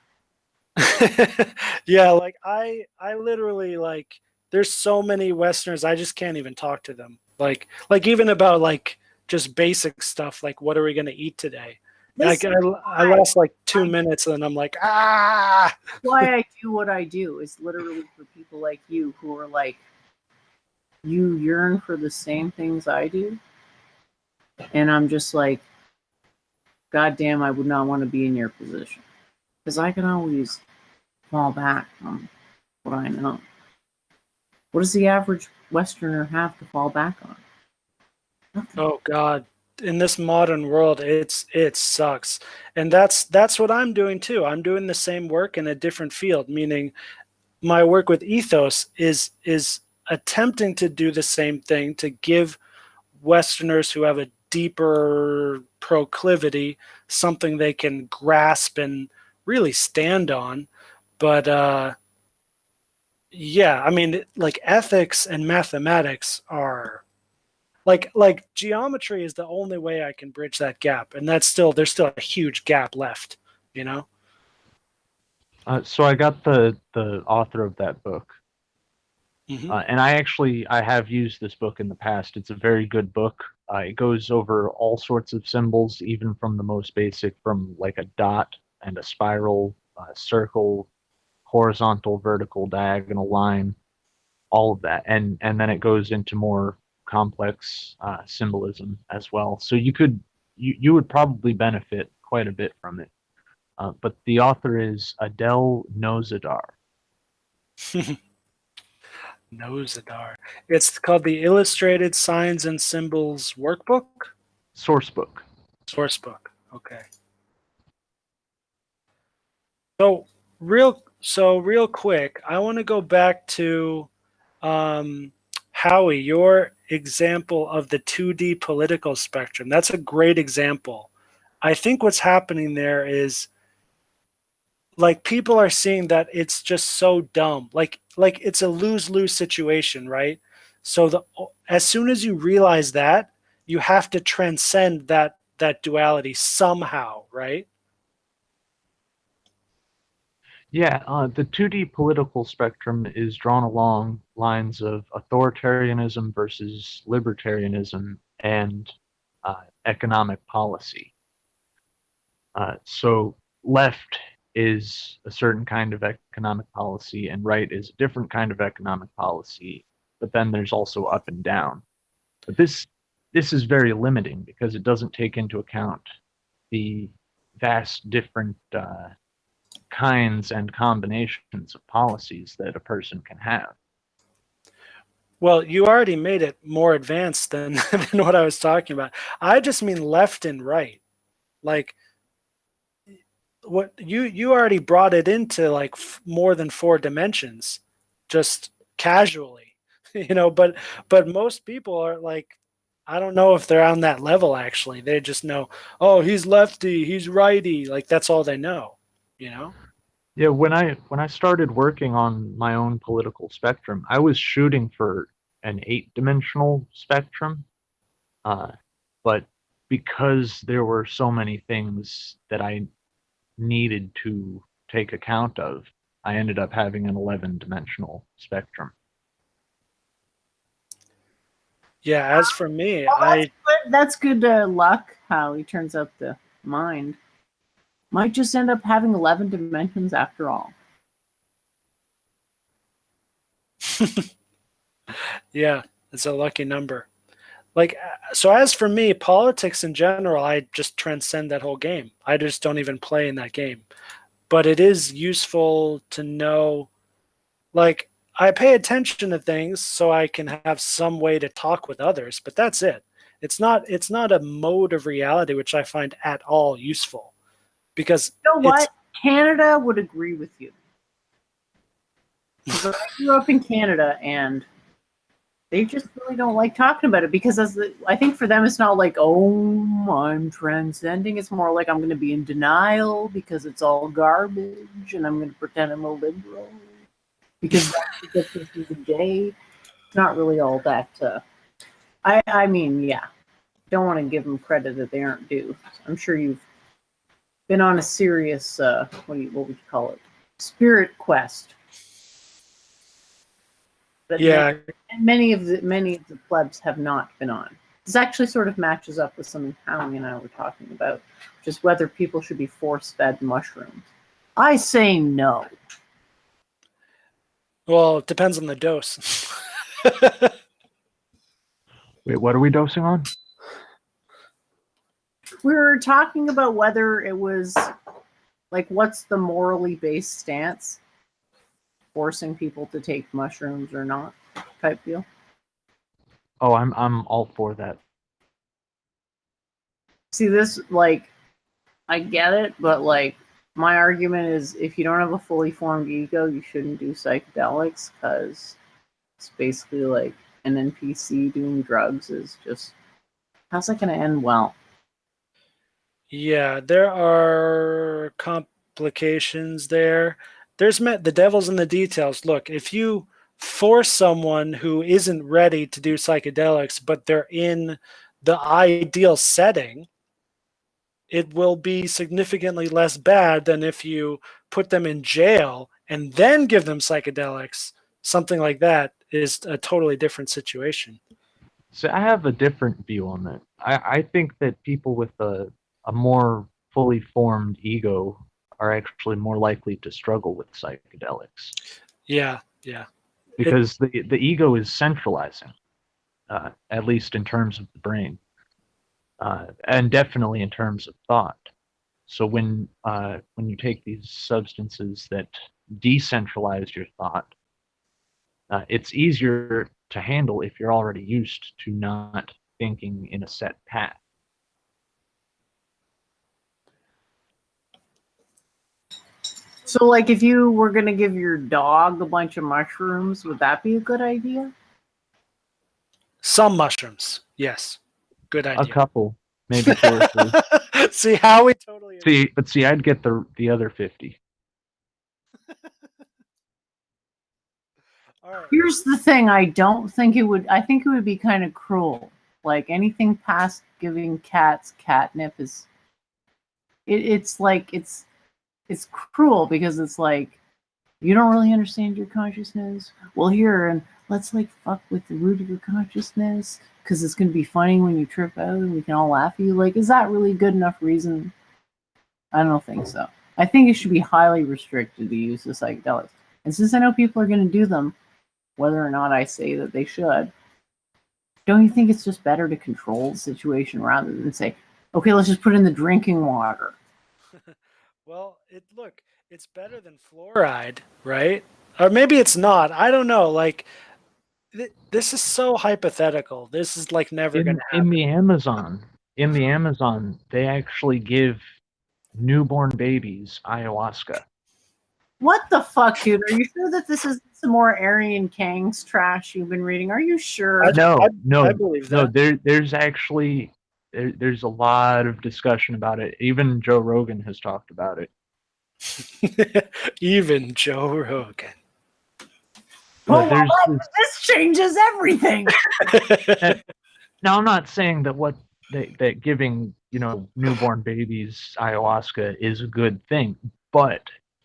Yeah, like I literally, like, there's so many Westerners, I just can't even talk to them. Like even about like just basic stuff, like what are we gonna eat today? Like I last like 2 minutes and then I'm like, ah. Why I do what I do is literally for people like you who are like, you yearn for the same things I do. And I'm just like, God damn, I would not want to be in your position. Because I can always fall back on what I know. What does the average Westerner have to fall back on? Nothing. Oh God. In this modern world, it sucks. And that's what I'm doing too. I'm doing the same work in a different field, meaning my work with Ethos is attempting to do the same thing, to give Westerners who have a deeper proclivity something they can grasp and really stand on. But yeah, I mean, like ethics and mathematics are like geometry is the only way I can bridge that gap, and there's still a huge gap left, you know. So I got the author of that book, and I have used this book in the past. It's a very good book. It goes over all sorts of symbols, even from the most basic, from like a dot and a spiral, circle, horizontal, vertical, diagonal line, all of that, and then it goes into more complex symbolism as well. So you would probably benefit quite a bit from it. But the author is Adele Nozadar. Nozadar. It's called the Illustrated Signs and Symbols Workbook? Source book. Source book. Okay. So real quick, I want to go back to Howie, your example of the 2D political spectrum. That's a great example. I think what's happening there is, like, people are seeing that it's just so dumb. Like it's a lose-lose situation, right? So as soon as you realize that, you have to transcend that duality somehow, right? Yeah, the 2D political spectrum is drawn along lines of authoritarianism versus libertarianism and economic policy. So left is a certain kind of economic policy, and right is a different kind of economic policy. But then there's also up and down. But this is very limiting because it doesn't take into account the vast different kinds and combinations of policies that a person can have. Well, you already made it more advanced than what I was talking about. I just mean left and right. Like, what you already brought it into like more than 4 dimensions, just casually, But most people are like, I don't know if they're on that level. Actually, they just know, oh, he's lefty, he's righty. Like that's all they know, Yeah, when I started working on my own political spectrum, I was shooting for an 8-dimensional spectrum, but because there were so many things that I needed to take account of, I ended up having an 11-dimensional spectrum. Yeah, as for me, that's good luck how he turns up the mind. Might just end up having 11 dimensions after all. Yeah, it's a lucky number. Like, so as for me, politics in general, I just transcend that whole game. I just don't even play in that game. But it is useful to know, like, I pay attention to things so I can have some way to talk with others, but that's it. It's not a mode of reality which I find at all useful, because you know what? Canada would agree with you. I grew up in Canada, and they just really don't like talking about it because I think for them it's not like, oh, I'm transcending. It's more like I'm going to be in denial because it's all garbage, and I'm going to pretend I'm a liberal because that's what gets me through the day. It's not really all that. I mean, yeah, don't want to give them credit that they aren't due. I'm sure you've been on a serious what would you call it? Spirit quest. But Yeah. many of the plebs have not been on. This actually sort of matches up with something Howie and I were talking about, which is whether people should be force-fed mushrooms. I say no. Well, it depends on the dose. Wait, what are we dosing on? We were talking about whether it was like, what's the morally based stance? Forcing people to take mushrooms or not type deal. Oh, I'm all for that. See, this, like, I get it, but like, my argument is if you don't have a fully formed ego, you shouldn't do psychedelics, because it's basically like an NPC doing drugs is just, how's that going to end well? Yeah, there are complications there. There's the devil's in the details. Look, if you force someone who isn't ready to do psychedelics, but they're in the ideal setting, it will be significantly less bad than if you put them in jail and then give them psychedelics. Something like that is a totally different situation. So I have a different view on that. I think that people with a more fully formed ego are actually more likely to struggle with psychedelics. Yeah. Because the ego is centralizing, at least in terms of the brain, and definitely in terms of thought. So when you take these substances that decentralize your thought, it's easier to handle if you're already used to not thinking in a set path. So, like, if you were going to give your dog a bunch of mushrooms, would that be a good idea? Some mushrooms, yes. Good idea. A couple, maybe 2 or 3. See how we totally see, I'd get the other 50. All right. Here's the thing, I think it would be kind of cruel. Like, anything past giving cats catnip is it's cruel, because it's like, you don't really understand your consciousness. Well, here, and let's like fuck with the root of your consciousness, because it's going to be funny when you trip out and we can all laugh at you. Like, is that really good enough reason? I don't think so. I think it should be highly restricted, the use of psychedelics. And since I know people are going to do them, whether or not I say that they should, don't you think it's just better to control the situation rather than say, okay, let's just put in the drinking water? Well, it's better than fluoride, right? Or maybe it's not. I don't know. Like, this is so hypothetical. This is like never going to happen. In the Amazon, they actually give newborn babies ayahuasca. What the fuck, dude? Are you sure that this is some more Aryan Kang's trash you've been reading? Are you sure? No. I believe that. No, there's actually there's a lot of discussion about it. Even Joe Rogan has talked about it. Even Joe Rogan. Well, this changes everything. Now, I'm not saying that giving newborn babies ayahuasca is a good thing, but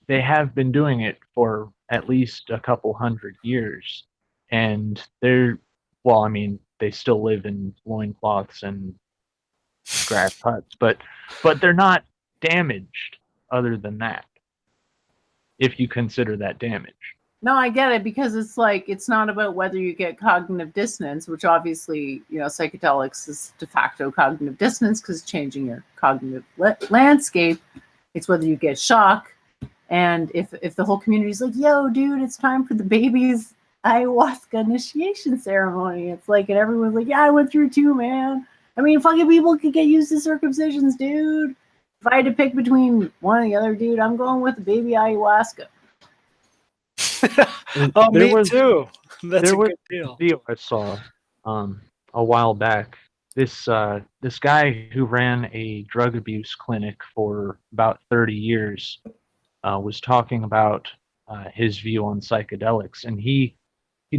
they have been doing it for at least a couple 100 years, and they still live in loincloths and grass huts, but they're not damaged other than that, if you consider that damage. No, I get it, because it's like, it's not about whether you get cognitive dissonance, which obviously, psychedelics is de facto cognitive dissonance because it's changing your cognitive landscape. It's whether you get shock. And if the whole community is like, yo, dude, it's time for the baby's ayahuasca initiation ceremony. It's like, and everyone's like, yeah, I went through it too, man. I mean, fucking people could get used to circumcisions, dude. If I had to pick between one and the other, dude, I'm going with the baby ayahuasca. Oh, me too. That's a good deal. A video I saw a while back. This guy who ran a drug abuse clinic for about 30 years was talking about his view on psychedelics, and he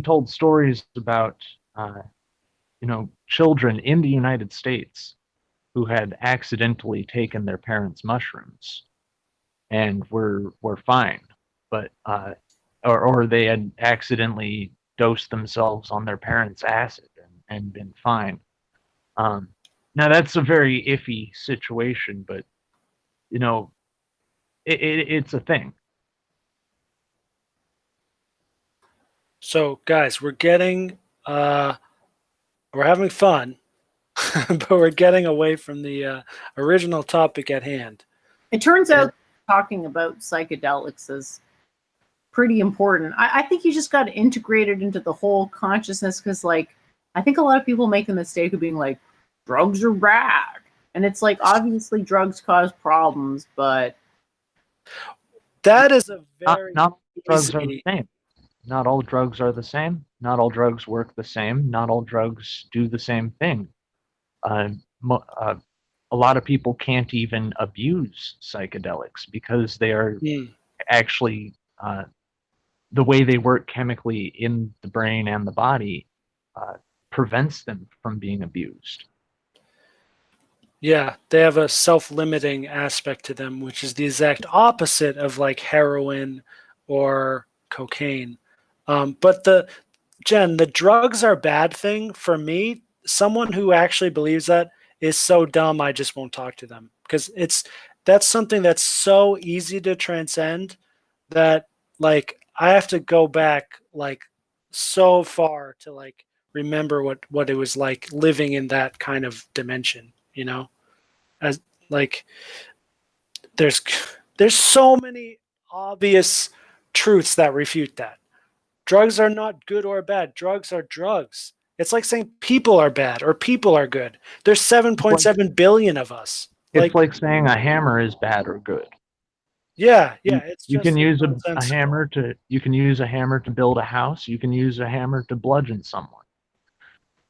told stories about children in the United States who had accidentally taken their parents' mushrooms and were fine, but or they had accidentally dosed themselves on their parents' acid and been fine. Now that's a very iffy situation, but it's a thing. So, guys, we're having fun, but we're getting away from the original topic at hand. It turns out talking about psychedelics is pretty important. I think you just got to integrate it into the whole consciousness, because, like, I think a lot of people make the mistake of being like, drugs are bad. And it's like, obviously drugs cause problems, but... That is a very... Not drugs are the same. Not all drugs are the same. Not all drugs work the same. Not all drugs do the same thing. A lot of people can't even abuse psychedelics because they are actually the way they work chemically in the brain and the body prevents them from being abused. Yeah, they have a self-limiting aspect to them, which is the exact opposite of like heroin or cocaine. But the drugs are bad thing, for me, someone who actually believes that is so dumb I just won't talk to them, because that's something that's so easy to transcend that, like, I have to go back like so far to like remember what it was like living in that kind of dimension, as like there's so many obvious truths that refute that. Drugs are not good or bad. Drugs are drugs. It's like saying people are bad or people are good. There's 7.7 billion of us. It's like saying a hammer is bad or good. Yeah. You can use a hammer to build a house. You can use a hammer to bludgeon someone.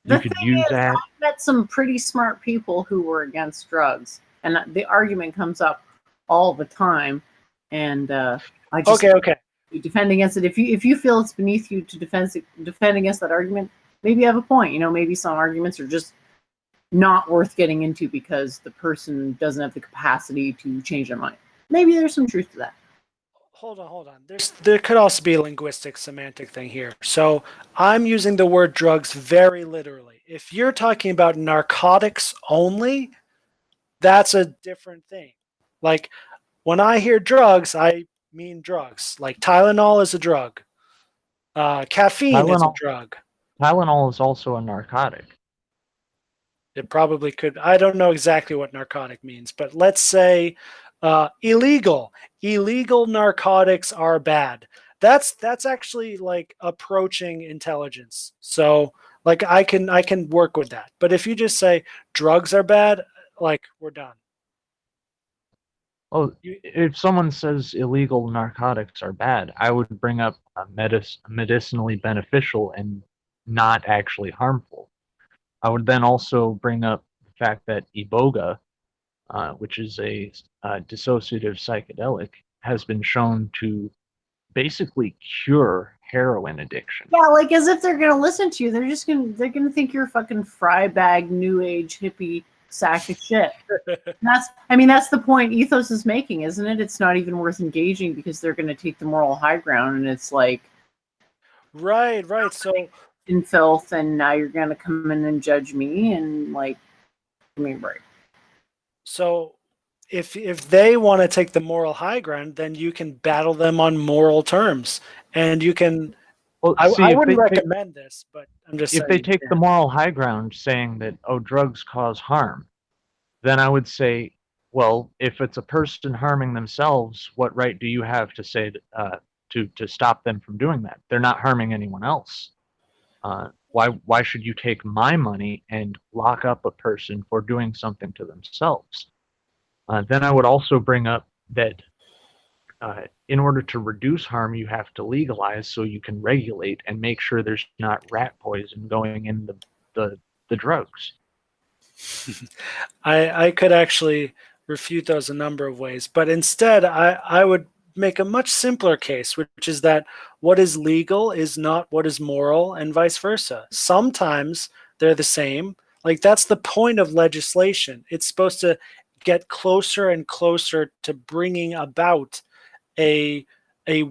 The thing is, I met some pretty smart people who were against drugs, and the argument comes up all the time. And I just defend against it. If you feel it's beneath you to defend against that argument, maybe you have a point. Maybe some arguments are just not worth getting into because the person doesn't have the capacity to change their mind. Maybe there's some truth to that. Hold on. There could also be a linguistic semantic thing here. So I'm using the word drugs very literally. If you're talking about narcotics only, that's a different thing. Like, when I hear drugs, I mean drugs. Like Tylenol is a drug. Caffeine is a drug. Tylenol is also a narcotic. It probably could. I don't know exactly what narcotic means, but let's say illegal. Illegal narcotics are bad. That's actually like approaching intelligence. So like I can work with that. But if you just say drugs are bad, like, we're done. Well, if someone says illegal narcotics are bad, I would bring up medicinally beneficial and not actually harmful. I would then also bring up the fact that iboga, which is a dissociative psychedelic, has been shown to basically cure heroin addiction. Yeah, like, as if they're gonna listen to you. They're gonna think you're a fucking fry bag, new age hippie sack of shit. That's the point Ethos is making, isn't it? It's not even worth engaging because they're gonna take the moral high ground, and it's like, right. So in filth, and now you're gonna come in and judge me, and like, right. So if they want to take the moral high ground, then you can battle them on moral terms, and you can. Well, I wouldn't recommend this, but I'm just saying. If they take the moral high ground, saying that drugs cause harm, then I would say, well, if it's a person harming themselves, what right do you have to say to stop them from doing that? They're not harming anyone else. Why should you take my money and lock up a person for doing something to themselves? Then I would also bring up that in order to reduce harm, you have to legalize so you can regulate and make sure there's not rat poison going in the drugs. I could actually refute those a number of ways, but instead I would make a much simpler case, which is that what is legal is not what is moral, and vice versa. Sometimes they're the same. Like, that's the point of legislation. It's supposed to get closer and closer to bringing about a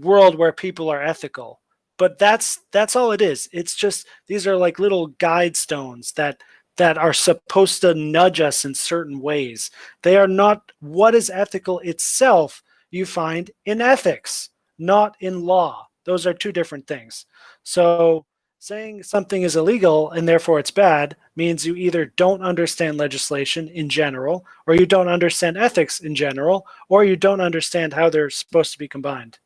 world where people are ethical. But that's all it is. It's just, these are like little guide stones that are supposed to nudge us in certain ways. They are not what is ethical itself. You find in ethics, not in law. Those are two different things. So saying something is illegal and therefore it's bad means you either don't understand legislation in general, or you don't understand ethics in general, or you don't understand how they're supposed to be combined.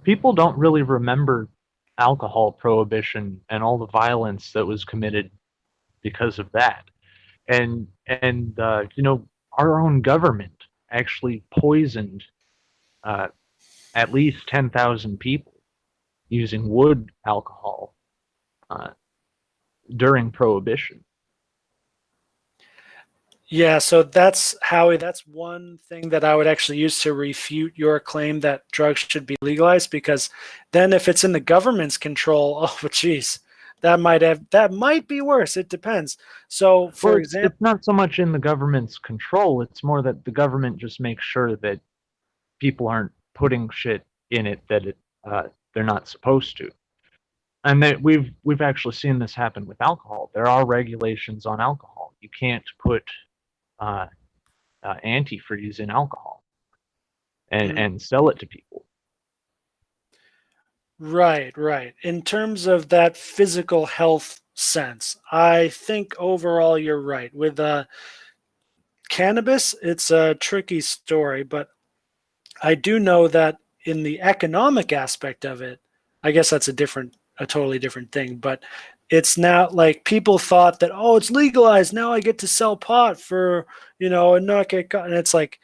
People don't really remember alcohol prohibition and all the violence that was committed because of that. And our own government actually poisoned at least 10,000 people using wood alcohol during Prohibition. Yeah, so that's Howie. That's one thing that I would actually use to refute your claim that drugs should be legalized, because then if it's in the government's control, oh, geez, that might be worse. It depends. So, for example, it's not so much in the government's control. It's more that the government just makes sure that people aren't putting shit in it that they're not supposed to. And that we've actually seen this happen with alcohol. There are regulations on alcohol. You can't put antifreeze in alcohol and sell it to people. Right. In terms of that physical health sense, I think overall you're right. With cannabis, it's a tricky story, but I do know that in the economic aspect of it, I guess that's a totally different thing. But it's now like people thought that, oh, it's legalized, now I get to sell pot for, and not get caught. And it's like,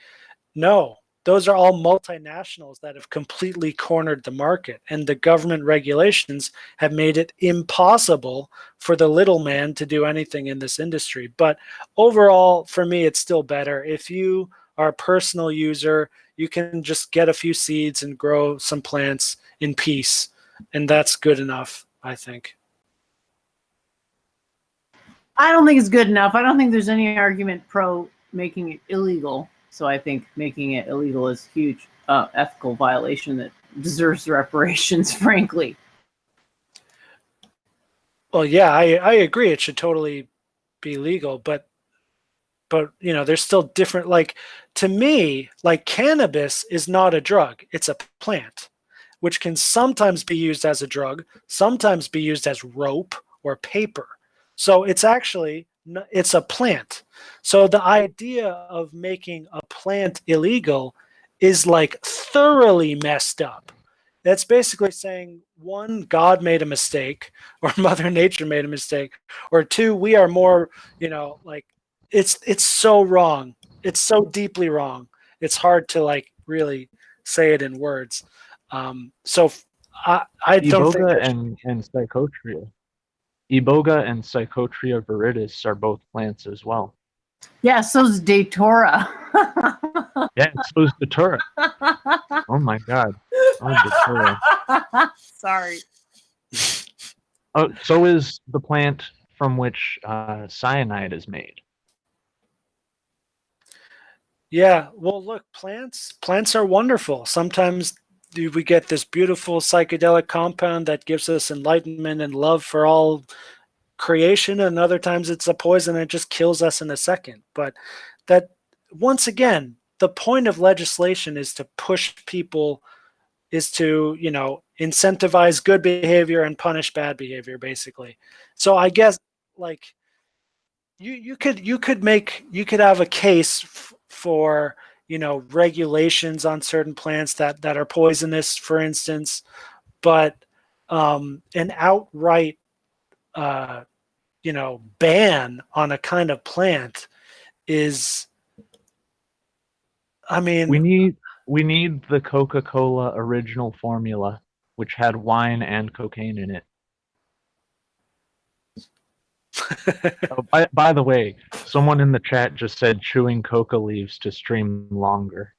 no, those are all multinationals that have completely cornered the market, and the government regulations have made it impossible for the little man to do anything in this industry. But overall, for me, it's still better. If you are a personal user, you can just get a few seeds and grow some plants in peace, and that's good enough, I think. I don't think it's good enough. I don't think there's any argument pro making it illegal. So I think making it illegal is a huge ethical violation that deserves reparations, frankly. Well, yeah, I agree. It should totally be legal, but there's still different. Like, to me, like, cannabis is not a drug; it's a plant, which can sometimes be used as a drug, sometimes be used as rope or paper. So it's a plant. So the idea of making a plant illegal is like thoroughly messed up. That's basically saying, one, God made a mistake, or Mother Nature made a mistake, or two, we are more, it's so wrong. It's so deeply wrong. It's hard to really say it in words. So I don't think Iboga and Psychotria. Iboga and Psychotria viridis are both plants as well. Yeah, so's Datura. Yeah, so's Datura. Oh my God. Oh, Datura. Sorry. Oh, so is the plant from which cyanide is made. Yeah, well, look, plants are wonderful. Sometimes we get this beautiful psychedelic compound that gives us enlightenment and love for all creation, and other times it's a poison that just kills us in a second. But that, once again, the point of legislation is to push people, is to incentivize good behavior and punish bad behavior, basically. So I guess you could have a case for regulations on certain plants that are poisonous, for instance, but an outright ban on a kind of plant is, I mean, we need the Coca-Cola original formula, which had wine and cocaine in it. By the way, someone in the chat just said chewing coca leaves to stream longer.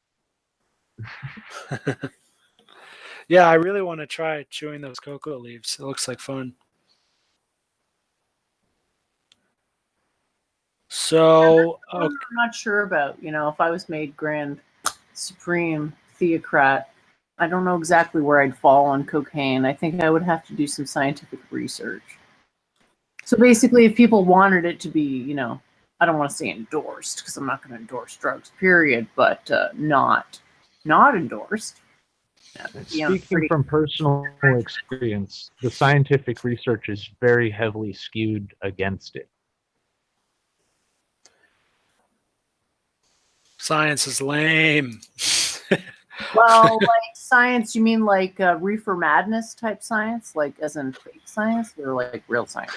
Yeah, I really want to try chewing those cocoa leaves. It looks like fun. So, I'm not sure about, if I was made Grand Supreme Theocrat, I don't know exactly where I'd fall on cocaine. I think I would have to do some scientific research. So basically, if people wanted it to be, I don't want to say endorsed because I'm not going to endorse drugs, period, but not endorsed. Speaking from personal experience, the scientific research is very heavily skewed against it. Science is lame. Well, like science, you mean like reefer madness type science, like as in fake science, or like real science?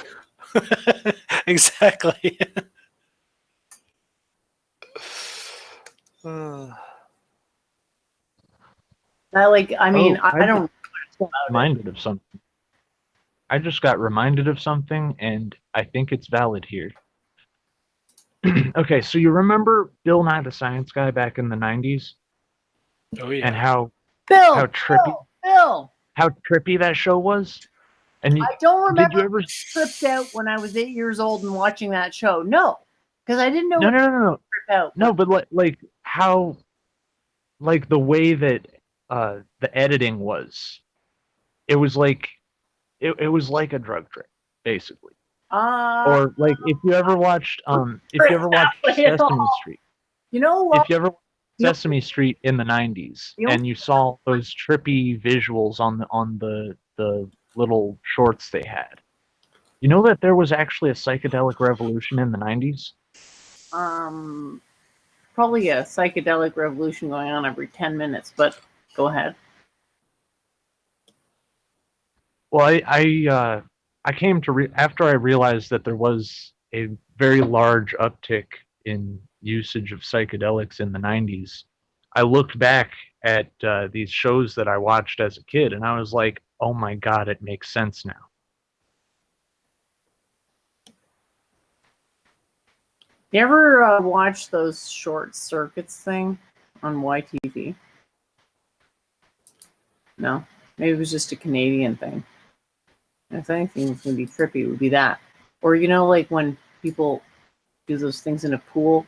Exactly. I don't. Reminded of something. I just got reminded of something, and I think it's valid here. Okay, so you remember Bill Nye the Science Guy back in the 90s? Oh yeah. And how Bill, how trippy that show was? And I don't remember. Did you ever tripped out when I was 8 years old and watching that show? No, because I didn't know. No. Trip out. No, but like how, like the way that the editing was, it was like it was like a drug trip, basically. Or like if you ever watched Sesame Street. You know what? If you ever watched Sesame Street in the 90s and you saw those trippy visuals on the little shorts they had. You know that there was actually a psychedelic revolution in the 90s? Probably a psychedelic revolution going on every 10 minutes, but go ahead. Well, I came to after I realized that there was a very large uptick in usage of psychedelics in the 90s. I looked back at these shows that I watched as a kid, and I was like, "Oh my God, it makes sense now." You ever watch those short circuits thing on YTV? No, maybe it was just a Canadian thing. If anything was going to be trippy, it would be that. Or, like when people do those things in a pool,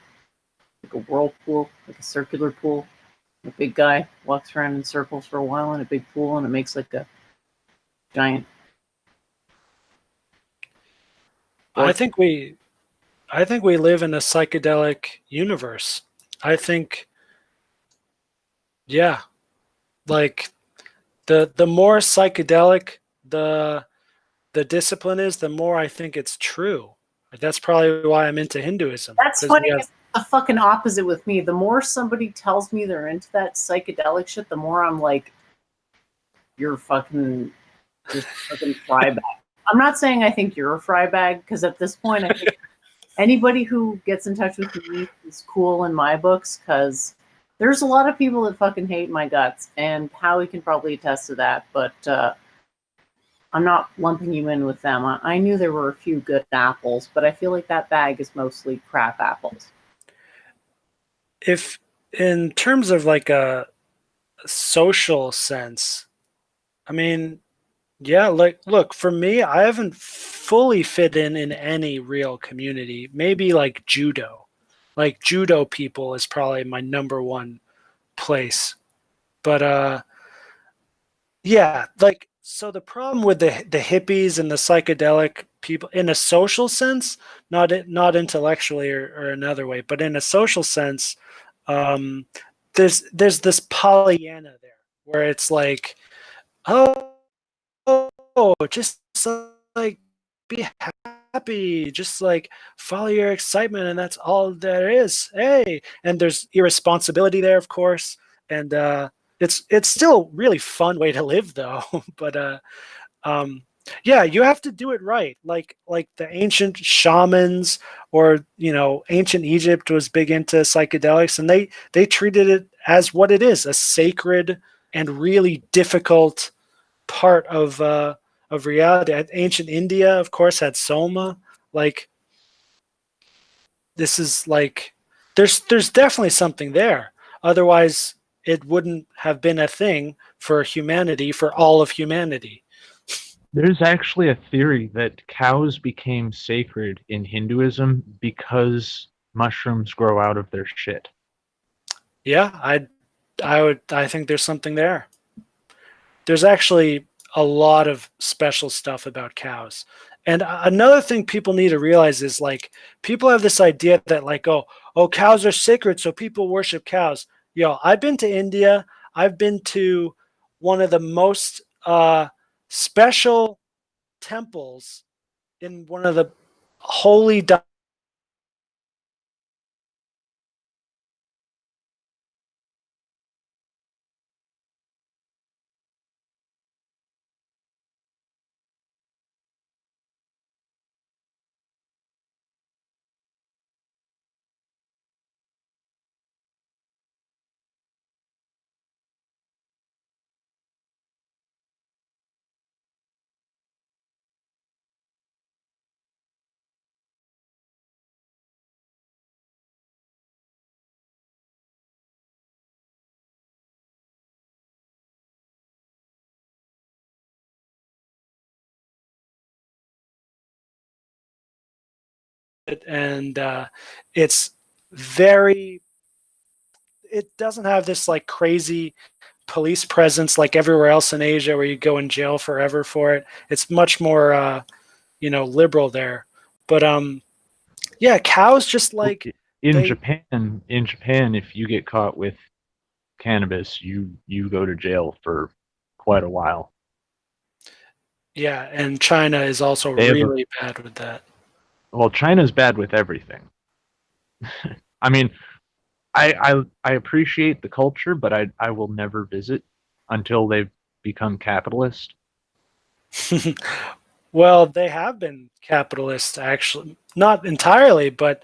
like a whirlpool, like a circular pool. A big guy walks around in circles for a while in a big pool, and it makes like a giant. I think we live in a psychedelic universe. I think, yeah, like the more psychedelic the discipline is, the more I think it's true. That's probably why I'm into Hinduism. That's funny. It's the fucking opposite with me. The more somebody tells me they're into that psychedelic shit, the more I'm like, you're fucking just fucking fry bag. I'm not saying I think you're a fry bag, because at this point, I think anybody who gets in touch with me is cool in my books, because there's a lot of people that fucking hate my guts, and Howie can probably attest to that, but I'm not lumping you in with them. I knew there were a few good apples, but I feel like that bag is mostly crap apples. If in terms of like a social sense, I mean, yeah, like, look, for me, I haven't fully fit in any real community. Maybe like judo. Like judo people is probably my number one place. But yeah, like, so the problem with the hippies and the psychedelic people in a social sense, not intellectually or another way, but in a social sense, there's this Pollyanna there where it's like, oh, just like be happy, just like follow your excitement, and that's all there is. Hey, and there's irresponsibility there, of course, and it's still a really fun way to live, though. But Yeah, you have to do it right. Like the ancient shamans, or ancient Egypt was big into psychedelics, and they treated it as what it is, a sacred and really difficult part of reality. Ancient India, of course, had soma. Like, this is like, there's definitely something there. Otherwise, it wouldn't have been a thing for humanity, for all of humanity. There's actually a theory that cows became sacred in Hinduism because mushrooms grow out of their shit. Yeah, I think there's something there. There's actually a lot of special stuff about cows. And another thing people need to realize is, like, people have this idea that, like, oh, cows are sacred, so people worship cows. Yo, I've been to India. I've been to one of the most special temples in one of the holy and it's very, it doesn't have this like crazy police presence like everywhere else in Asia where you go in jail forever for it. It's much more liberal there. But yeah, cows just like In they Japan, if you get caught with cannabis, you go to jail for quite a while. yeah, and China is also They have a, really bad with that. well, China's bad with everything. I mean, I appreciate the culture, but I will never visit until they become capitalist. Well, they have been capitalists, actually, not entirely, but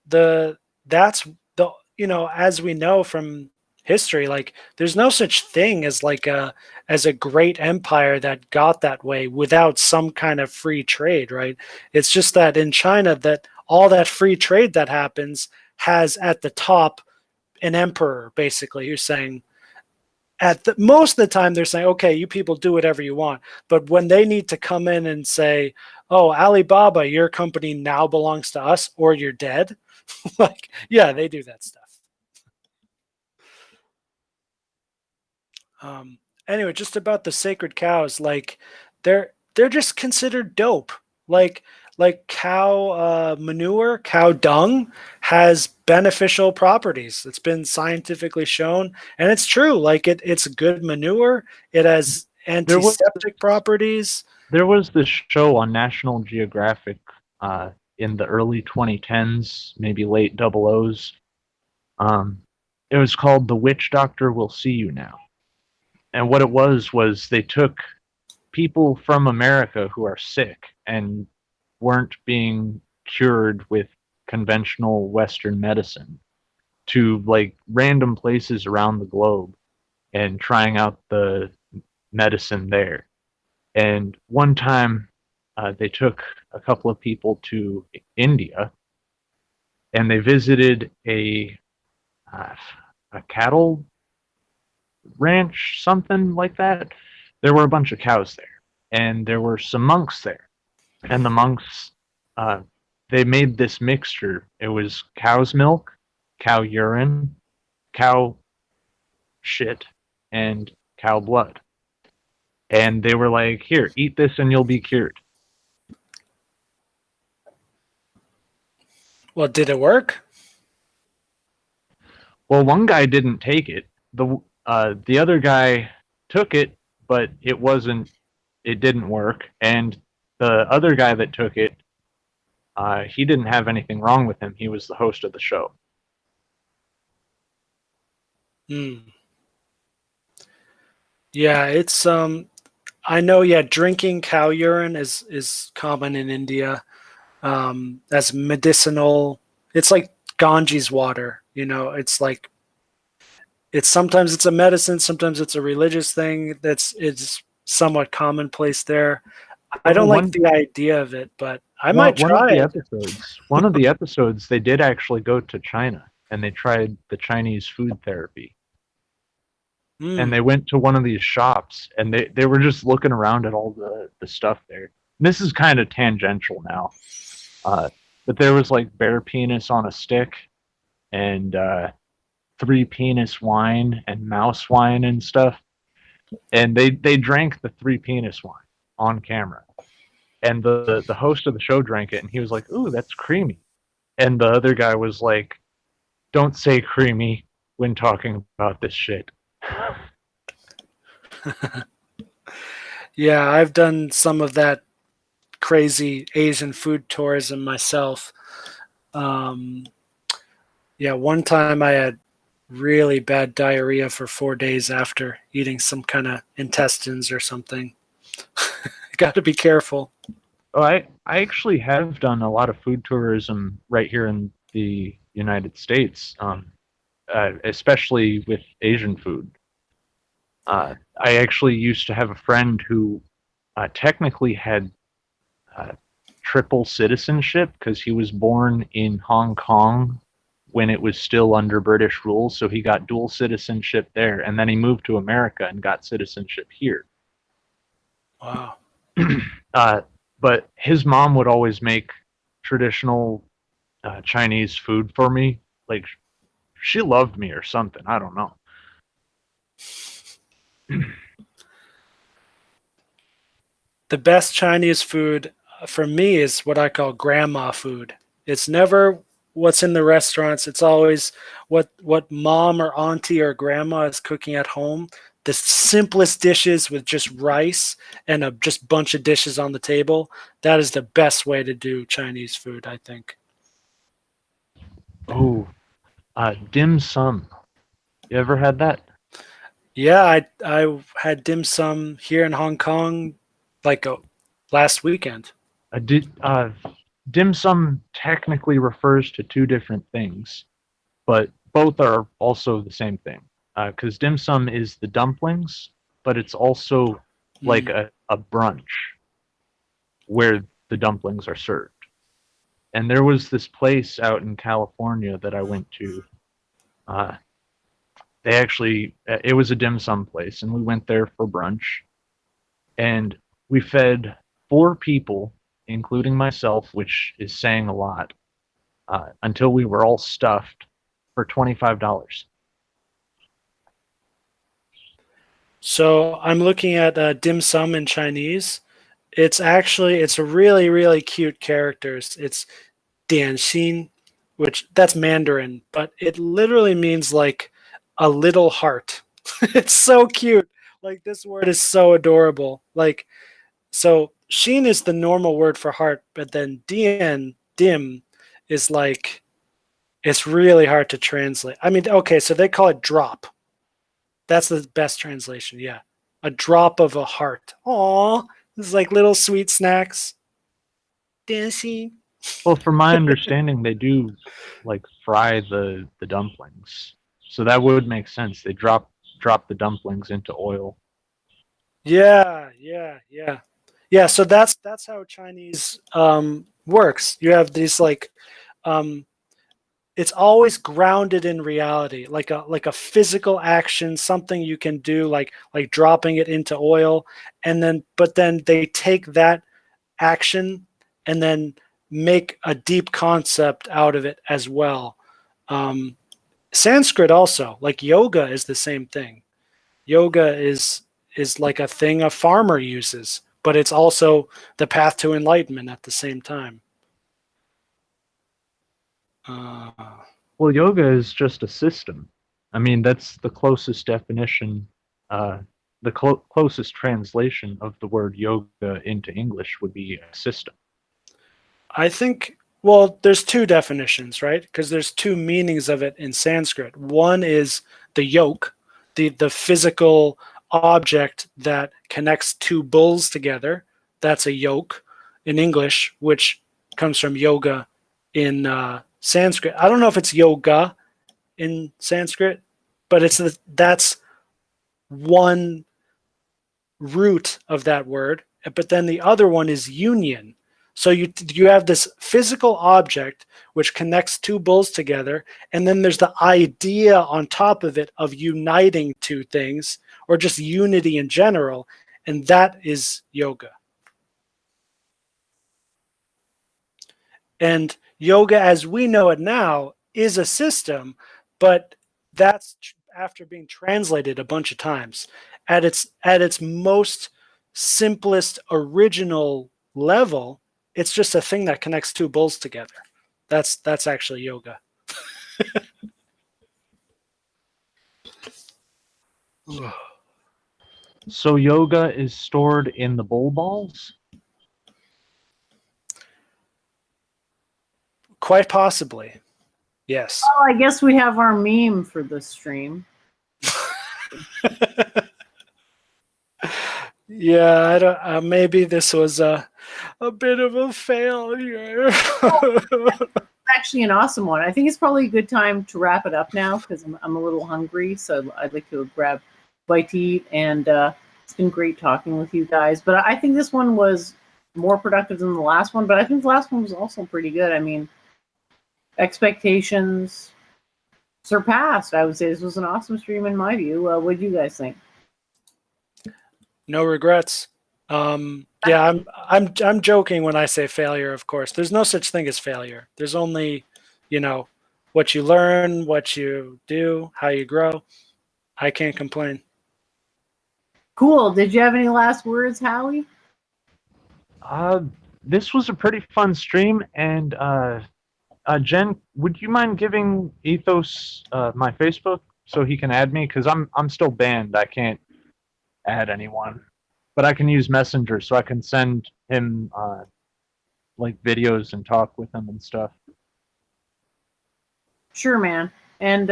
that's the as we know from history, like, there's no such thing as like a great empire that got that way without some kind of free trade, right? It's just that in China, that all that free trade that happens has at the top an emperor, basically, who's saying, most of the time they're saying, okay, you people do whatever you want. But when they need to come in and say, oh, Alibaba, your company now belongs to us, or you're dead, like, yeah, they do that stuff. Anyway, just about the sacred cows, like, they're just considered dope. Like cow manure, cow dung has beneficial properties. It's been scientifically shown, and it's true. Like, it's good manure. It has antiseptic properties. There was this show on National Geographic in the early 2010s, maybe late double O's. It was called "The Witch Doctor Will See You Now," and what it was they took people from America who are sick and weren't being cured with conventional Western medicine to like random places around the globe and trying out the medicine there. And one time they took a couple of people to India and they visited a cattle ranch, something like that. There were a bunch of cows there, and there were some monks there. And the monks, they made this mixture. It was cow's milk, cow urine, cow shit, and cow blood. And they were like, here, eat this and you'll be cured. Well, did it work? Well, one guy didn't take it. The other guy took it, but it didn't work. And the other guy that took it, he didn't have anything wrong with him. He was the host of the show. Yeah, it's I know, yeah, drinking cow urine is common in India as medicinal. It's like Ganges water, it's like sometimes it's a medicine, sometimes it's a religious thing. It's somewhat commonplace there. I don't like the idea of it, but I might one of try the it. episodes, they did actually go to China and they tried the Chinese food therapy. And they went to one of these shops and they were just looking around at all the stuff there. This is kind of tangential now. But there was like bear penis on a stick and 3 penis wine and mouse wine and stuff. And they drank the 3 penis wine on camera. And the host of the show drank it and he was like, "Ooh, that's creamy." And the other guy was like, "Don't say creamy when talking about this shit." Yeah, I've done some of that crazy Asian food tourism myself. Yeah, one time I had really bad diarrhea for 4 days after eating some kind of intestines or something. Got to be careful. Oh, I actually have done a lot of food tourism right here in the United States, especially with Asian food. I actually used to have a friend who technically had triple citizenship because he was born in Hong Kong when it was still under British rule, so he got dual citizenship there, and then he moved to America and got citizenship here. Wow. But his mom would always make traditional Chinese food for me. Like, she loved me or something. I don't know. The best Chinese food for me is what I call grandma food. It's never what's in the restaurants. It's always what mom or auntie or grandma is cooking at home. The simplest dishes with just rice and a just bunch of dishes on the table. That is the best way to do Chinese food, I think. Oh, dim sum. You ever had that? Yeah, I had dim sum here in Hong Kong like last weekend. Dim sum technically refers to 2 different things, but both are also the same thing. Because dim sum is the dumplings, but it's also like a brunch where the dumplings are served. And there was this place out in California that I went to. It was a dim sum place, and we went there for brunch. And we fed 4 people, including myself, which is saying a lot, until we were all stuffed for $25. So I'm looking at dim sum in Chinese. It's really, really cute characters. It's Dianxin, which that's Mandarin, but it literally means like a little heart. It's so cute. Like this word is so adorable. Like, so Xin is the normal word for heart, but then dim is like, it's really hard to translate. I mean, okay, so they call it drop. That's the best translation, yeah. A drop of a heart. Aw, it's like little sweet snacks. Dancing. Well, from my understanding, they do like fry the dumplings, so that would make sense. They drop the dumplings into oil. Yeah. So that's how Chinese works. You have these like, it's always grounded in reality, like a physical action, something you can do, like dropping it into oil, but then they take that action and then make a deep concept out of it as well. Sanskrit also, like yoga, is the same thing. Yoga is like a thing a farmer uses, but it's also the path to enlightenment at the same time. Well, yoga is just a system. I mean, that's the closest definition, the closest translation of the word yoga into English would be a system. I think, well, there's 2 definitions, right? Because there's 2 meanings of it in Sanskrit. One is the yoke, the physical object that connects two bulls together. That's a yoke in English, which comes from yoga in Sanskrit. I don't know if it's yoga in Sanskrit, but that's one root of that word. But then the other one is union. So you have this physical object which connects two bulls together, and then there's the idea on top of it of uniting two things, or just unity in general, and that is yoga. And yoga, as we know it now, is a system, but that's after being translated a bunch of times. At its most simplest original level, it's just a thing that connects two bulls together. That's actually yoga. So yoga is stored in the bull balls? Quite possibly. Yes. Oh, I guess we have our meme for the stream. Yeah, I don't. Maybe this was a bit of a failure. Actually, an awesome one. I think it's probably a good time to wrap it up now because I'm a little hungry, so I'd like to grab a bite to eat. And it's been great talking with you guys. But I think this one was more productive than the last one. But I think the last one was also pretty good. I mean, expectations surpassed. I would say this was an awesome stream in my view. What do you guys think? No regrets. Yeah, I'm joking when I say failure. Of course, there's no such thing as failure. There's only, what you learn, what you do, how you grow. I can't complain. Cool. Did you have any last words, Howie? This was a pretty fun stream, and Jen, would you mind giving Ethos my Facebook so he can add me? Because I'm still banned. I can't add anyone, but I can use Messenger, so I can send him like videos and talk with him and stuff. Sure, man. And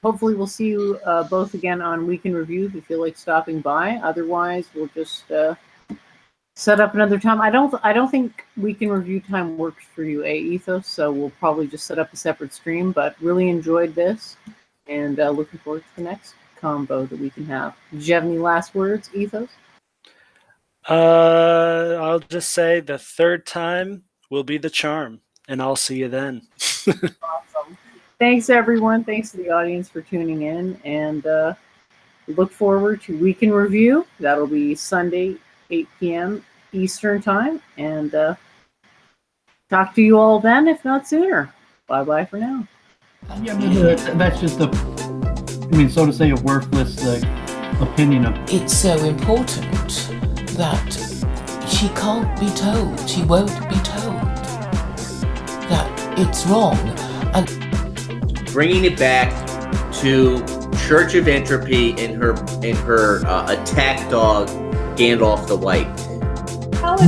hopefully we'll see you both again on Week in Review if you feel like stopping by. Otherwise, we'll just set up another time. I don't think Week in Review time works for you, Ethos, so we'll probably just set up a separate stream, but really enjoyed this, and looking forward to the next combo that we can have. Did you have any last words, Ethos? I'll just say the third time will be the charm, and I'll see you then. Awesome. Thanks, everyone. Thanks to the audience for tuning in, and look forward to Week in Review. That'll be Sunday, 8 p.m. Eastern Time, and talk to you all then, if not sooner. Bye-bye for now. Yeah, but that's just so to say, a worthless opinion of. It's so important that she can't be told, she won't be told that it's wrong. And bringing it back to Church of Entropy and her attack dog Gandalf the White.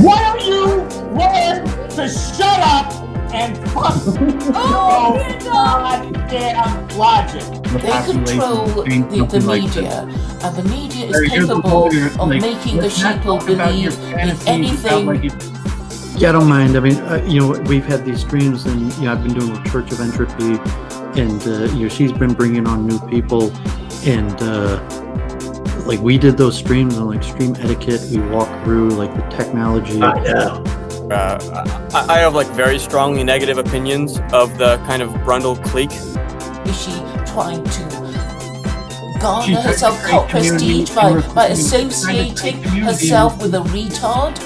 Why don't you learn to shut up and fuck your goddamn logic? They control the media, and the media is capable of making the sheeple believe in anything. Yeah, I don't mind. I mean, we've had these streams, and I've been doing with Church of Entropy, and she's been bringing on new people, and like we did those streams on like stream etiquette. We walked through like the technology. I have like very strongly negative opinions of the kind of Brundle clique. Is she trying to garner herself cult prestige by associating herself with a retard?